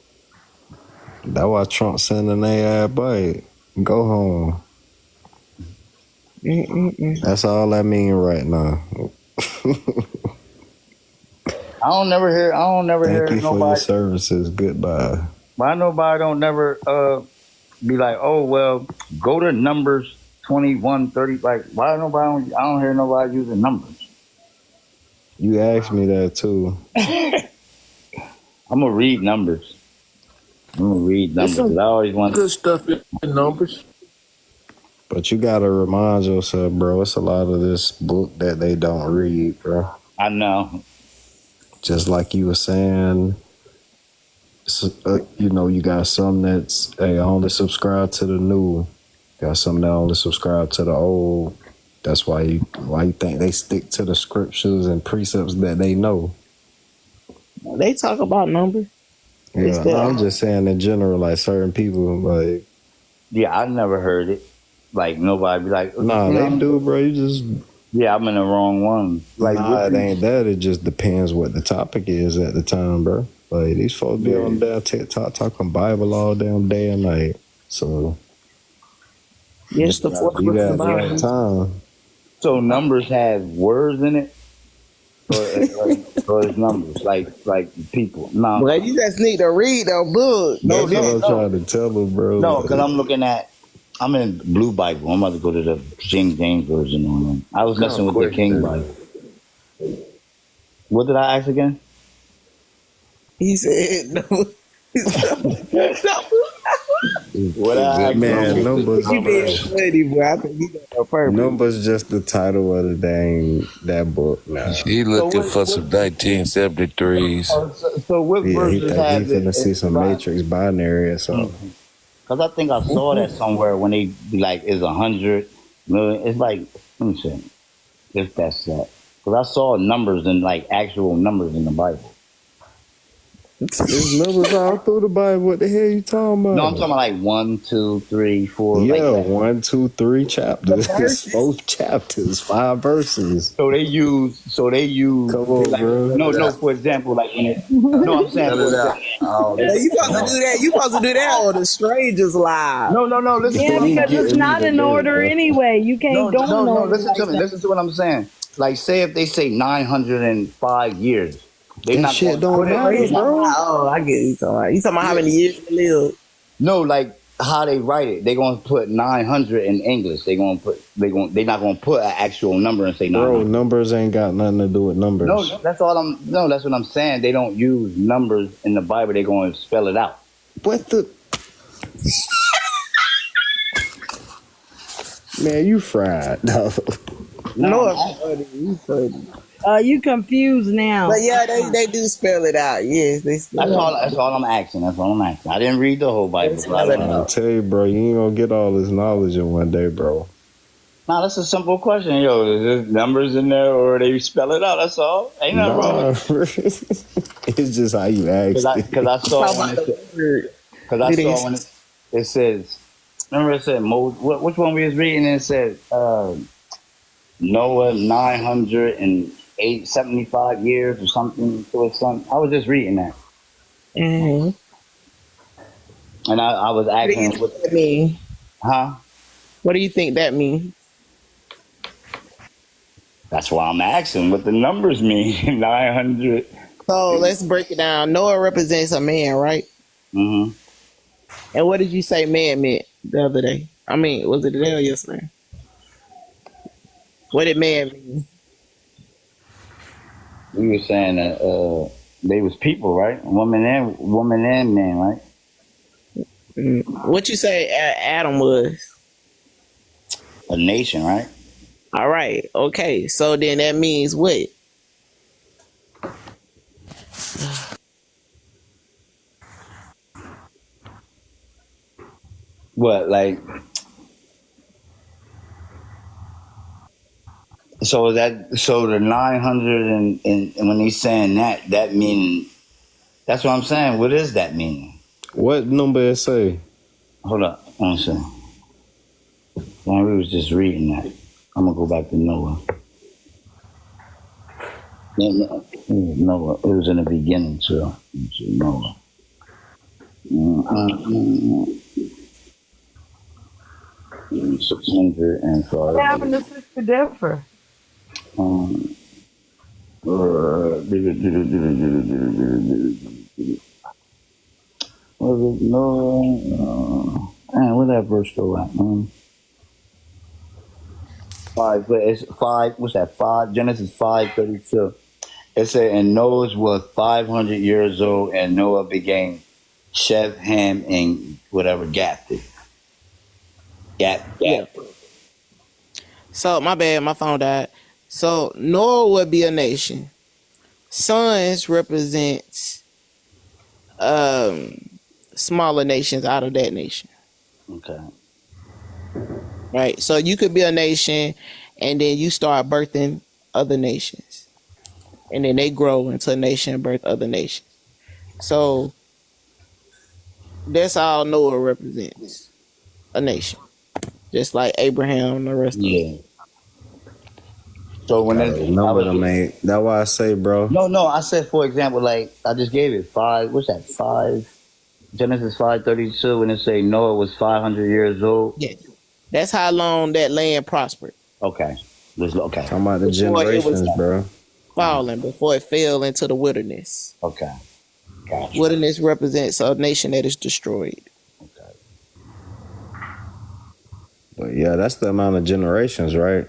That's why Trump sending their ass back. Go home. That's all that mean right now. I don't never hear Thank you for nobody. your services. Goodbye. Why nobody don't never be like, oh well, go to Numbers 21:30. Like, why nobody? I don't hear nobody using numbers. You asked me that too. I'm gonna read numbers. I always want good stuff in numbers. But you gotta remind yourself, bro, it's a lot of this book that they don't read, bro. I know. Just like you were saying, You know, you got some that's only subscribe to the new. Got some that only subscribe to the old. That's why you think they stick to the scriptures and precepts that they know. They talk about numbers. Yeah, no, I'm just saying in general, like certain people, like Yeah, I never heard it. Like nobody be like, nah, you they know, do, bro. You just yeah, I'm in the wrong one. Like, nah, it ain't that. It just depends what the topic is at the time, bro. Like these folks be on damn TikTok talking Bible all damn day and night. So yes, the fourth you book of the got the right Bible. time. so numbers have words in it, or it's numbers like people. No, But you just need to read the book. no, That's what I'm no, trying to tell them, bro. no, because I'm in Blue Bible. I'm about to go to the King James version on them. I was messing with the King Bible. What did I ask again? He said no. What I asked Man, numbers. You being funny, boy. I think he got on purpose. Numbers just the title of the dang that book. Nah. He looking for some 1973s. So what Yeah, he verses think have he finna it? see some Matrix binary or something. Because I think I saw that somewhere when they be like, is 100 million. It's like, let me see if that's that. Because I saw numbers and like actual numbers in the Bible. There's numbers all through the Bible. What the hell you talking about? No, I'm talking about like 1, 2, 3, 4. Yeah, like 1, 2, 3 chapters. It's 4 chapters, 5 verses. So they use. Come on, like, bro. No. For example, like when it. No, I'm saying. For example, Hey, you supposed to do that. You supposed to do that on the Strangers Live. No. Listen Yeah, to because it's not in order anyway. You can't go in order. Listen to me. Listen to what I'm saying. Like, say if they say 905 years, they that not shit gonna don't put it matter, right. bro. Oh, I get you talking about. You talking about how many years they live? No, like how they write it. They gonna put 900 in English. They not gonna put an actual number and say 900. Bro, numbers ain't got nothing to do with numbers. No, that's what I'm saying. They don't use numbers in the Bible. They gonna spell it out. What the? Man, you fried. No, you funny. You confused now. But yeah, they do spell it out. Yes, they spell it out. That's all I'm asking. I didn't read the whole Bible. I tell you, bro, you ain't gonna get all this knowledge in one day, bro. Nah, that's a simple question. Yo, is there numbers in there or they spell it out? That's all. Ain't nothing wrong with it. It's just how you ask. Because I saw when it says, remember it said, which one we was reading? It said, Noah 975 years or something to his son. I was just reading that. Mm-hmm. And I was asking, what does that mean? Huh? What do you think that means? That's why I'm asking what the numbers mean. 900. So let's break it down. Noah represents a man, right? Mm-hmm. And what did you say man meant the other day? I mean, was it today or yesterday? What did man mean? We were saying that they was people, right? Woman and man, right? What you say Adam was? A nation, right? All right. Okay. So then that means what? What, like? So the 900 and when he's saying that mean, that's what I'm saying. What does that mean? What number it say? Hold up, one second. Man, we was just reading that. I'm gonna go back to Noah. Noah. It was in the beginning, so Noah. 605. What happened to Sister Deborah? Was it Noah? Where that verse go at? 5. It's 5. What's that? 5. Genesis 5:32. It said, and Noah was 500 years old, and Noah began Shem, Ham, and whatever Gath. Yeah. So my bad, my phone died. So Noah would be a nation. Sons represents um, smaller nations out of that nation. Okay. Right. So you could be a nation, and then you start birthing other nations, and then they grow into a nation, and birth other nations. So that's all Noah represents, a nation, just like Abraham and the rest of them. Yeah. So when Gotta I remember was them, ain't. That's why I say, bro. no, I said for example, like I just gave it 5. What's that? 5 Genesis 5:32 when it say Noah was 500 years old. Yes. That's how long that land prospered Okay. Okay. Talking about the before it was generations, bro. fallen, before it fell into the wilderness. Okay. Gotcha. Wilderness represents a nation that is destroyed. But yeah, that's the amount of generations, right?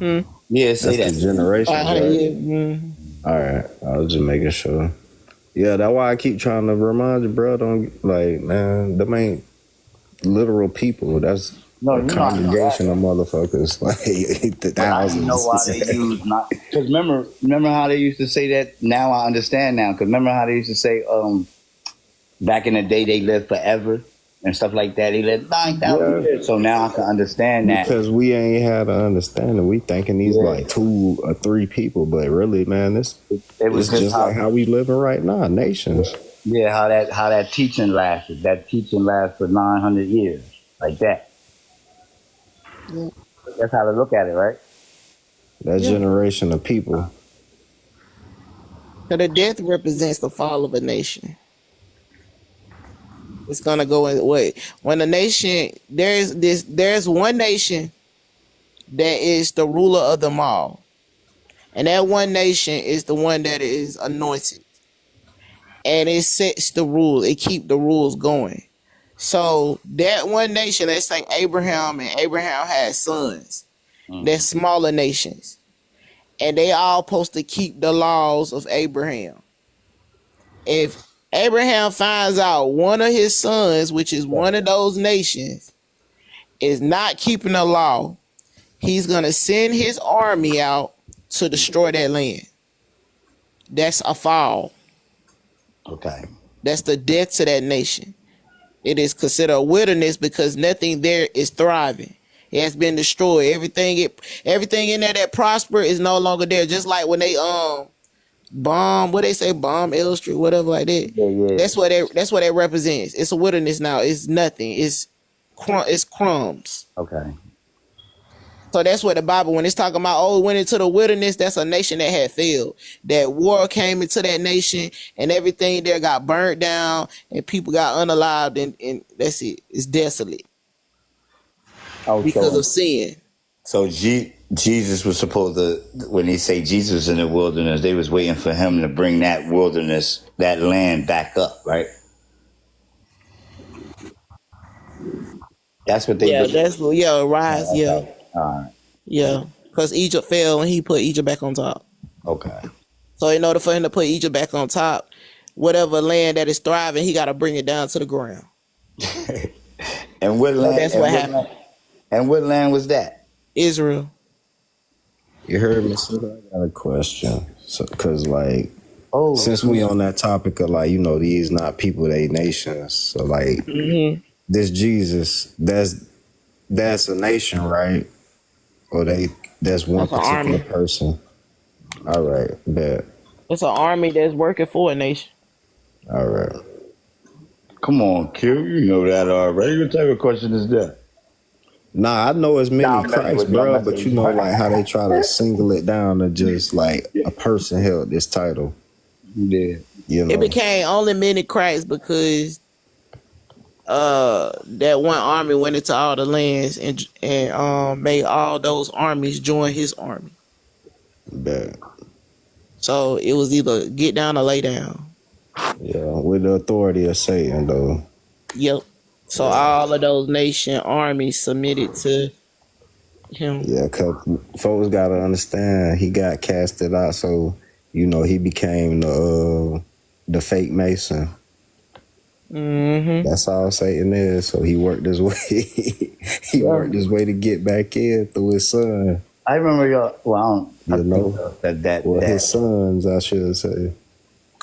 Yeah, say That's that. the generations, right? Mhm. All right, I was just making sure. Yeah, that's why I keep trying to remind you, bro. Don't like, man. Them ain't literal people. That's No, a you know I know congregation that. of motherfuckers, like But I didn't know why thousands. they use not because remember how they used to say that. Now I understand now because remember how they used to say back in the day they lived forever and stuff like that. They lived 9,000 years. So now I can understand that because we ain't had an understanding. We thinking these like 2 or 3 people, but really, man, it was it's just just like how we living right now, nations. yeah how that teaching lasted. That teaching lasted for 900 years like that. Yeah. That's how to look at it, right? That generation of people. So the death represents the fall of a nation. It's gonna go in way when a nation there's one nation that is the ruler of them all, and that one nation is the one that is anointed, and it sets the rule. It keep the rules going. So that one nation, let's say Abraham, and Abraham had sons. They're smaller nations, and they all supposed to keep the laws of Abraham. If Abraham finds out one of his sons, which is one of those nations, is not keeping the law, he's gonna send his army out to destroy that land. That's a fall. Okay. That's the death to that nation. It is considered a wilderness because nothing there is thriving. It has been destroyed. Everything in there that prosper is no longer there. Just like when they bomb, what they say, bomb L Street, whatever like that. Yeah. That's what it represents. It's a wilderness now. It's nothing. It's crumbs. Okay. So that's what the Bible, when it's talking about, it went into the wilderness, that's a nation that had failed. That war came into that nation and everything there got burnt down and people got unalived and that's it. It's desolate because of sin. So Jesus was supposed to, when they say Jesus in the wilderness, they was waiting for him to bring that wilderness, that land back up, right? That's what they believe. Rise, yeah. All right. Yeah. Because Egypt fell and he put Egypt back on top. Okay. So in order for him to put Egypt back on top, whatever land that is thriving, he got to bring it down to the ground. And what land? That's what happened. And what land was that? Israel. You heard me, so I got a question. So, cause like, since we on that topic of like, these not people, they nations. So like, this Jesus, that's a nation, right? Or that's one particular person. All right, bet. It's an army that's working for a nation. All right. Come on, Q. You know that already. What type of question is that? Nah, I know it's many Christ, bro, but like how they try to single it down to just like a person held this title. Yeah. It became only many Christ because that one army went into all the lands and made all those armies join his army. Bet. So it was either get down or lay down. Yeah, with the authority of Satan, though. Yep. So all of those nation armies submitted to him. Yeah, because folks got to understand, he got casted out, so, he became the fake Mason. Mm-hmm. That's all Satan is. So he worked his way. Worked his way to get back in through his son. I remember his sons, I should say.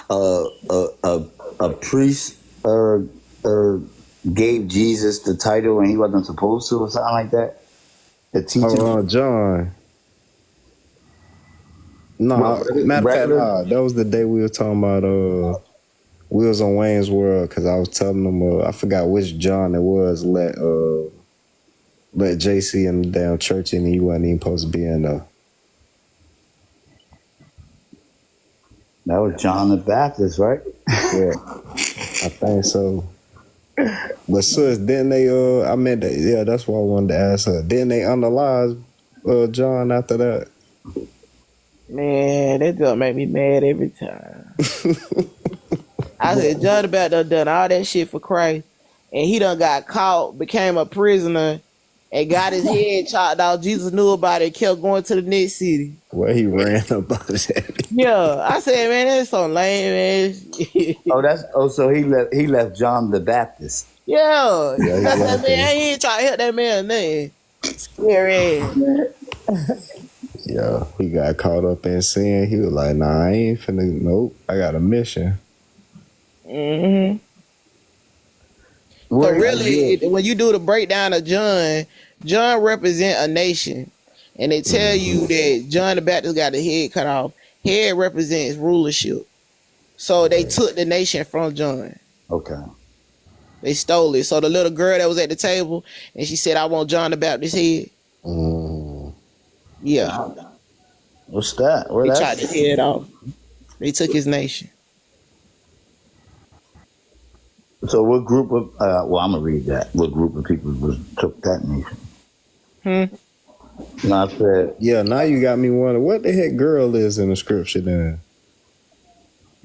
a priest gave Jesus the title and he wasn't supposed to, or something like that. The teacher. John. Nah, What, matter of fact, regular? nah, that was the day we were talking about. We was on Wayne's World because I was telling them. I forgot which John it was. Let JC in the damn church and he wasn't even supposed to be in there. That was John the Baptist, right? Yeah, I think so. But sis, then they I meant that, yeah, that's why I wanted to ask her. Then they unalive John after that. Man, that don't make me mad every time. I said John the Baptist done all that shit for Christ, and he done got caught, became a prisoner, and got his head chopped off. Jesus knew about it, kept going to the next city. Well, he ran about it. Yeah, I said, man, that's so lame, man. So he left John the Baptist. Yeah, Yeah, he that's that left man. him. He ain't trying to help that man nothing. Scary ass. Yeah, he got caught up in sin. He was like, nah, I ain't finna, nope, I got a mission. Mm-hmm. So really, when you do the breakdown of John represent a nation, and they tell you that John the Baptist got the head cut off. Head represents rulership. So they took the nation from John. Okay. They stole it. So the little girl that was at the table, and she said, I want John the Baptist head. Yeah. What's that? They tried his head off. They took his nation. So what group of, well, I'm going to read that. What group of people took that nation? And I said, yeah, now you got me wondering, what the heck girl is in the scripture then?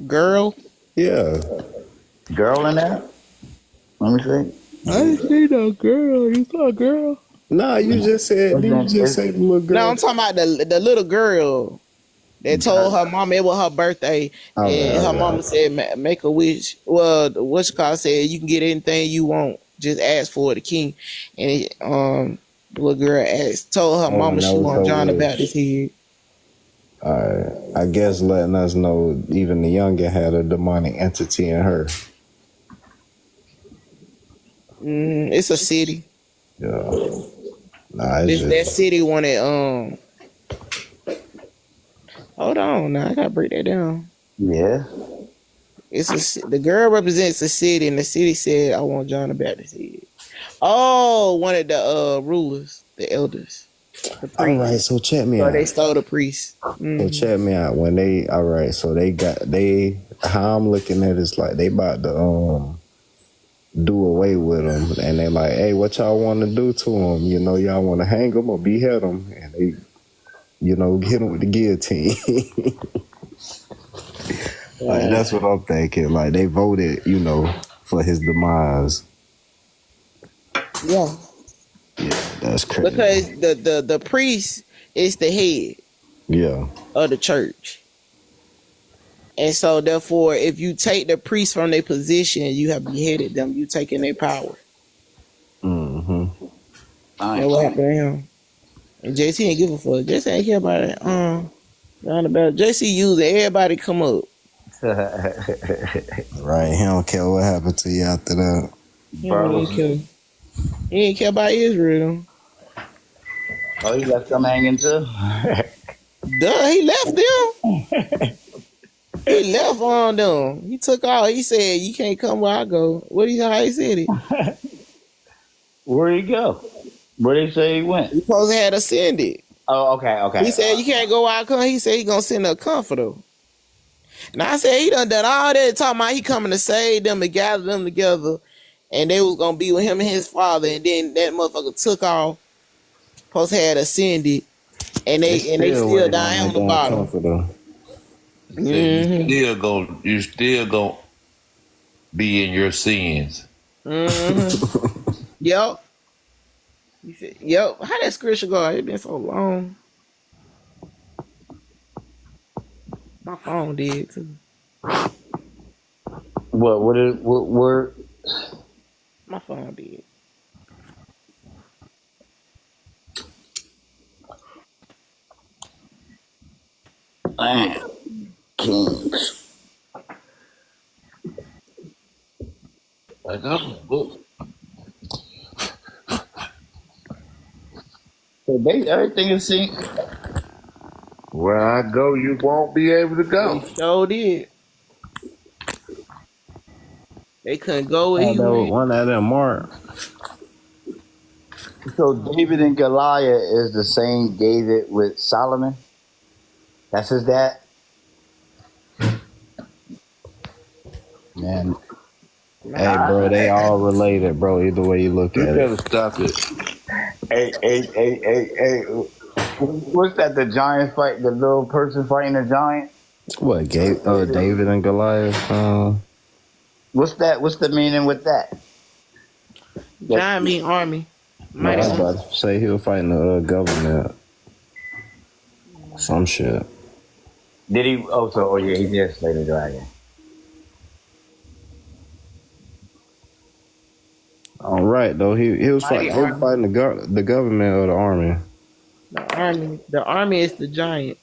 Girl? Yeah. Girl in that? Let me see. I didn't see no girl. You saw a girl? Nah, you just said, didn't you just say the little girl? No, I'm talking about the little girl that told her mama it was her birthday, and her mama said, make a wish. Well, what's called said, you can get anything you want. Just ask for the king. And the little girl told her mama she want John the Baptist head. I guess letting us know even the youngin had a demonic entity in her. It's a city. Yeah. Nah, That city wanted hold on now, I gotta break that down. Yeah. The girl represents the city, and the city said, I want John the Baptist head. Oh, one of the rulers, the elders. All right, so check me out. They stole the priest. So check me out. When they, all right, so how I'm looking at it is like they about to do away with them, and they like, hey, what y'all want to do to them? You know, y'all want to hang them or behead them, and they, you know, hit them with the guillotine. Like, that's what I'm thinking. Like, they voted, you know, for his demise. Yeah. Yeah, that's crazy. Because the priest is the head of the church. And so therefore, if you take the priest from their position, you have beheaded them. You taking their power. Mm-hmm. And what happened to him? And JC ain't give a fuck. JC ain't care about it. Round about JC using everybody come up. Right, he don't care what happened to you after that. He ain't care about Israel. Oh, he left them hanging too? Duh, he left them. He left on them. He took off. He said, you can't come where I go. How he said it? Where'd he go? Where they say he went? He supposed to have ascended. Oh, okay. He said, you can't go where I come. He said he gonna send a comforter. And I said, he done all that, talking about he coming to save them and gather them together, and they was gonna be with him and his father, and then that motherfucker took off, supposed to have ascended, and they still dying on the bottom. You still go be in your sins. Yep. He said, yep. How that scripture go? It been so long. My phone did too. What word? My phone did. Man, Kings. Like, I'm book. So everything is seen. Where I go, you won't be able to They go. sure did. They couldn't go where Oh, he that was went. one of them Mark. So David and Goliath is the same David with Solomon. That's his dad. Man, hey, bro, Nah. they all related, bro. Either way you look You at it. better stop it. Hey. What's that? The giant fight? The little person fighting the giant? What, David and Goliath? What's that? What's the meaning with that? Giant mean army. No, I Mighty was army. about to say he was fighting the government. Some shit. Did he? Oh yeah, he did slay the dragon. All right, though. He was Mighty fighting. He was army. fighting the government or the army. The army is the giant.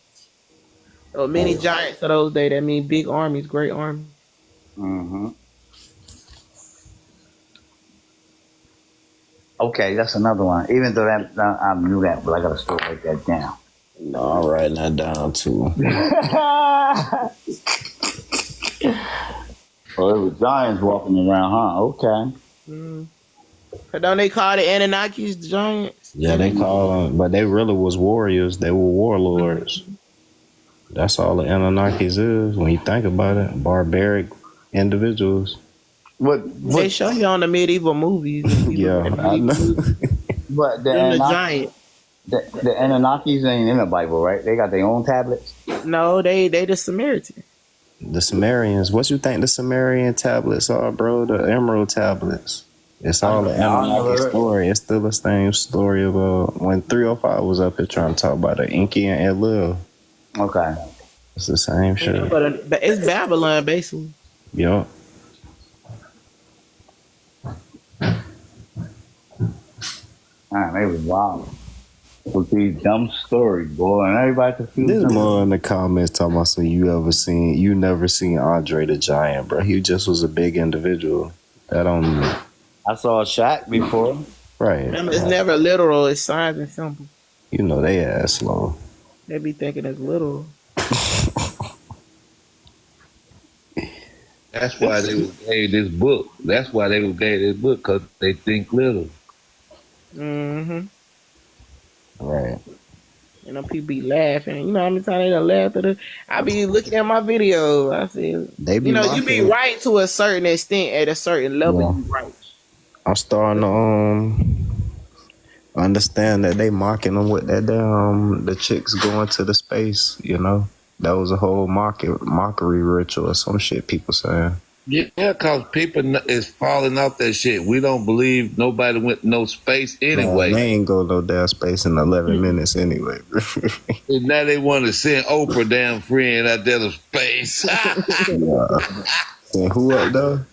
So many giants of those days. That mean big armies, great army. Mm-hmm. Okay, that's another one. Even though that I knew that, but I gotta still write that down. No, I'm writing that down too. Oh, it was giants walking around, huh? Okay. But don't they call the Anunnakis the giants? Yeah, they call them, but they really was warriors. They were warlords. That's all the Anunnakis is when you think about it. Barbaric individuals. What they show you on the medieval movies? Yeah, I know. But the giant. The Anunnakis ain't in the Bible, right? They got their own tablets. No, they the Samaritans. The Sumerians. What you think the Sumerian tablets are, bro? The Emerald tablets. It's all the Anunnaki story. It's still the same story of when 305 was up here trying to talk about the Enki and Enlil. Okay. It's the same shit. Yeah, but it's Babylon, basically. Yup. Man, they was wild with these dumb stories, boy, and everybody confused. There's more in the comments talking about so you never seen Andre the Giant, bro. He just was a big individual. That don't. I saw Shaq before. Right. It's never literal. It's signs and symbols. You know they ass slow. They be thinking it's literal. That's why they was gave this book. That's why they was gave this book, because they think little. Mm-hmm. Right. You know, people be laughing. You know how many times they done laughed at it? I be looking at my videos. I said, They be you know, you be mocking. right to a certain extent. At a certain level, Yeah. you right. I'm starting to understand that they mocking them with that damn the chicks going to the space. You know, that was a whole mockery ritual or some shit. People saying. Yeah, because people is falling off that shit. We don't believe nobody went no space anyway. They ain't go no damn space in 11 minutes anyway. And now they want to send Oprah damn friend out there to space. And who up there?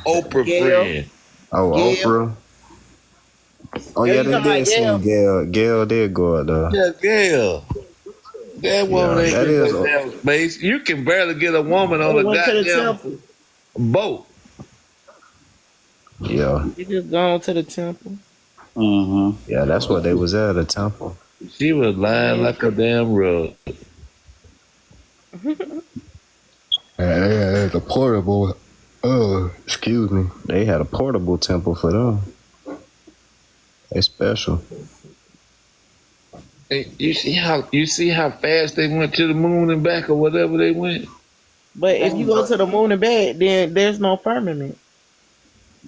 Oprah Gail. friend. Oh, Gail. Oprah. Oh Yeah, yeah, you they talking did about send Gail. Gail did go up there. Yeah, Gail. That woman ain't that in is no damn space. You can barely get a woman on They a went to the goddamn temple. boat. Yeah. They just gone to the temple. Mm-hmm. Yeah, that's what they was at, the temple. She was lying like a damn rug. They had a portable. Excuse me. They had a portable temple for them. They special. Hey, you see how fast they went to the moon and back, or whatever they went. But if you go to the moon and back, then there's no firmament.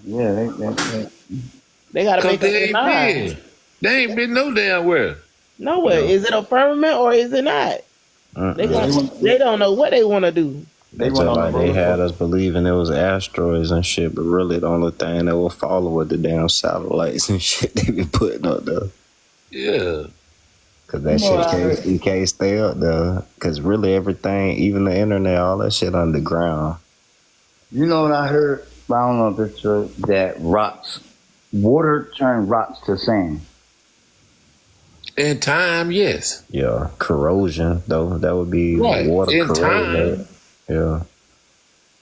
Yeah, They gotta Cause make up they their ain't mind. been. They ain't been no damn where. Nowhere. Is it a firmament or is it not? They don't know what they want to do. They just like they had us believing it was asteroids and shit, but really the only thing that will follow with the damn satellites and shit they be putting up there. Yeah. Cause that you can't stay up there. Cause really everything, even the internet, all that shit underground. You know what I heard? I don't know if it's true. That water turn rocks to sand. In time, yes. Yeah, corrosion though. That would be Right. water In corrosion. time. Yeah.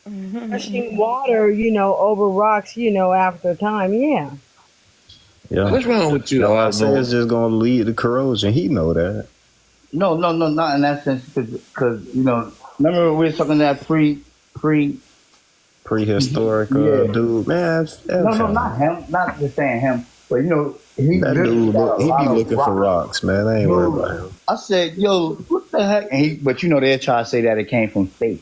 Rushing water, over rocks, after time. Yeah. Yeah. What's wrong with you, That's why I say Osborne? it's just gonna lead to corrosion. He know that. No, not in that sense, because remember we were talking that pre. Prehistoric Yeah. dude, man. No, F him. not him. Not just saying him, but he That literally dude, got a he lot be of looking for rocks. rocks, man. I ain't worried about him. I said, yo, what the heck? But they'll try to say that it came from space.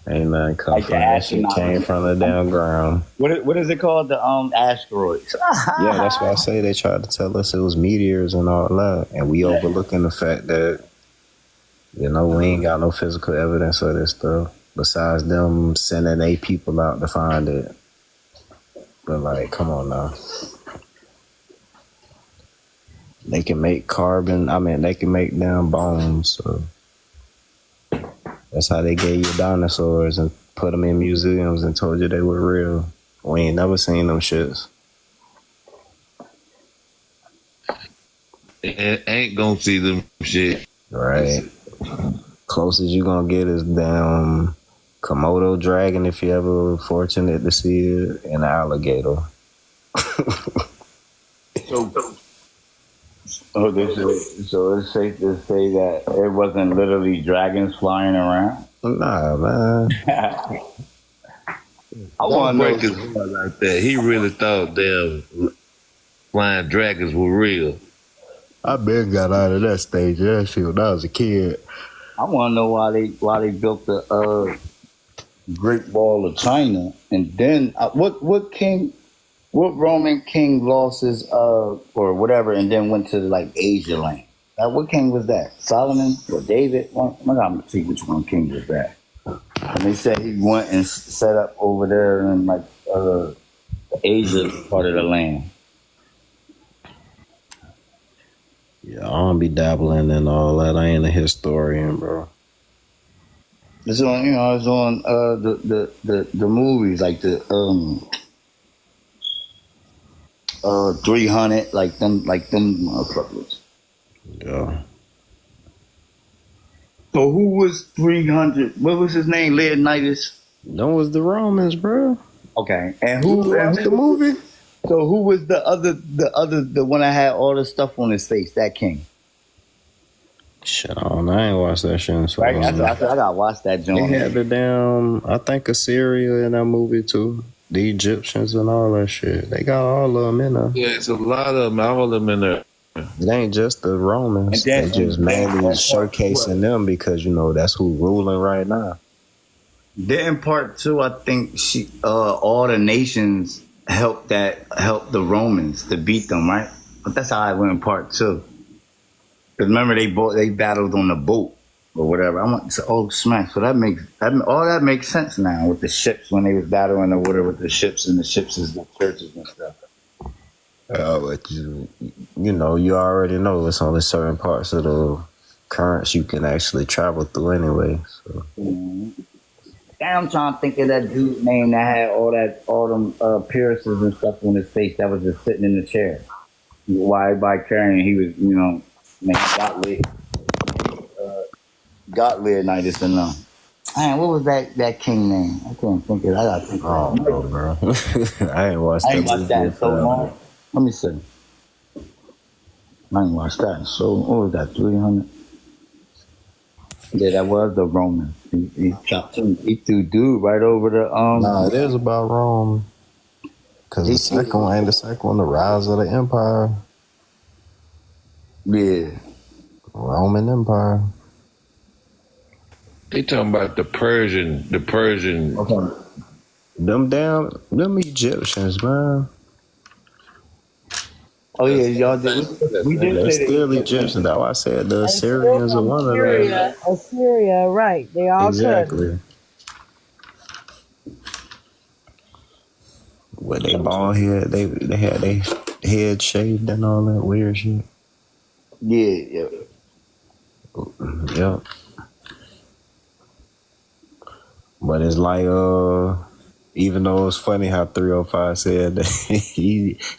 Ain't nothing come Like from the that shit. astronaut. Came from the damn ground. What is it called? The asteroids. Yeah, that's why I say they tried to tell us it was meteors and all that, and we overlooking the fact that we ain't got no physical evidence of this stuff besides them sending 8 people out to find it. But like, come on now. They can make carbon. I mean, they can make damn bones. So that's how they gave you dinosaurs and put them in museums and told you they were real. We ain't never seen them shits. Ain't gonna see them shit. Right. Closest you gonna get is damn Komodo dragon if you ever fortunate to see it, and an alligator. So it's safe to say that it wasn't literally dragons flying around. Nah, man. I want to break his heart like that. He really thought damn flying dragons were real. I been got out of that stage of that shit when I was a kid. I want to know why they built the Great Wall of China, and then what Roman king lost his or whatever, and then went to like Asia land. What king was that? Solomon or David? I gotta see which one king was that. And they said he went and set up over there in like Asia part of the land. Yeah, I don't be dabbling in all that. I ain't a historian, bro. It's on, it's on the movies like the 300, like them motherfuckers. Yeah. So who was 300? What was his name? Leonidas. That was the Romans, bro. Okay, and who watched the movie? So who was the one that had all the stuff on his face? That king. Shit, I don't know. I ain't watched that shit. So Right, I gotta watch that joint. They had the damn, I think Assyria in that movie too. The Egyptians and all that shit. They got all of them in there. Yeah, it's a lot of them. All of them in there. It ain't just the Romans. They just mainly showcasing them because that's who ruling right now. Then part 2, I think all the nations helped the Romans to beat them, right? But that's how I went in part 2. Because remember they battled on the boat or whatever. Smack. So all that makes sense now with the ships when they was battling the water with the ships, and the ships is the churches and stuff. But you already know it's only certain parts of the currents you can actually travel through anyway. So. Mm-hmm. I'm trying to think of that dude's name that had all them piercings and stuff on his face that was just sitting in the chair. While everybody carrying, he was, got Leonidas and them. Man, what was that king name? I can't think of it. I gotta think of it. Oh, bro. I ain't watched that in so long. Let me see. I ain't watched that in so long. What was that, 300? Yeah, that was the Romans. He chopped him. He threw dude right over the Nah, it is about Rome. Cause the second one, the rise of the empire. Yeah. Roman Empire. They talking about the Persian. Okay. Them Egyptians, man. Oh yeah, y'all did. We did They're say still Egyptians. That's why I said the Assyrians are one of them. Assyria, right? They all exactly. With they bald head, they had their head shaved and all that weird shit. Yeah. Yep. But it's like, even though it's funny how 305 said that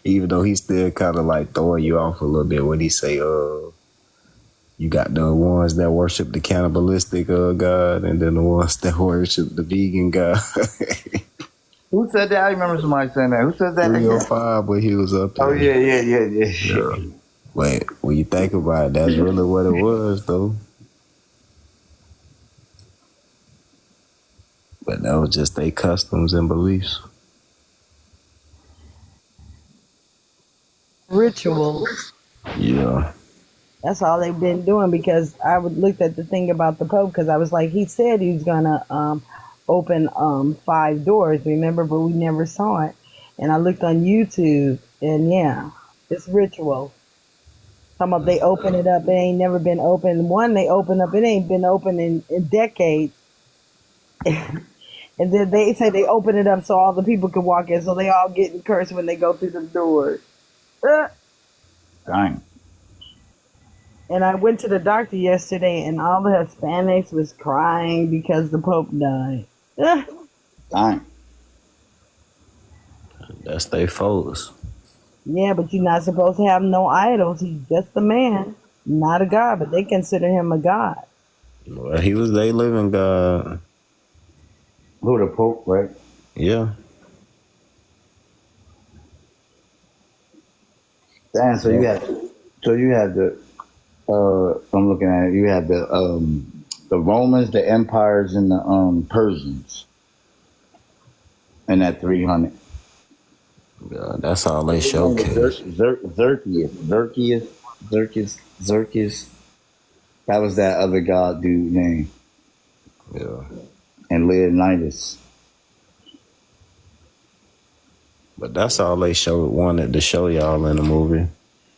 even though he's still kind of like throwing you off a little bit when he say, You got the ones that worship the cannibalistic God, and then the ones that worship the vegan God. Who said that? I remember somebody saying that. Who said that again? 305, but he was up Oh there. yeah. But when you think about it, that's really what it was, though. But that was just their customs and beliefs. Rituals. Yeah. That's all they've been doing because I would looked at the thing about the Pope because I was like, he said he's gonna open 5 doors, remember, but we never saw it. And I looked on YouTube and yeah, it's ritual. Talking about they open it up, it ain't never been open. One they open up, it ain't been open in decades. And then they say they open it up so all the people can walk in, so they all getting cursed when they go through the doors. Dang. And I went to the doctor yesterday, and all the Hispanics was crying because the Pope died. Dang. That's their folks. Yeah, but you're not supposed to have no idols. He's just a man, not a god, but they consider him a god. Well, he was they living God. Who, the Pope, right? Yeah. Damn, so you had the I'm looking at it, you had the Romans, the empires, and the Persians in that 300. Yeah, that's all they showcase. Xerxes. That was that other god dude name. Yeah. And Leonidas. But that's all they wanted to show y'all in the movie.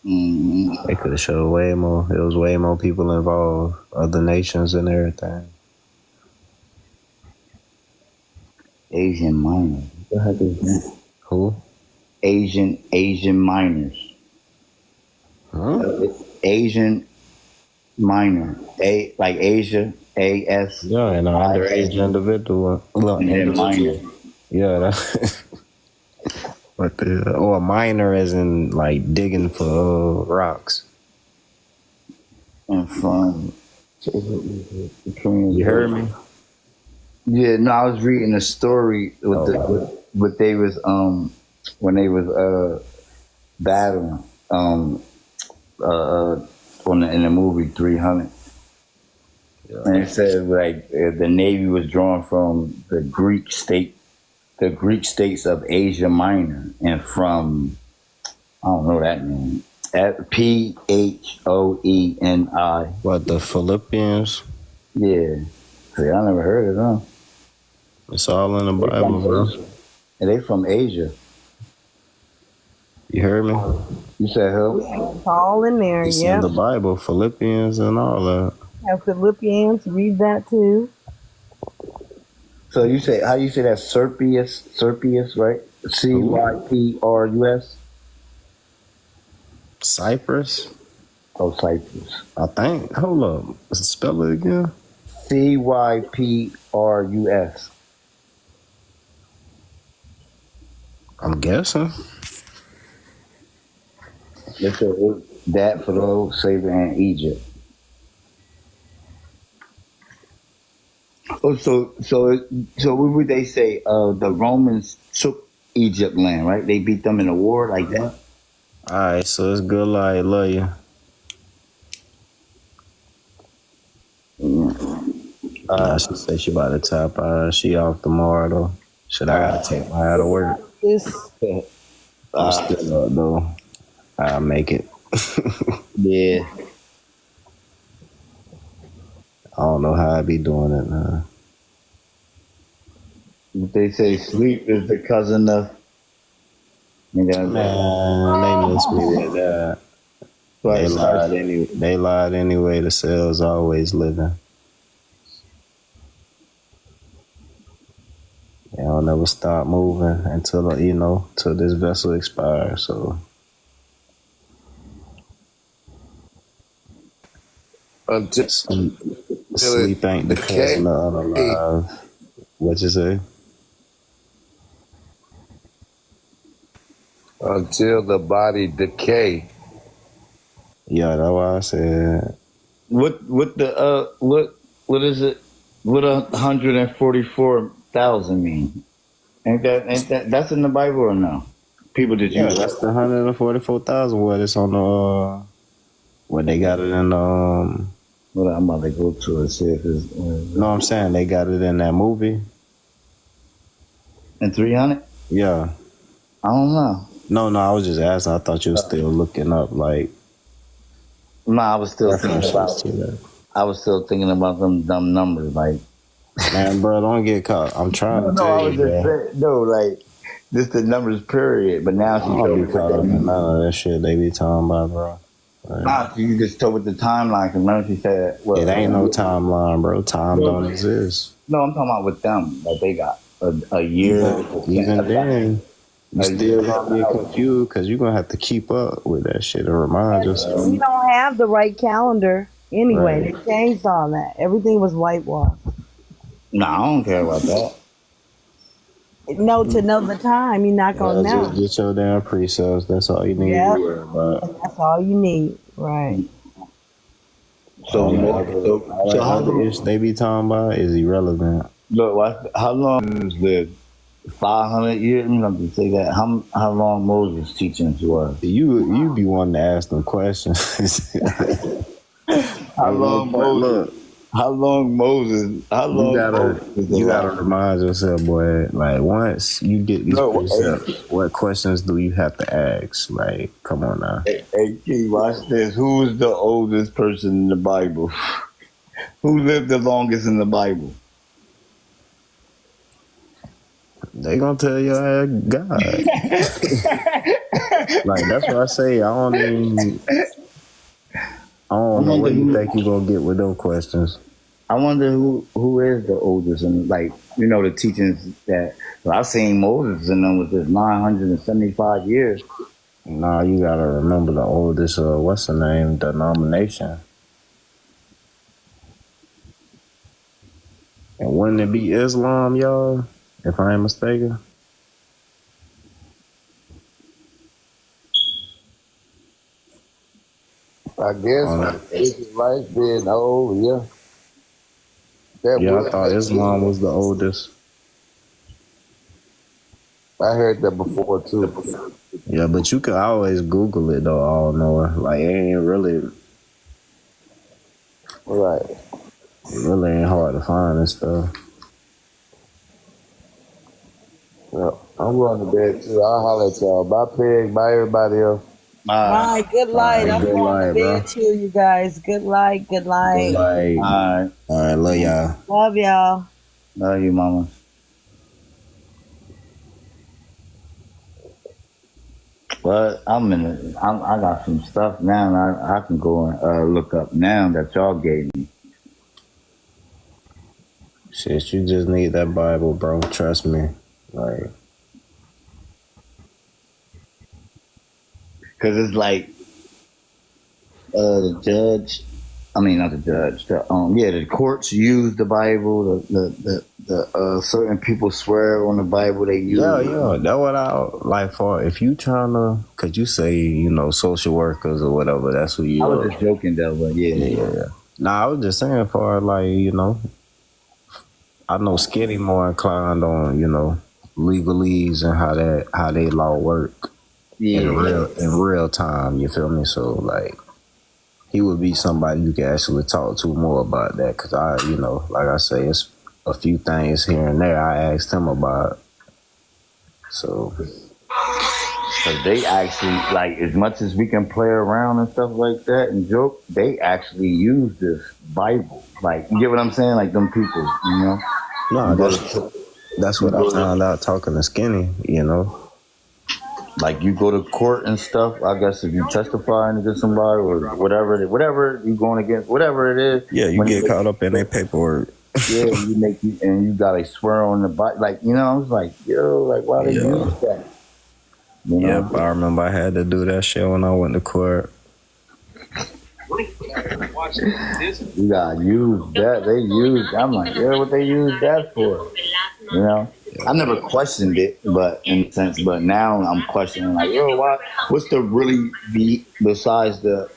Mm-hmm. They could have showed way more. It was way more people involved, other nations and everything. Asian miners. What the heck is that? Who? Asian miners. Huh? Asian minor. Like Asia. AS. Yeah, and an underage individual. Minor. Yeah, that. Or a miner as in like digging for rocks. And from. You heard me? Yeah, no, I was reading a story with what they was when they was battling in the movie 300. Yeah. And it said like the Navy was drawn from the Greek states of Asia Minor, and from I don't know that name. Phoeni. What, the Philippians? Yeah. See, I never heard of them. It's all in the Bible, bro. And they from Asia. You heard me? You said who? It's all in there, It's yeah. in the Bible, Philippians and all that. Have Philippians, read that too. So you say, how you say that? Serpius, right? Cyprus. Cyprus? Oh, Cyprus. I think. Hold up. Spell it again. Cyprus. I'm guessing. It's that for those saving in Egypt. Oh, so what would they say? The Romans took Egypt land, right? They beat them in a war like that. All right, so it's good. I love you. She said she about to tap out. She off tomorrow though. Should I gotta take my out of work? I'm still up though. I'll make it. Yeah. I don't know how I be doing it now. They say sleep is the cousin of. Man, they miss me with that. They lied anyway. The cell's always living. They'll never stop moving until till this vessel expires. So. Sleep ain't the cousin of unalive. What you say? Until the body decay. Yeah, that's why I said What the what is it? What 144,000 mean? Ain't that that's in the Bible or no? People just Yeah, use that's that. the 144,000. What it's on the what they got it in Well, I'm about to go to it, see if it's no, I'm saying they got it in that movie. in 300. Yeah. I don't know. No, I was just asking. I thought you were still looking up like No, I was still thinking references about. to that. I was still thinking about them dumb numbers. Like, Man, bro, don't get caught. I'm trying to no, I tell was you, just bro. saying, no, like just the numbers period. But now I she don't told be me what caught that up in means. none of that shit they be talking about, bro. Like, Nah, you just told with the timeline. Because remember she said, it "Well, ain't no timeline, bro. Time don't exist. no, I'm talking about with them that they got a year, Even then, you a still year, gonna get confused because you're gonna have to keep up with that shit and remind yourself. We don't have the right calendar anyway. Right. They changed all that. Everything was whitewashed. No, I don't care about that. No, to know the time, you're not gonna Yeah, just know. get your damn precepts. That's all you need Yep. to worry about. And that's all you need. Right. So, All that so how other ish long? they be talking about is irrelevant. Look, how long is the 500 years? I'm not to say that. How long Moses' teachings was? You be wanting to ask them questions. How long Moses? Look, How long Moses? How long Moses is you gotta alive? remind yourself, boy. Like once you get these No, precepts, what questions do you have to ask? Like, come on now. hey, Key, watch this. Who is the oldest person in the Bible? Who lived the longest in the Bible? They gonna tell your ass God. Like that's what I say. I don't know what you think you gonna get with those questions. I wonder who is the oldest and like the teachings that I've seen Moses in them was just 975 years. Nah, you gotta remember the oldest what's the name denomination. And wouldn't it be Islam, y'all? If I ain't mistaken. I guess Israelites being old, yeah. Yeah, I thought Islam was the oldest. I heard that before too. Yeah, but you can always Google it though, all knowing. Like it ain't really Right. It really ain't hard to find and stuff. Yeah, I'm going to bed too. I'll holler at y'all. Bye, Peg. Bye, everybody else. All right, good light. I'm good going light, to bro. bed too, you guys. Good light, good light. Like, all right, love y'all. Love y'all. Love you, mama. But I got some stuff now, and I can go and look up now that y'all gave me. Shit, you just need that Bible, bro. Trust me. Like, because it's like the judge. I mean, not the judge. The courts use the Bible. The certain people swear on the Bible. They use. yeah, that's what I like for. If you trying to, cause you say social workers or whatever. That's who you. I was just joking though, but yeah. Nah, I was just saying for I know Skinny more inclined on legalese and how they law work in real time. You feel me? So like. He would be somebody you can actually talk to more about that because like I say, it's a few things here and there I asked him about. So, because they actually like as much as we can play around and stuff like that and joke, they actually use this Bible. Like, you get what I'm saying? Like them people, No, that's what I found out talking to Skinny. Like you go to court and stuff. I guess if you testifying against somebody or whatever you going against, whatever it is. Yeah, you get caught up in their paperwork. Yeah, you gotta swear on the Bible. Like I was like, why they use that? Yeah, I remember I had to do that shit when I went to court. You gotta use that. They use. I'm like, what they use that for? I never questioned it, but in a sense, but now I'm questioning like, what's the really be besides the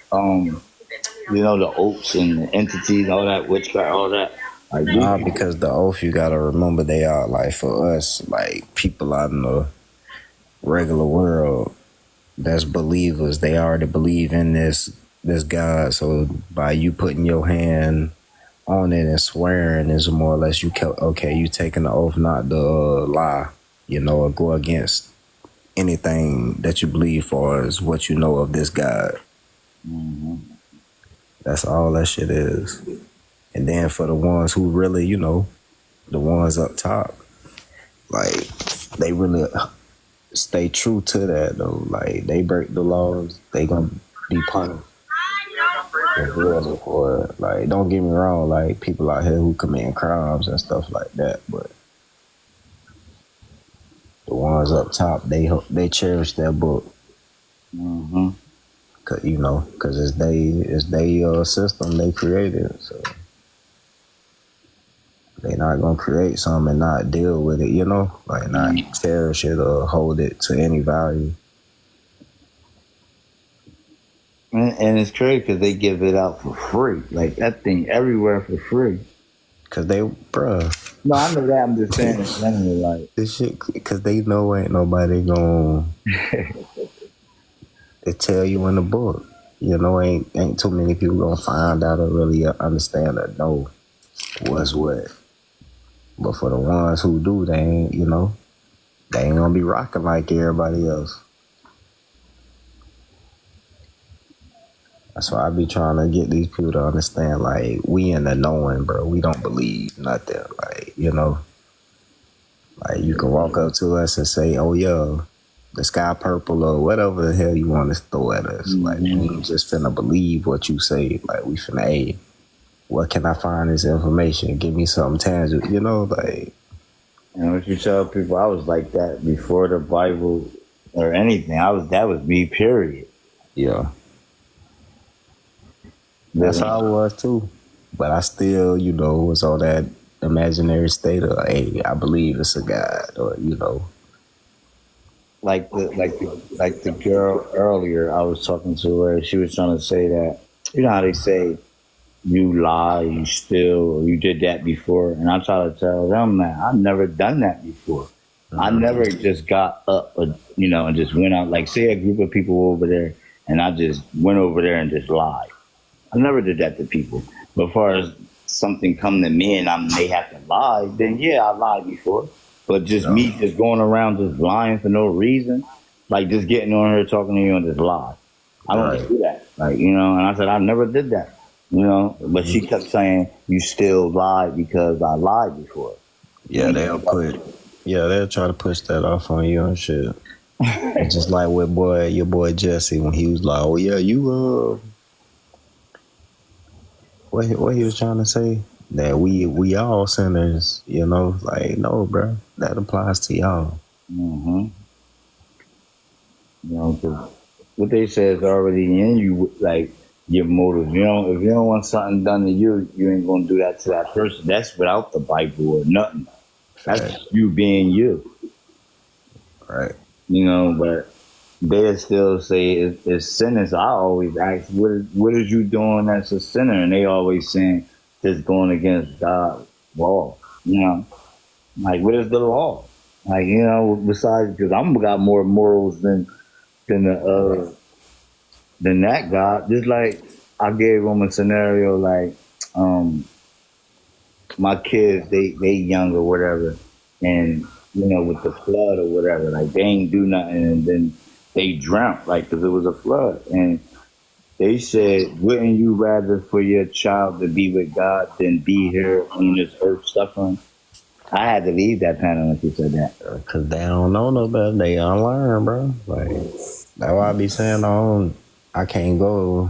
You know, the oaths and the entities, all that witchcraft, all that. Like these Nah, people, because the oath, you gotta remember they are like for us, like people out in the regular world that's believers. They already believe in this God. So by you putting your hand on it and swearing is more or less you taking the oath not to lie, or go against anything that you believe for is what you know of this God. That's all that shit is. And then for the ones who really, the ones up top, like they really stay true to that though. Like they break the laws, they gonna be punished severely for it. Like don't get me wrong, like people out here who commit crimes and stuff like that, but the ones up top, they cherish their book. Cause it's they system they created, so they not gonna create something and not deal with it, like not cherish it or hold it to any value. and it's crazy because they give it out for free, like that thing everywhere for free. Cause they, bruh. No, I know that. I'm just saying in general, like this shit. Cause they know ain't nobody gonna. They tell you in the book, ain't too many people gonna find out or really understand or know what's what. But for the ones who do, they ain't, they ain't gonna be rocking like everybody else. That's why I be trying to get these people to understand, like, we in the knowing, bro. We don't believe nothing. Like, like you can walk up to us and say, oh, yeah, the sky purple or whatever the hell you want to throw at us. Like, we ain't just finna believe what you say. Like, we finna, hey, where can I find this information? Give me something tangible, like. And what you tell people, I was like that before the Bible or anything. That was me, period. Yeah. That's how I was too. But I still, was on that imaginary state of, hey, I believe it's a God, or Like the girl earlier I was talking to her, she was trying to say that, how they say you lie, you steal, or you did that before. And I try to tell them that I've never done that before. I never just got up, and just went out, like say a group of people over there, and I just went over there and just lied. I never did that to people. But as far as something come to me and I may have to lie, then yeah, I lied before. But just me just going around just lying for no reason, like just getting on here talking to you and just lie. I don't do that. Like, and I said, I never did that. But she kept saying, you still lied because I lied before. Yeah, they'll try to push that off on you and shit. Just like with your boy Jesse, when he was like, oh yeah, you what he was trying to say? That we all sinners, like, no, bro, that applies to y'all. Cause what they say is already in you, like your motive. If you don't want something done to you, you ain't gonna do that to that person. That's without the Bible or nothing. That's you being you. Right. But they still say it's sinners. I always ask, what is you doing that's a sinner? And they always saying just going against God's law. Like what is the law? Like besides, because I'm got more morals than that God. Just like I gave them a scenario, like my kids, they young or whatever, and with the flood or whatever, like they ain't do nothing, and then they drowned, like because it was a flood, and they said, wouldn't you rather for your child to be with God than be here on this earth suffering? I had to leave that panel when she said that. Because they don't know no better. They unlearn, bro. Like, that's why I be saying I can't go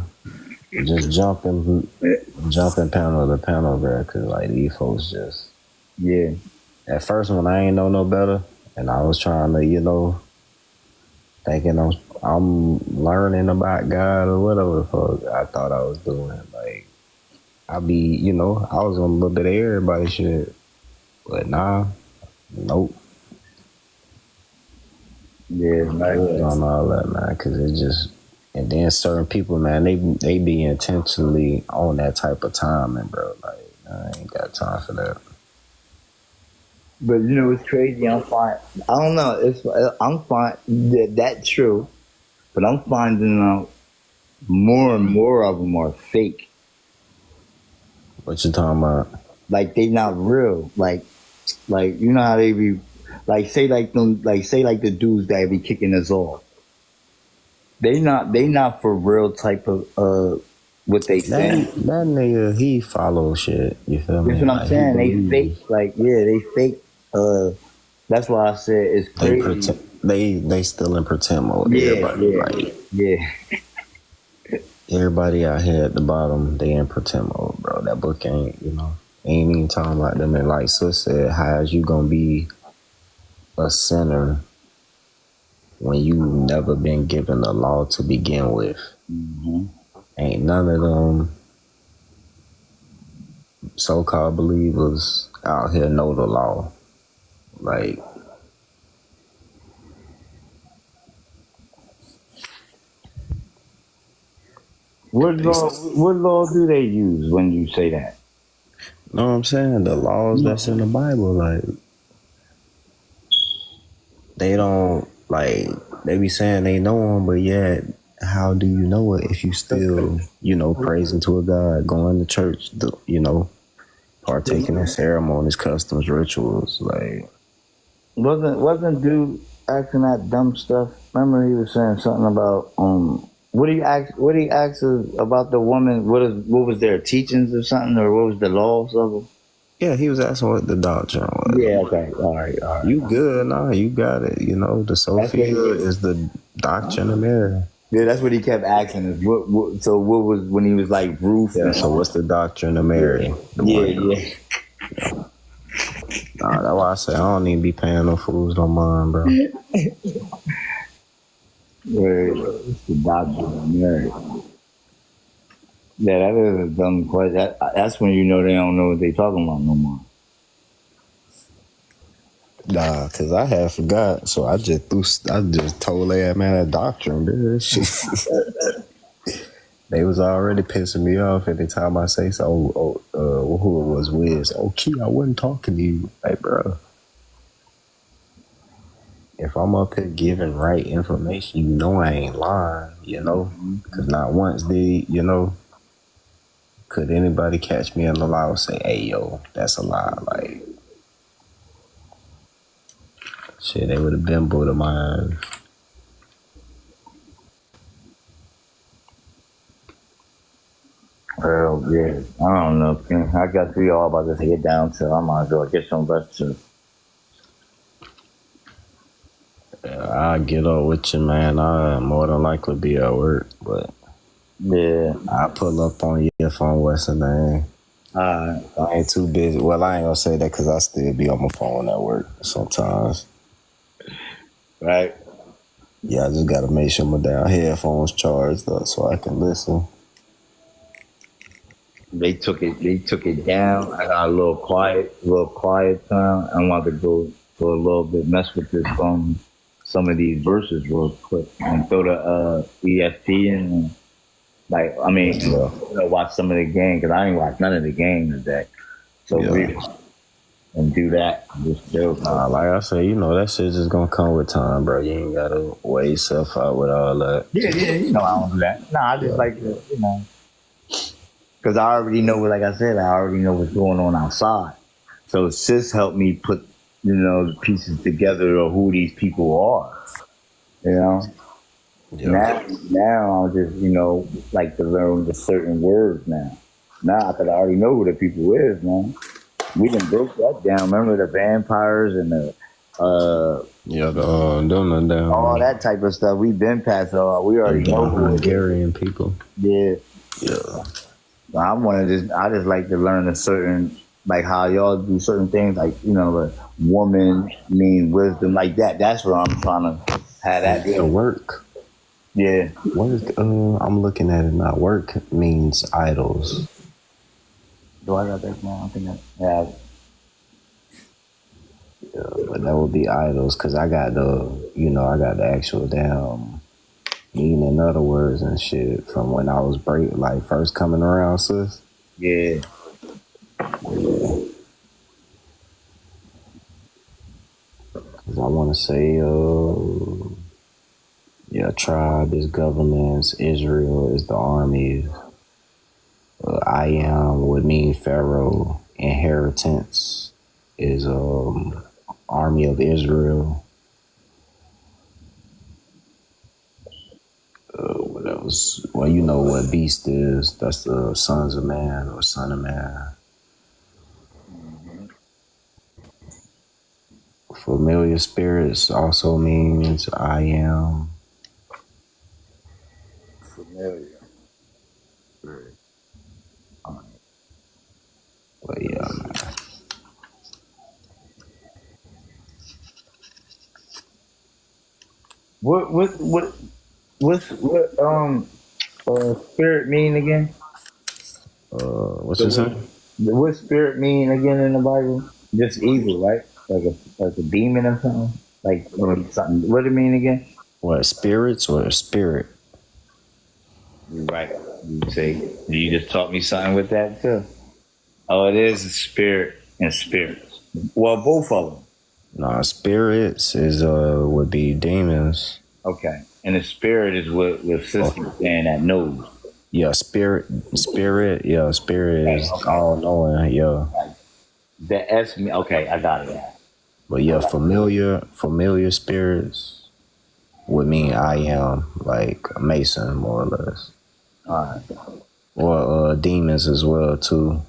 just jumping panel to panel, bro. Because, like, these folks just... Yeah. At first, when I ain't know no better, and I was trying to, thinking I'm learning about God or whatever the fuck I thought I was doing. Like, I be, I was on a little bit of everybody shit. But nah, nope. Yeah, I was on all that, man, because it just, And then certain people, man, they be intentionally on that type of timing, bro. Like, I ain't got time for that. But you know it's crazy. I'm fine. I don't know. I'm fine. That's true. But I'm finding out more and more of them are fake. What you talking about? Like they not real. Like you know how they be. Like say like the dudes that be kicking us off. They not for real type of what they saying. That nigga, he follow shit. You feel me? That's what I'm Like, saying. They fake. Like yeah, they fake. That's why I said it's crazy. They still in pretend mode. Yeah. Everybody out here at the bottom, they in pretend mode, bro. That book ain't even talking about them. And like Sis said, how is you gonna be a sinner when you never been given the law to begin with? Mm-hmm. Ain't none of them so-called believers out here know the law. Like, What law do they use when you say that? know what I'm saying? The laws that's in the Bible, like, they don't, like, they be saying they know them, but yet, how do you know it if you still, praising to a God, going to church, partaking in ceremonies, customs, rituals, like. Wasn't dude asking that dumb stuff? Remember he was saying something about what he asked us about the woman? What was their teachings or something, or what was the laws of them? Yeah, he was asking what the doctrine was. Yeah, okay, all right. You good? Nah, you got it. The Sophia is the doctrine of Mary. Yeah, that's what he kept asking us. So what was when he was like Ruth? Yeah, so what's the doctrine of Mary? Yeah. Nah, that's why I say I don't even be paying no fools no mind, bro. It's the doctrine of Mary. Yeah, that is a dumb question. That's when you know they don't know what they talking about no more. Nah, cause I had forgot, so I just told that man that doctrine, bitch. They was already pissing me off every time I say so. Who it was Wiz? Oh, Key, I wasn't talking to you, hey, bro. If I'm up here giving right information, I ain't lying, because not once could anybody catch me in the lie and say, hey, yo, that's a lie. Like, shit, they would have been booted my ass. Well, yeah, I don't know. I guess we all about to take it down, so I might as well get some rest too. Yeah, I'll get up with you, man. I'll more than likely be at work, but yeah, I'll pull up on your phone, what's the name? I ain't too busy. Well, I ain't gonna say that because I still be on my phone at work sometimes. Right? Yeah, I just gotta make sure my damn headphones charged up so I can listen. They took it down. I got a little quiet time. I want to go for a little bit, mess with this some of these verses real quick and throw the ESP and watch some of the game because I ain't watched none of the game today. So and do that. Just do. Nah, like I said, that shit just gonna come with time, bro. You ain't gotta weigh yourself out with all that. Yeah, I don't do that. Nah, I just like to, because I already know, like I said, I already know what's going on outside. So sis helped me put, the pieces together of who these people are. Yep. Now I'll just, like to learn the certain words now. Now, because I already know who the people is, man. We done broke that down. Remember the vampires and the all that type of stuff. We've been past all. We already know who Hungarian people. Yeah. Yeah. I just like to learn a certain, like how y'all do certain things, like, like woman mean wisdom, like that. That's what I'm trying to have that. Yeah, work. Yeah. Work, I'm looking at it now. Work means idols. Do I got that now? I think I have. Yeah, but that would be idols, because I got the actual damn Meaning in other words and shit from when I was first coming around, sis. Yeah. Yeah. 'Cause I want to say, tribe is governments, Israel is the army, I am would mean Pharaoh, inheritance is army of Israel. What else? Well, you know what beast is. That's the sons of man or son of man. Familiar spirits also means I am. Familiar. But yeah, man. What spirit mean again? What's you saying? What spirit mean again in the Bible? Just evil, right? Like a demon or something. Like something. What it mean again? What, spirits or spirit? Right. You say you just taught me something with that too. Oh, it is a spirit and spirits. Well, both of them. Nah, spirits is would be demons. Okay. And the spirit is what sister saying that knows. Yeah, spirit, yeah, spirit is all knowing, yeah. The S me. Okay, I got it. But yeah, familiar spirits would mean I am, like a Mason, more or less. Alright. Or demons as well too.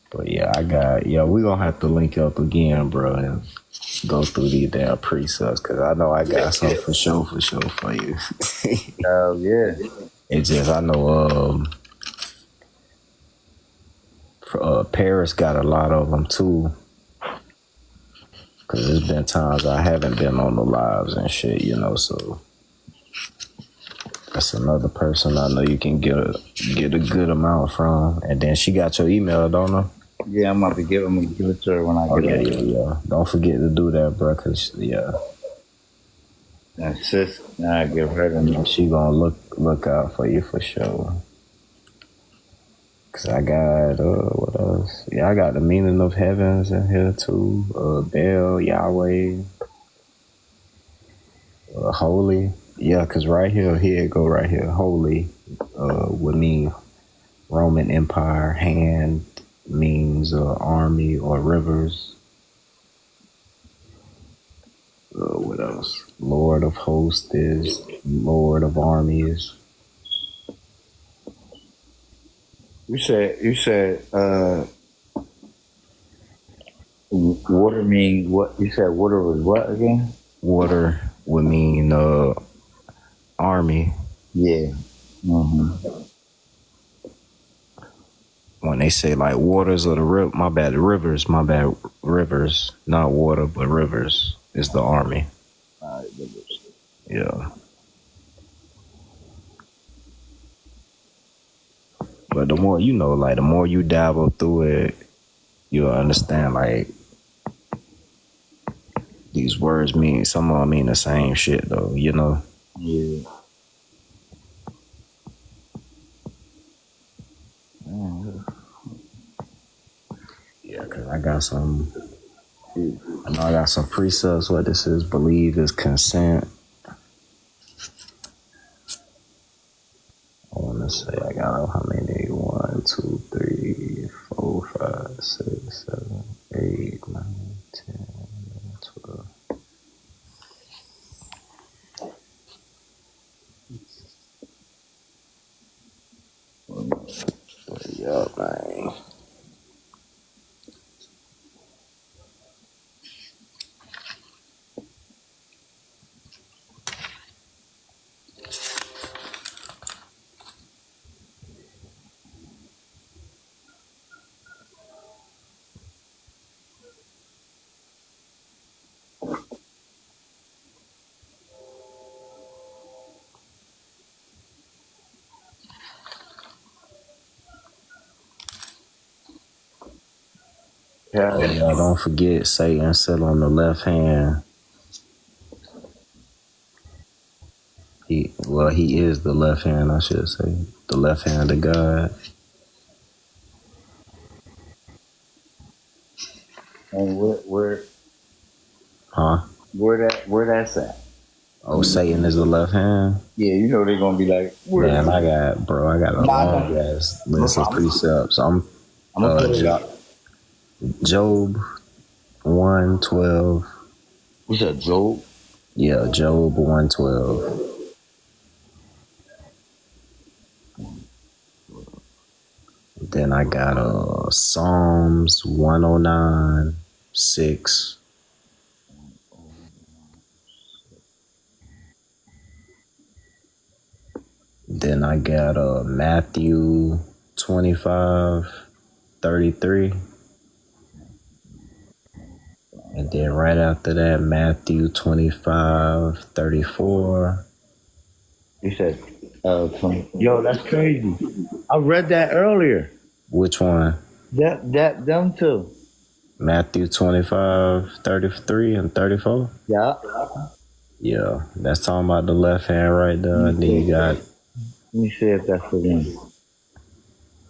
But yeah, we gonna have to link up again, bro, and go through these damn precepts, cause I know I got something for sure for you. Oh yeah. It's just I know Paris got a lot of them too. Cause there's been times I haven't been on the lives and shit, so that's another person I know you can get a good amount from. And then she got your email, don't her? Yeah, I'm gonna give it to her when I get it. Yeah. Don't forget to do that, bro, cause and sis, I give her the she gonna look out for you for sure. Cause I got what else? Yeah, I got the meaning of heavens in here too. Bel, Yahweh, holy. Yeah, cause here it go right here. Holy would mean Roman Empire. Hand means army or rivers. What else? Lord of hosts is Lord of armies. You said water mean what? You said water was what again? Water would mean army. Yeah. Mm-hmm. When they say like waters of the rivers, not water, but rivers is the army. All right, rivers. Yeah. But the more the more you dabble through it, you'll understand like these words mean, some of them mean the same shit though, Yeah. Yeah, cause I got some precepts. What this is, believe is consent. I wanna say I got how many? 1, 2, 3, 4, 5, 6, 7, 8, 9, 10, 12. Yeah, man. Yeah, don't forget Satan sit on the left hand. He is the left hand, I should say. The left hand of God. And where Huh? where that's at? Oh, Satan is the left hand? Yeah, you know they're gonna be like, where? Man, I got a long ass list of precepts. I'm gonna put it up. Job 1:12. You said Job? Yeah, Job 1:12. Then I got Psalms 109:6. Then I got Matthew 25:33. And then right after that, Matthew 25:34. You said, yo, that's crazy. I read that earlier. Which one? Them two. Matthew 25:33 and 34. Yeah. Yeah, that's talking about the left hand right there. And then you got. Let me see if that's the one.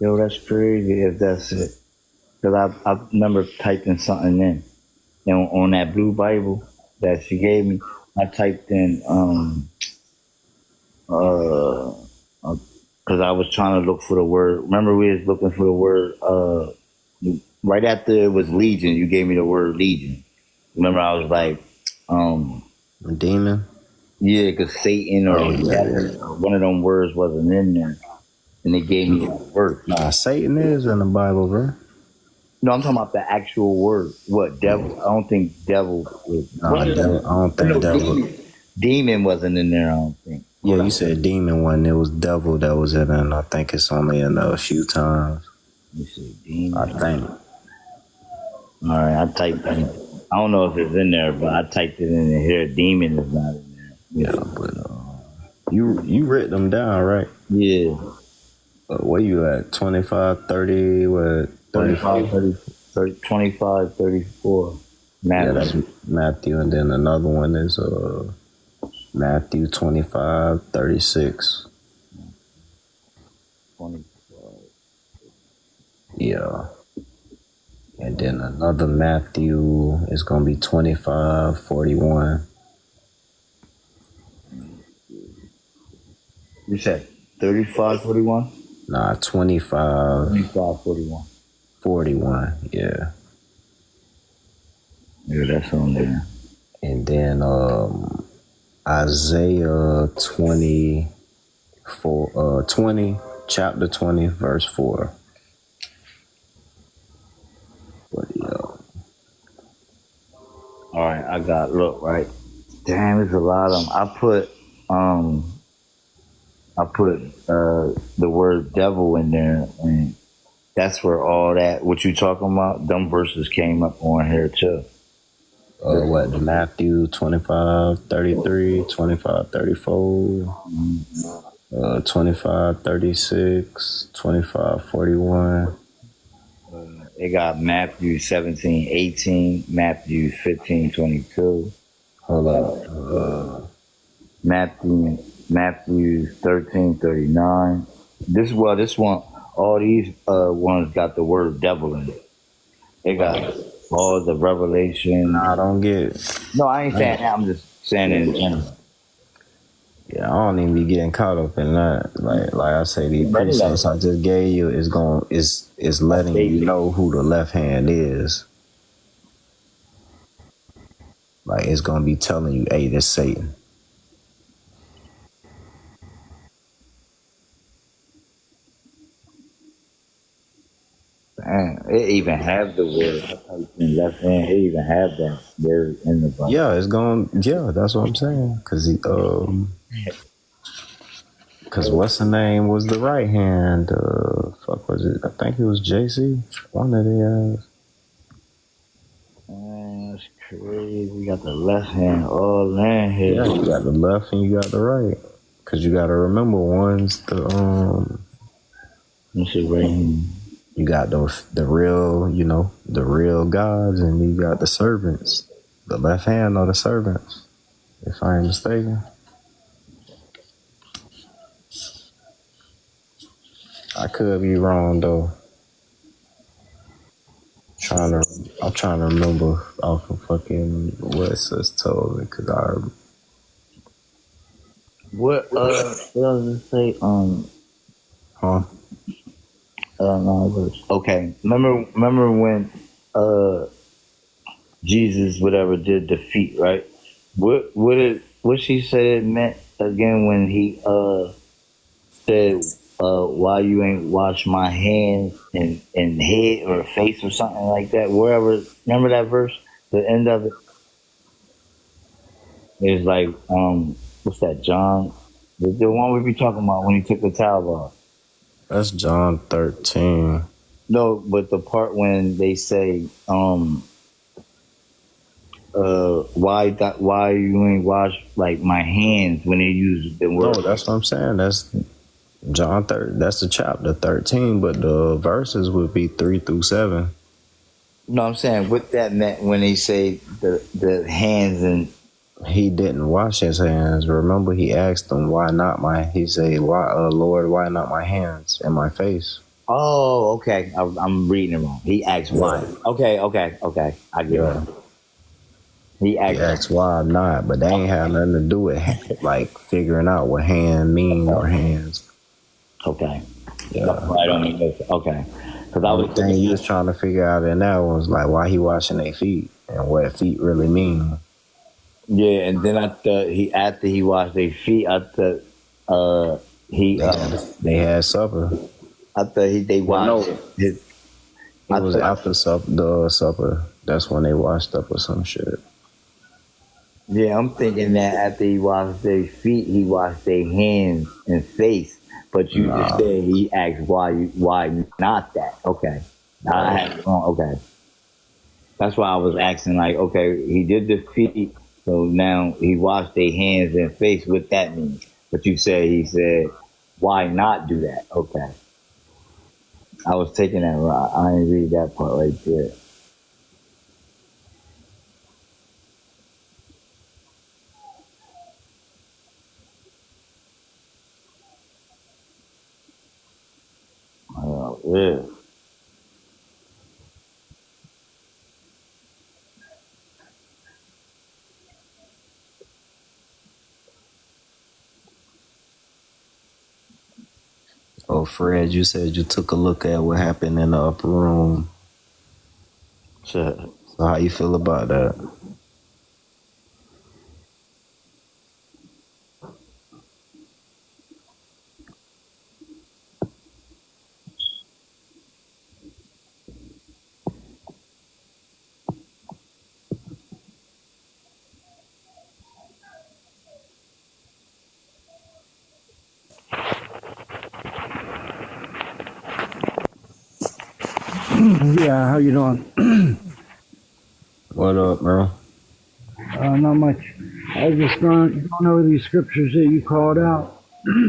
Yo, that's crazy if that's it. Because I remember typing something in. And on that blue Bible that she gave me, I typed in, because I was trying to look for the word. Remember we was looking for the word, right after it was Legion, you gave me the word Legion. Remember I was like, demon? Yeah, because Satan or one of them words wasn't in there. And they gave me a word. Nah, Satan is in the Bible, bro. No, I'm talking about the actual word. What, devil? I don't think devil was. Devil, I don't think devil. Demon wasn't in there, I don't think. Yeah, you said demon when it was devil that was in it, and I think it's only in a few times. You said demon? I think. Alright, I typed in. I don't know if it's in there, but I typed it in here. Demon is not in there. Yeah, but you wrote them down, right? Yeah. Where you at? 25, 30, what? 25, 30, 25, 34. Matthew. Yeah, that's Matthew, and then another one is Matthew 25, 36. 25. Yeah. And then another Matthew is going to be 25, 41. You said 35, 41? Nah, 25. 25, 41. 41, yeah. Yeah, that's on there. And then Isaiah 20, chapter 20, verse 4. All right, I got, look, right. Damn, there's a lot of them. I put the word devil in there, and that's where all that, what you talking about, them verses came up on here too. What, the Matthew 25, 33, 25, 34, 25, 36, 25, 41. They got Matthew 17, 18, Matthew 15, 22. Hold up. Matthew 13, 39. This one, all these ones got the word devil in it. They got all the revelation. Nah, I don't get it. No, I ain't saying that. I'm just saying it in general. Yeah, I don't even be getting caught up in that. Like I say, these precepts I just gave you is letting you know who the left hand is. Like it's gonna be telling you, hey, this Satan. Man, it even have the word. I typed in left hand. It even have that there in the Bible. Yeah, it's going. Yeah, that's what I'm saying. Cause what's the name was the right hand. Fuck was it? I think it was JC. One of the. Man, that's crazy. You got the left hand all in here. Yeah, you got the left and you got the right. Cause you gotta remember one's the. Let's see right hand. You got the real, the real gods, and you got the servants. The left hand of the servants, if I ain't mistaken. I could be wrong though. I'm trying to remember off of fucking what sis told me because What does it say? Huh? No, okay. Remember when Jesus whatever did defeat, right? What she said it meant again when he said why you ain't wash my hands and head or face or something like that. Wherever, remember that verse? The end of it is like what's that? John, the one we be talking about when he took the towel off. That's John 13. No, but the part when they say why you ain't wash like my hands when they use the word. No, that's what I'm saying. That's John 3. That's the chapter 13, but the verses would be 3 through 7. No, I'm saying what that meant when they say the hands and he didn't wash his hands. Remember, he asked them, "Why not my?" He said, "Why, Lord, why not my hands and my face?" Oh, okay. I'm reading it wrong. He asked why. Okay. I get it. He asked why not, but they ain't have nothing to do with like figuring out what hand mean or hands. Okay. Yeah. I don't mean this. Okay. Because I was thing he was trying to figure out in that was like why he washing their feet and what feet really mean. Yeah, and then after he washed their feet, they had supper. After they washed his. It was after the supper. That's when they washed up or some shit. Yeah, I'm thinking that after he washed their feet, he washed their hands and face. But you just said he asked why not that? Okay, I had it wrong. Okay, that's why I was asking. Like, okay, he did the feet, so now he washed their hands and face. What that means? But he said, why not do that? Okay, I was taking that right. I didn't read that part right there. Oh, yeah. Oh, Fred, you said you took a look at what happened in the upper room. Sure. So how you feel about that? Yeah, how you doing? What up, bro? Not much. I was just going over these scriptures that you called out.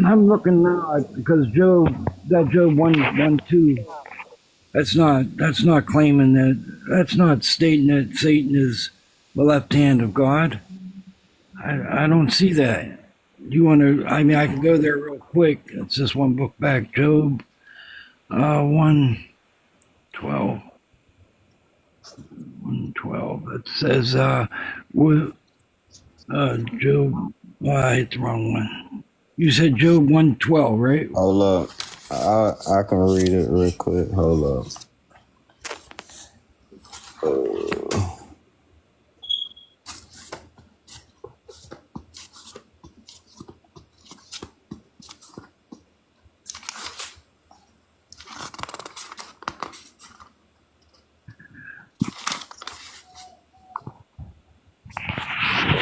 I'm looking now because that Job 1:2. That's not claiming that. That's not stating that Satan is the left hand of God. I don't see that. You want to? I mean, I can go there real quick. It's just one book back, Job 1:12. 1:12. It says, Job. I hit the wrong one. You said Job 1:12, right? Hold up. I can read it real quick. Hold up.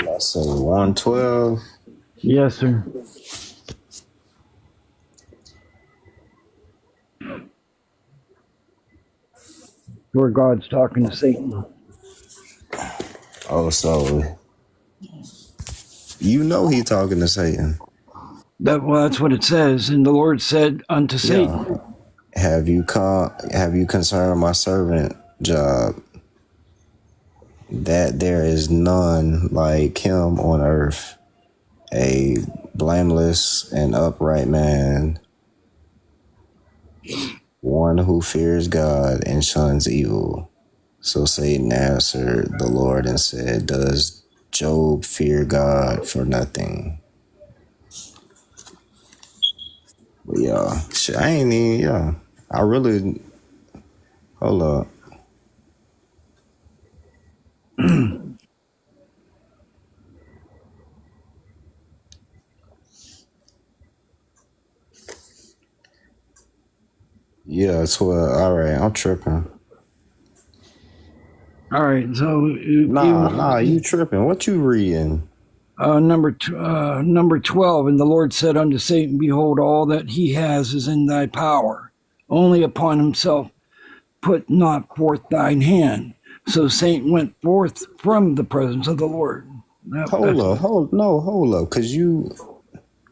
I say 1:12. Yes, sir. Where God's talking to Satan. Oh, so you know he talking to Satan. That's what it says. And the Lord said unto Satan. Have you concerned my servant Job, that there is none like him on earth, a blameless and upright man, one who fears God and shuns evil. So Satan answered the Lord and said, does Job fear God for nothing? But yeah, shit, I ain't even, yeah. I really, hold up. Yeah, 12. All right, I'm tripping. All right, so Nah, you tripping. What you reading? Number 12, and the Lord said unto Satan, behold, all that he has is in thy power. Only upon himself put not forth thine hand. So Satan went forth from the presence of the Lord. Hold up, cause you.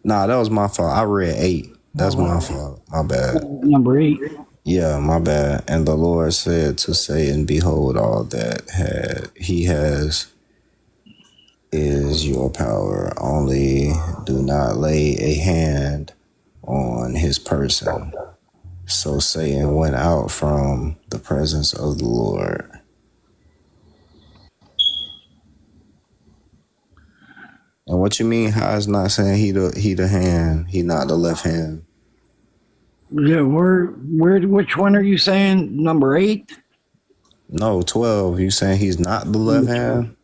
Nah, that was my fault. I read 8. That's my fault. My bad. Number 8. Yeah, my bad. And the Lord said to Satan, behold, all that he has is your power. Only do not lay a hand on his person. So Satan went out from the presence of the Lord. And what you mean? How is not saying he the hand, he not the left hand? Yeah, which one are you saying? Number 8? No, 12. You saying he's not the left hand?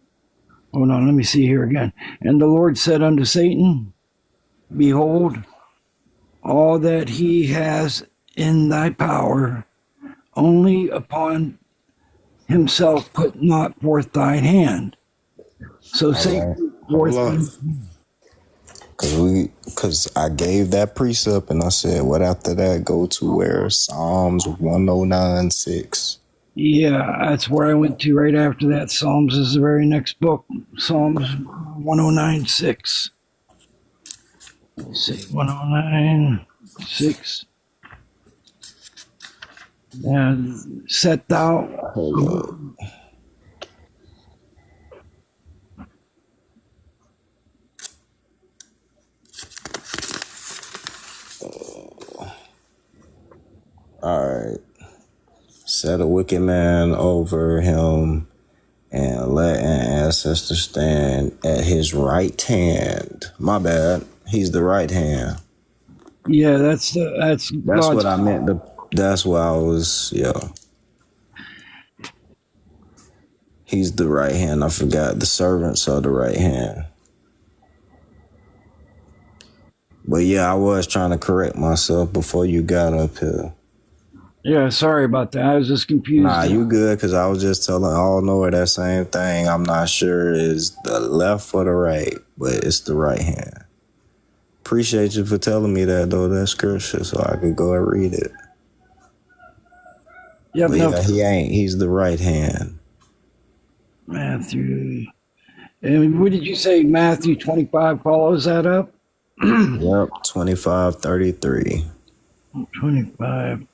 Hold on, let me see here again. And the Lord said unto Satan, behold, all that he has in thy power, only upon himself put not forth thine hand. So Satan forth. Cause I gave that precept and I said, what after that? Go to where? Psalms 109:6. Yeah, that's where I went to right after that. Psalms is the very next book. Psalms 109:6. Let's see, 109:6. And set thou. All right. Set a wicked man over him and let an ancestor stand at his right hand. My bad. He's the right hand. Yeah, that's That's God's. what I meant. That's why I was, yeah. He's the right hand. I forgot. The servants are the right hand. But yeah, I was trying to correct myself before you got up here. Yeah, sorry about that. I was just confused. Nah, you good, because I was just telling all Noah that same thing. I'm not sure is the left or the right, but it's the right hand. Appreciate you for telling me that, though, that scripture, so I could go and read it. Yep, but no. yeah, he ain't. He's the right hand. Matthew. And what did you say? Matthew 25 follows that up? Yep, 25:33. 25:3.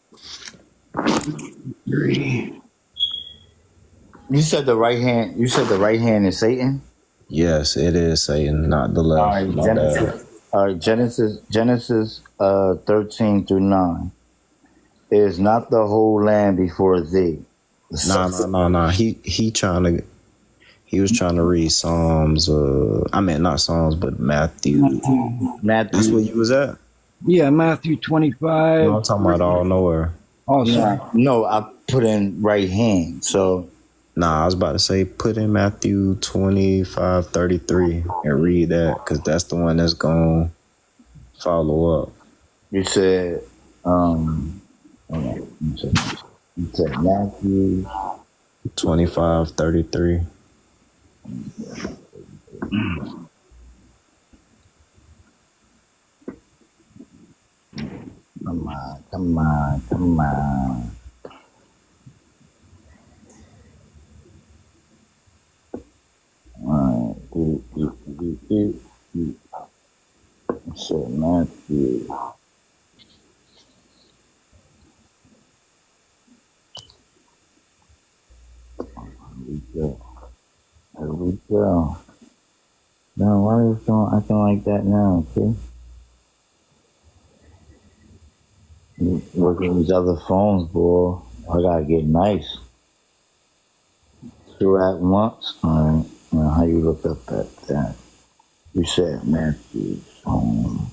You said the right hand. You said the right hand is Satan. Yes, it is Satan, not the left. All right, Genesis 13-9. Is not the whole land before thee? Nah. He was trying to read Psalms. Not Psalms, but Matthew. That's where you was at. Yeah, Matthew 25. No, I'm talking about all nowhere. Oh, sorry. No, I put in right hand. So. Nah, I was about to say put in Matthew 25:33 and read that, because that's the one that's gonna follow up. You said, you said Matthew 25:33. Come on. So Matthew. There we go. No, why are you feeling acting like that now, okay? You look at these other phones, boy. I gotta get nice. Two at once? Alright. Now, how you look up at that? You said Matthew's home.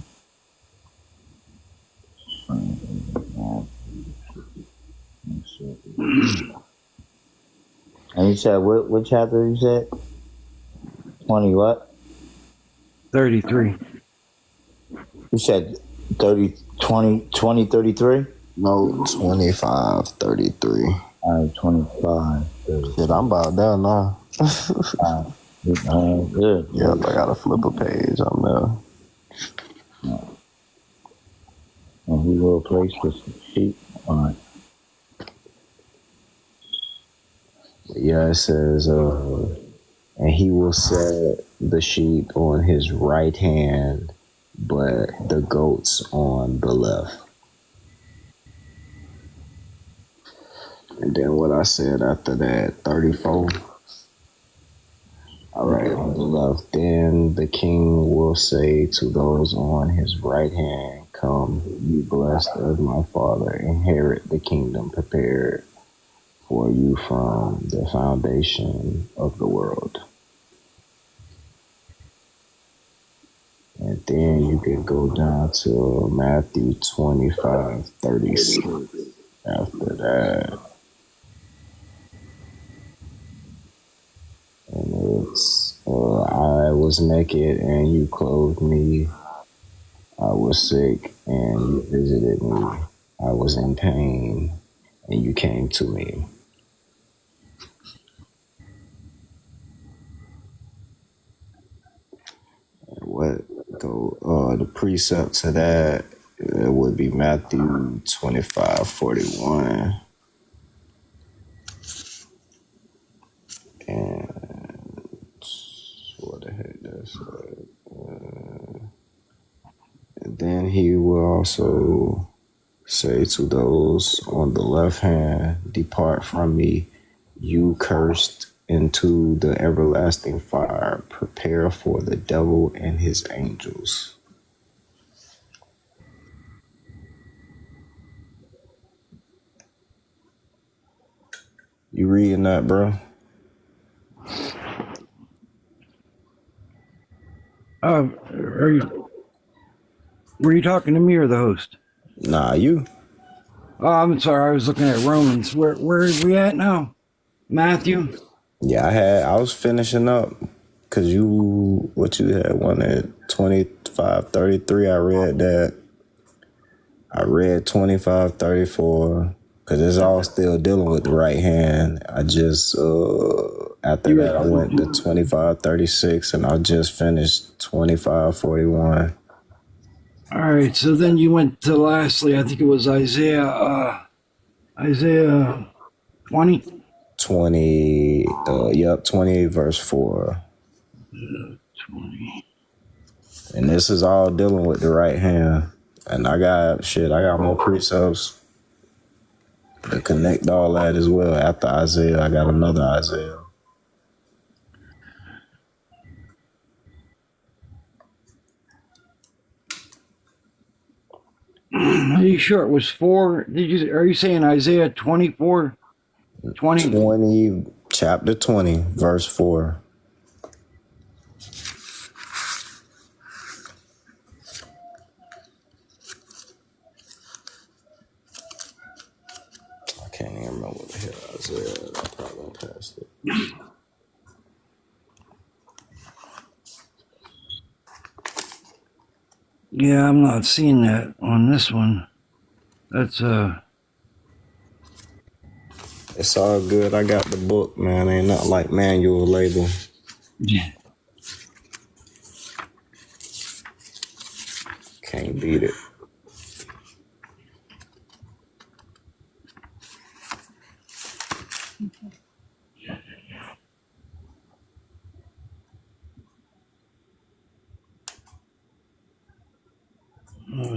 And you said, what chapter you said? 20 what? 33. You said 30, 20, 33? No, 25, 33. All right, 25. 30. Shit, I'm about there now. Good. Yep, I gotta flip a page. I'm there. And he will place with some sheep. All right. Yeah, it says, and he will set the sheep on his right hand, but the goats on the left. And then what I said after that, 34. All right, on the left. Then the king will say to those on his right hand, come, you blessed of my father, inherit the kingdom prepared for you from the foundation of the world. And then you can go down to Matthew 25:36 after that. And it's, I was naked and you clothed me. I was sick and you visited me. I was in pain and you came to me. What go the precept to that would be Matthew 25:41. And what the heck that's and then he will also say to those on the left hand, depart from me, you cursed, into the everlasting fire, prepare for the devil and his angels. You reading that, bro? Were you talking to me or the host? Nah, you. Oh, I'm sorry. I was looking at Romans. Where are we at now? Matthew? Yeah, I was finishing up because you had one at 25:33. I read that. I read 25:34 because it's all still dealing with the right hand. I just after that I went to 25:36 and I just finished 25:41. All right. So then you went to lastly, I think it was Isaiah 20. 20, 20 verse 4. 20. And this is all dealing with the right hand. And I got more precepts to connect all that as well. After Isaiah, I got another Isaiah. Are you sure it was 4? Are you saying Isaiah 24? 20, chapter 20, verse 4. I can't even remember what the hell Isaiah. I probably passed it. Yeah, I'm not seeing that on this one. That's It's all good. I got the book, man. Ain't nothing like manual labor. Yeah. Can't beat it.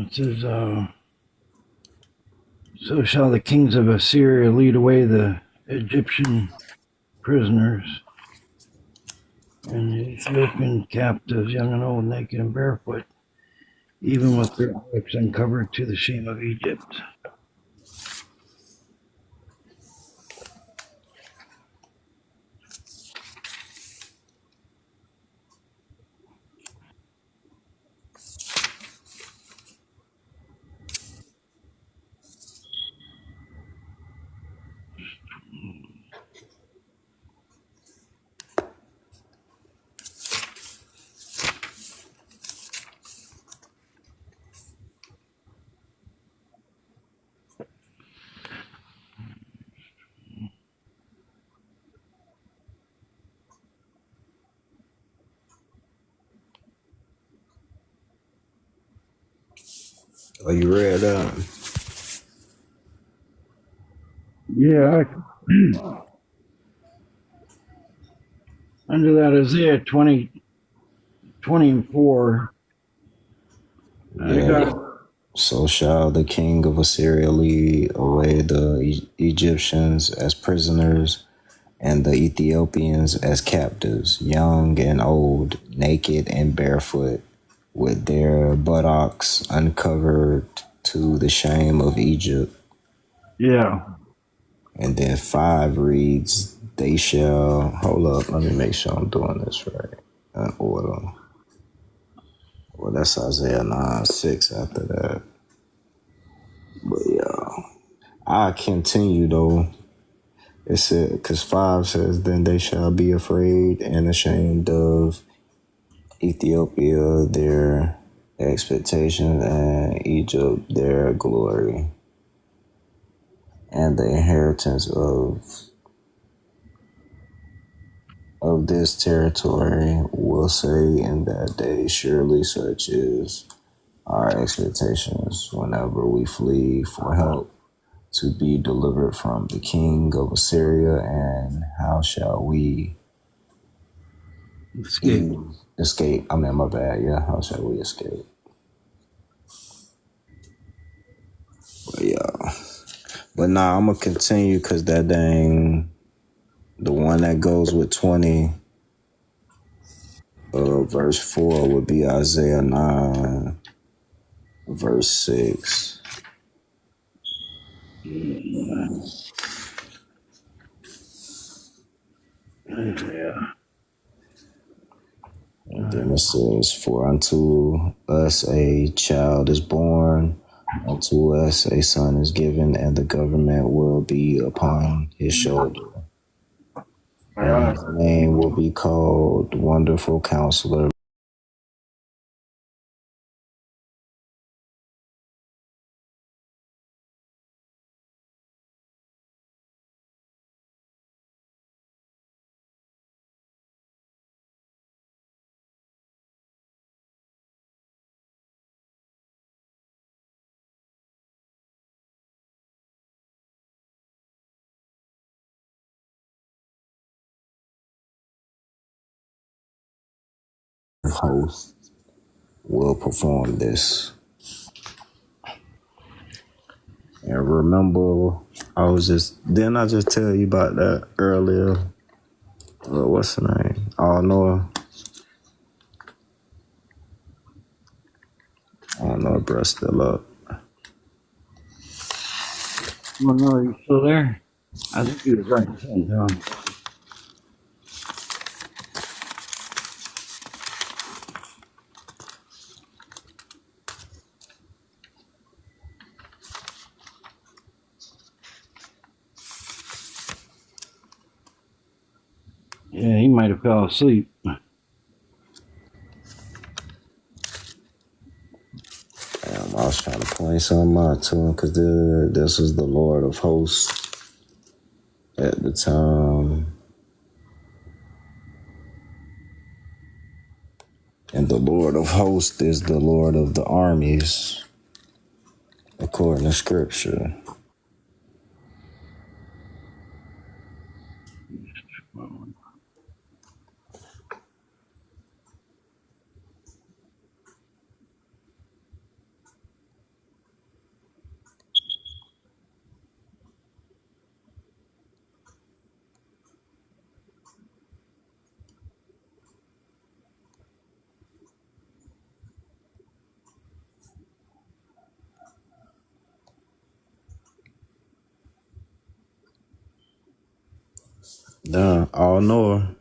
it says, so shall the kings of Assyria lead away the Egyptian prisoners, and the Ethiopian captives, young and old, naked and barefoot, even with their lips uncovered to the shame of Egypt. Oh, you read that? Yeah, under that Isaiah 20 and 4, I Yeah. got, So shall the king of Assyria lead away the Egyptians as prisoners and the Ethiopians as captives, young and old, naked and barefoot, with their buttocks uncovered to the shame of Egypt. yeah. And then 5 reads, they shall, hold up, let me make sure I'm doing this right. In order. Well, that's Isaiah 9:6 after that. But yeah, I continue though. It said, because 5 says, then they shall be afraid and ashamed of Ethiopia, their expectation, and Egypt, their glory, and the inheritance of this territory will say in that day, surely such is our expectations whenever we flee for help to be delivered from the king of Assyria, and how shall we escape? I mean, my bad. Yeah, how shall we escape? But yeah, but nah, I'm gonna continue because that dang, the one that goes with 20, verse 4 would be Isaiah 9, verse 6. Yeah. And then it says, for unto us a child is born, unto us a son is given, and the government will be upon his shoulder. And his name will be called Wonderful Counselor. Host will perform this. And remember, didn't I just tell you about that earlier? What's the name? Oh, Noah. I don't know if bruh's still up. Well, no, you still there? I think he was writing something down. Yeah, he might have fell asleep. I was trying to point something out to him because this was the Lord of Hosts at the time. And the Lord of Hosts is the Lord of the armies, according to Scripture. Done. All know.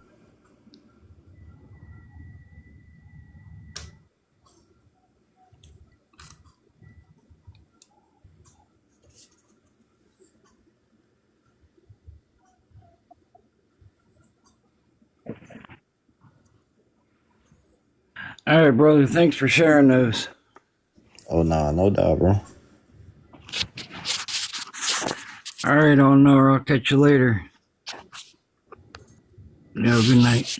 All right, brother. Thanks for sharing those. Oh nah, no doubt, bro. All right, All Knower. I'll catch you later. You have a good night.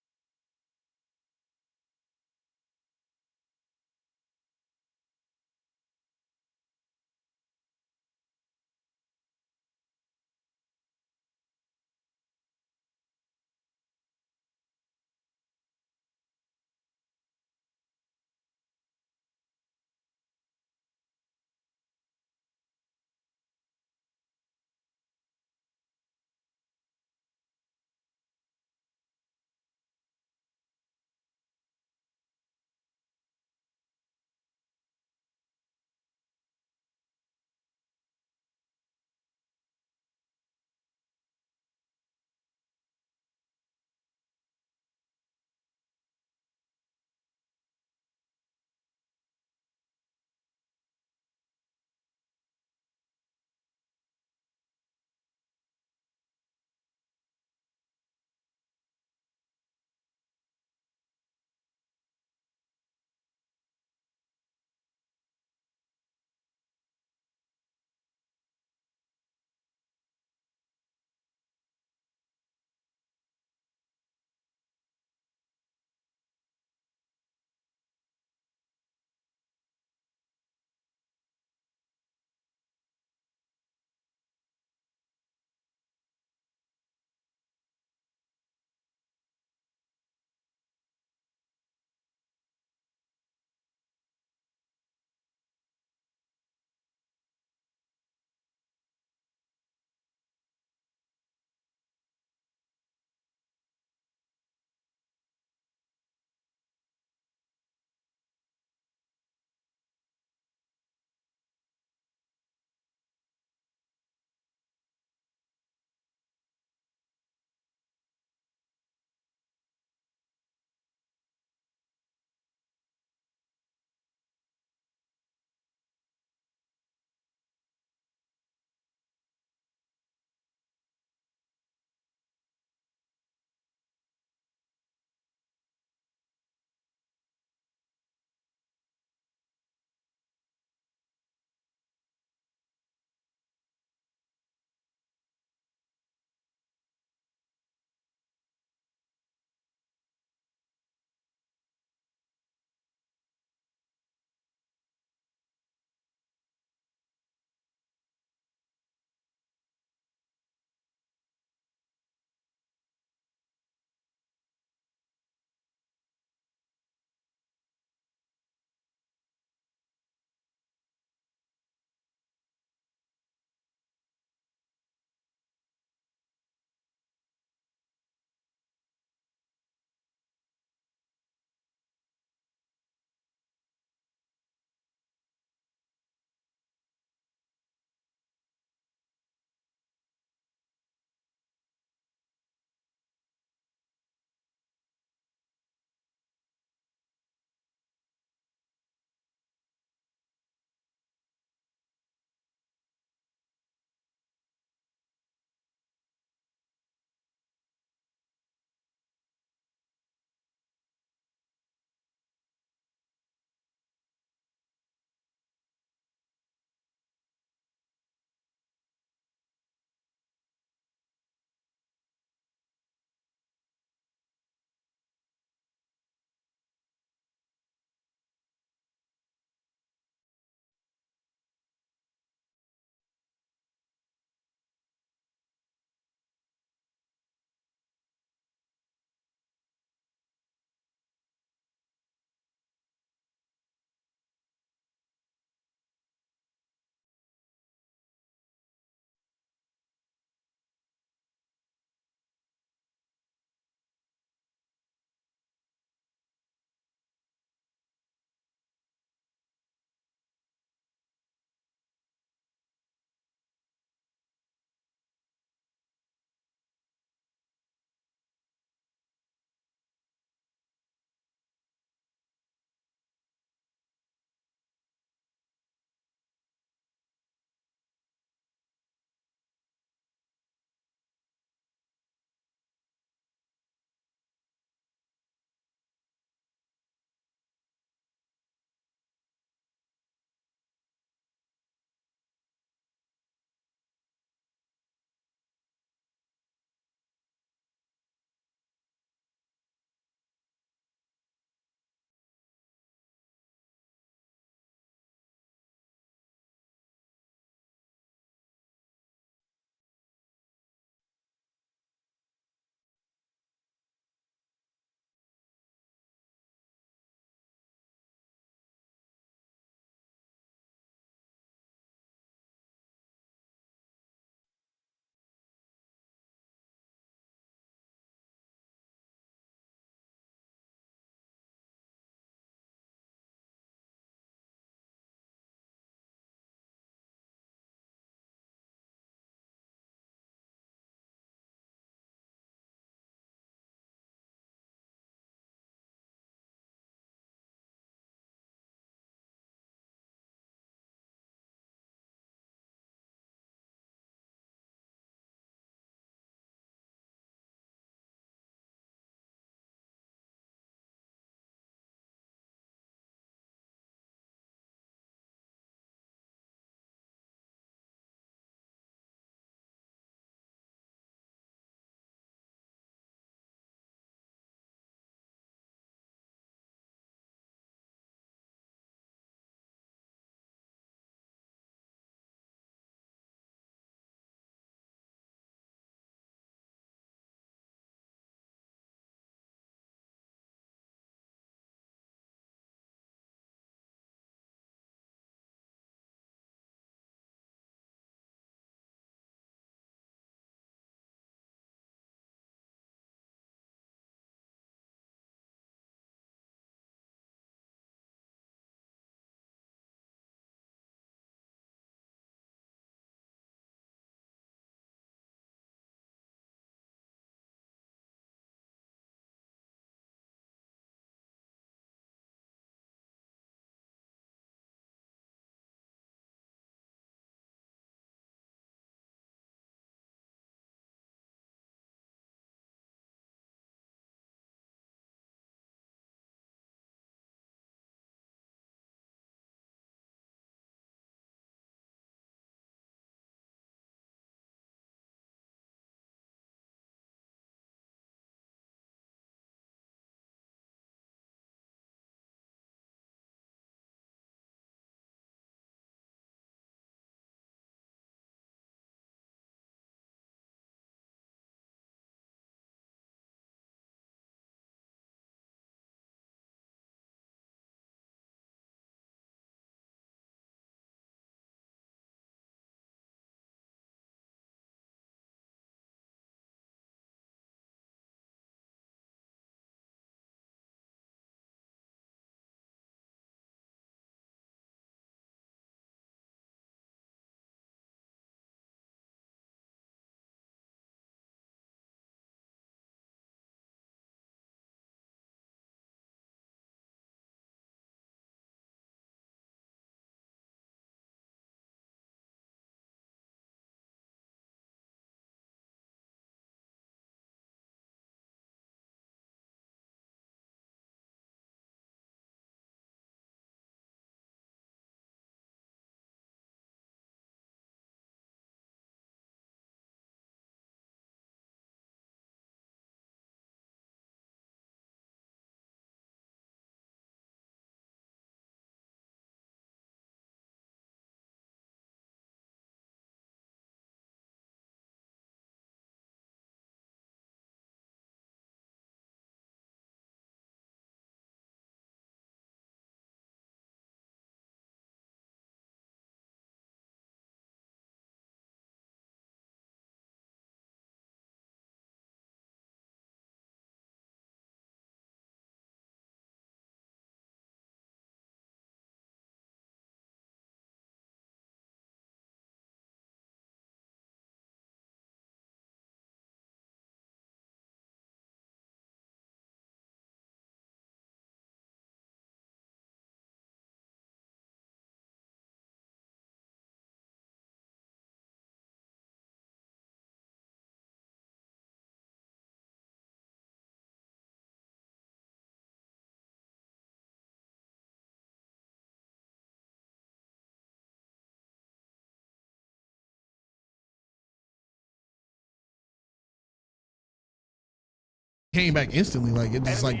came back instantly. Like it just like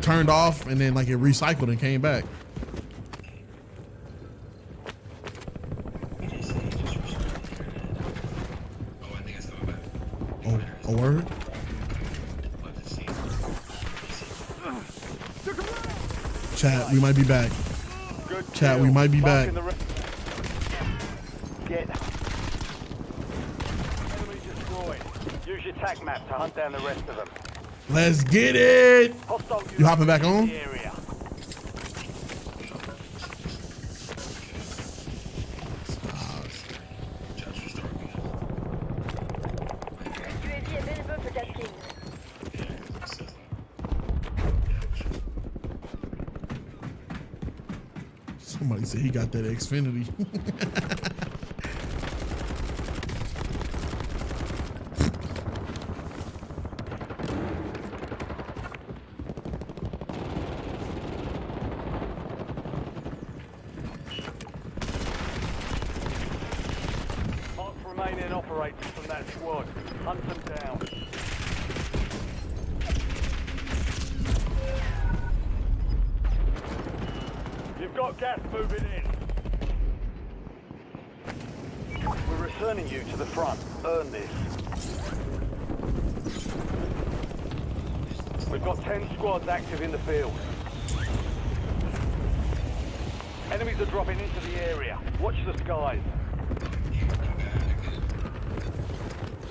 turned off and then like it recycled and came back. Oh, a word? Chat, we might be back. Chat, we might be back. Get. Enemy destroyed. Use your tac map to hunt down the rest of them. Let's get it. You hopping back on? Somebody said he got that Xfinity. Mark remaining operators from that squad. Hunt them down. You've got gas moving in. We're returning you to the front. Earn this. We've got 10 squads active in the field. Enemies are dropping into the area. Watch the skies.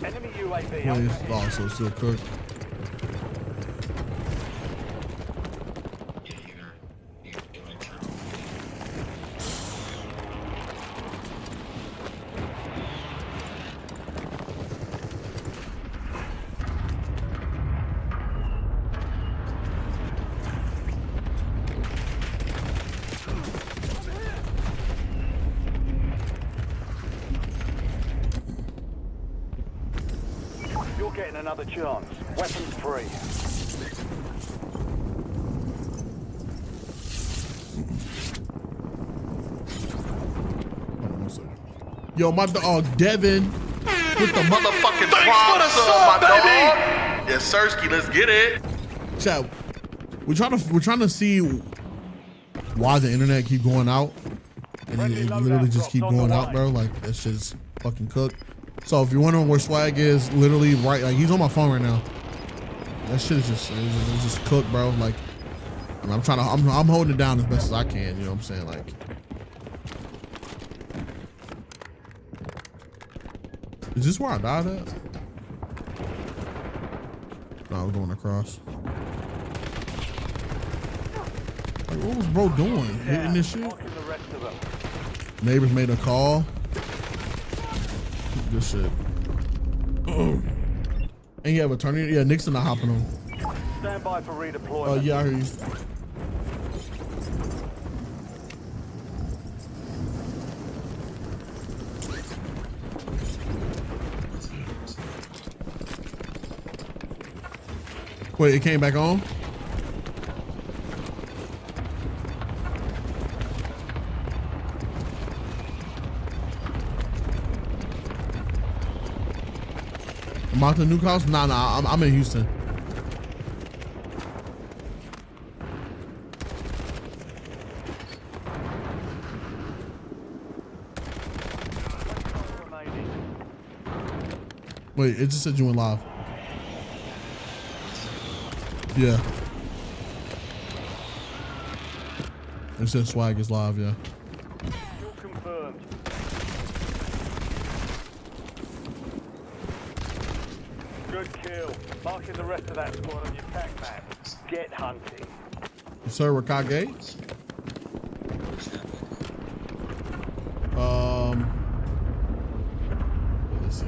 Enemy UAV. Place also still cooked. You're getting another chance. Weapons free. Yo, my dog Devin with the motherfucking Thanks for the sub, baby. Yes, Sirski, let's get it. Chat, we're trying to see why the internet keep going out, and it literally just keep going out, bro. Like that shit's fucking cooked. So if you're wondering where Swag is, literally right, like he's on my phone right now. That shit is it's just cooked, bro. Like I mean, I'm holding it down as best as I can. You know what I'm saying? Like, is this where I died at? No, I was going across. Like, what was bro doing? Hitting this shit? Neighbors made a call. Good shit. And you have a turning? Yeah, Nixon not hopping on. Stand by for redeployment. Oh, yeah, I hear you. Wait, it came back on? I'm out to New House? Nah, I'm in Houston. Wait, it just said you went live. Yeah. It said Swag is live, yeah. You're confirmed. Good kill. Marking the rest of that squad on your tac map. Get hunting. Sir Rakage? Let's see.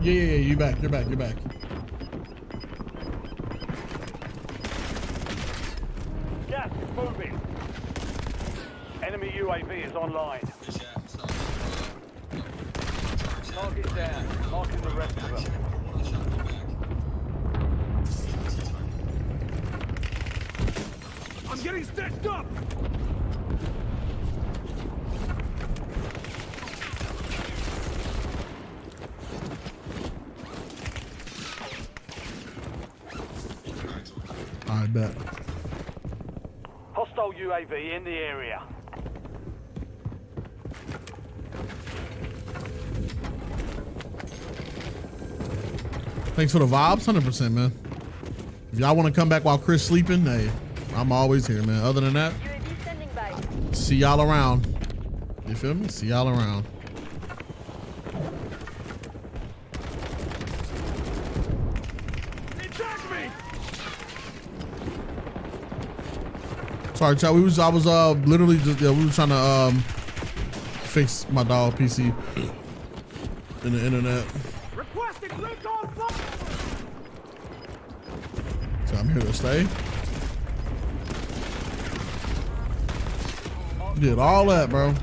Yeah, you're back. You're back. Gas is moving. Enemy UAV is online. Target down. Marking the rest of them. I'm getting stitched up. I bet. Hostile UAV in the area. Thanks for the vibes, 100%, man. If y'all want to come back while Chris sleeping, hey, I'm always here, man. Other than that, see y'all around. You feel me? See y'all around. Sorry, chat. I was literally just we were trying to fix my dog PC in the internet. So I'm here to stay. Did all that, bro.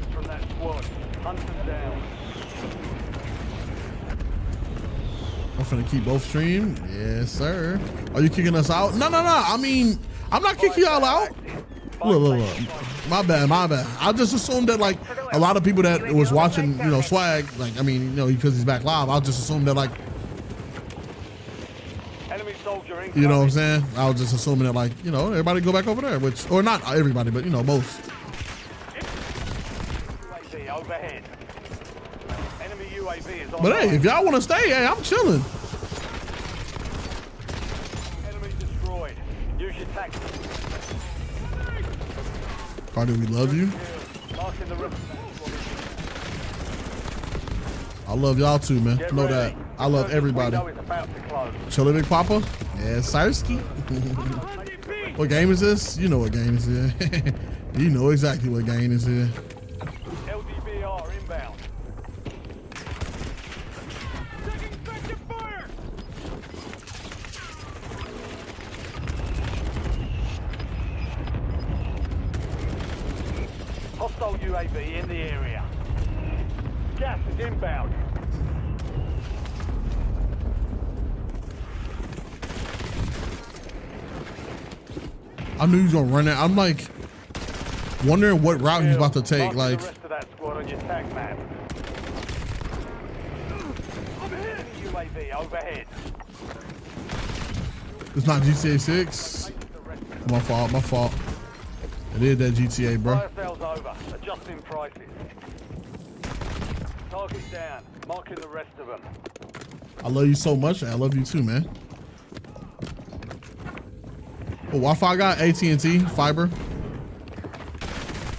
I'm finna keep both stream. Yes, sir. Are you kicking us out? No. I mean, I'm not kicking y'all out. Look. My bad. I just assumed that like a lot of people that was watching, you know, Swag, like, I mean, you know, because he's back live, I'll just assume that like, you know what I'm saying? I was just assuming that like, you know, everybody go back over there, which, or not everybody, but you know, most. Overhead. Enemy UAV is on. But hey, if y'all want to stay, hey, I'm chilling. Enemy destroyed. Use your tactics. Cardi, we love you. I love y'all too, man. Know that. I love everybody. Chilla Big Papa? Yeah, Sarsky. What game is this? You know what game this is. You know exactly what game this is. LDBR inbound. Hostile UAV in the area. Gas is inbound. I knew he was gonna run it. I'm like wondering what route he's about to take. Like, The rest of that squad on your tac map. UAV overhead. it's not GTA 6. My fault. It is that GTA, bro. Fire sales over. Adjusting prices. Target down. Marking the rest of them. I love you so much. I love you too, man. Oh, Wi-Fi got AT&T fiber.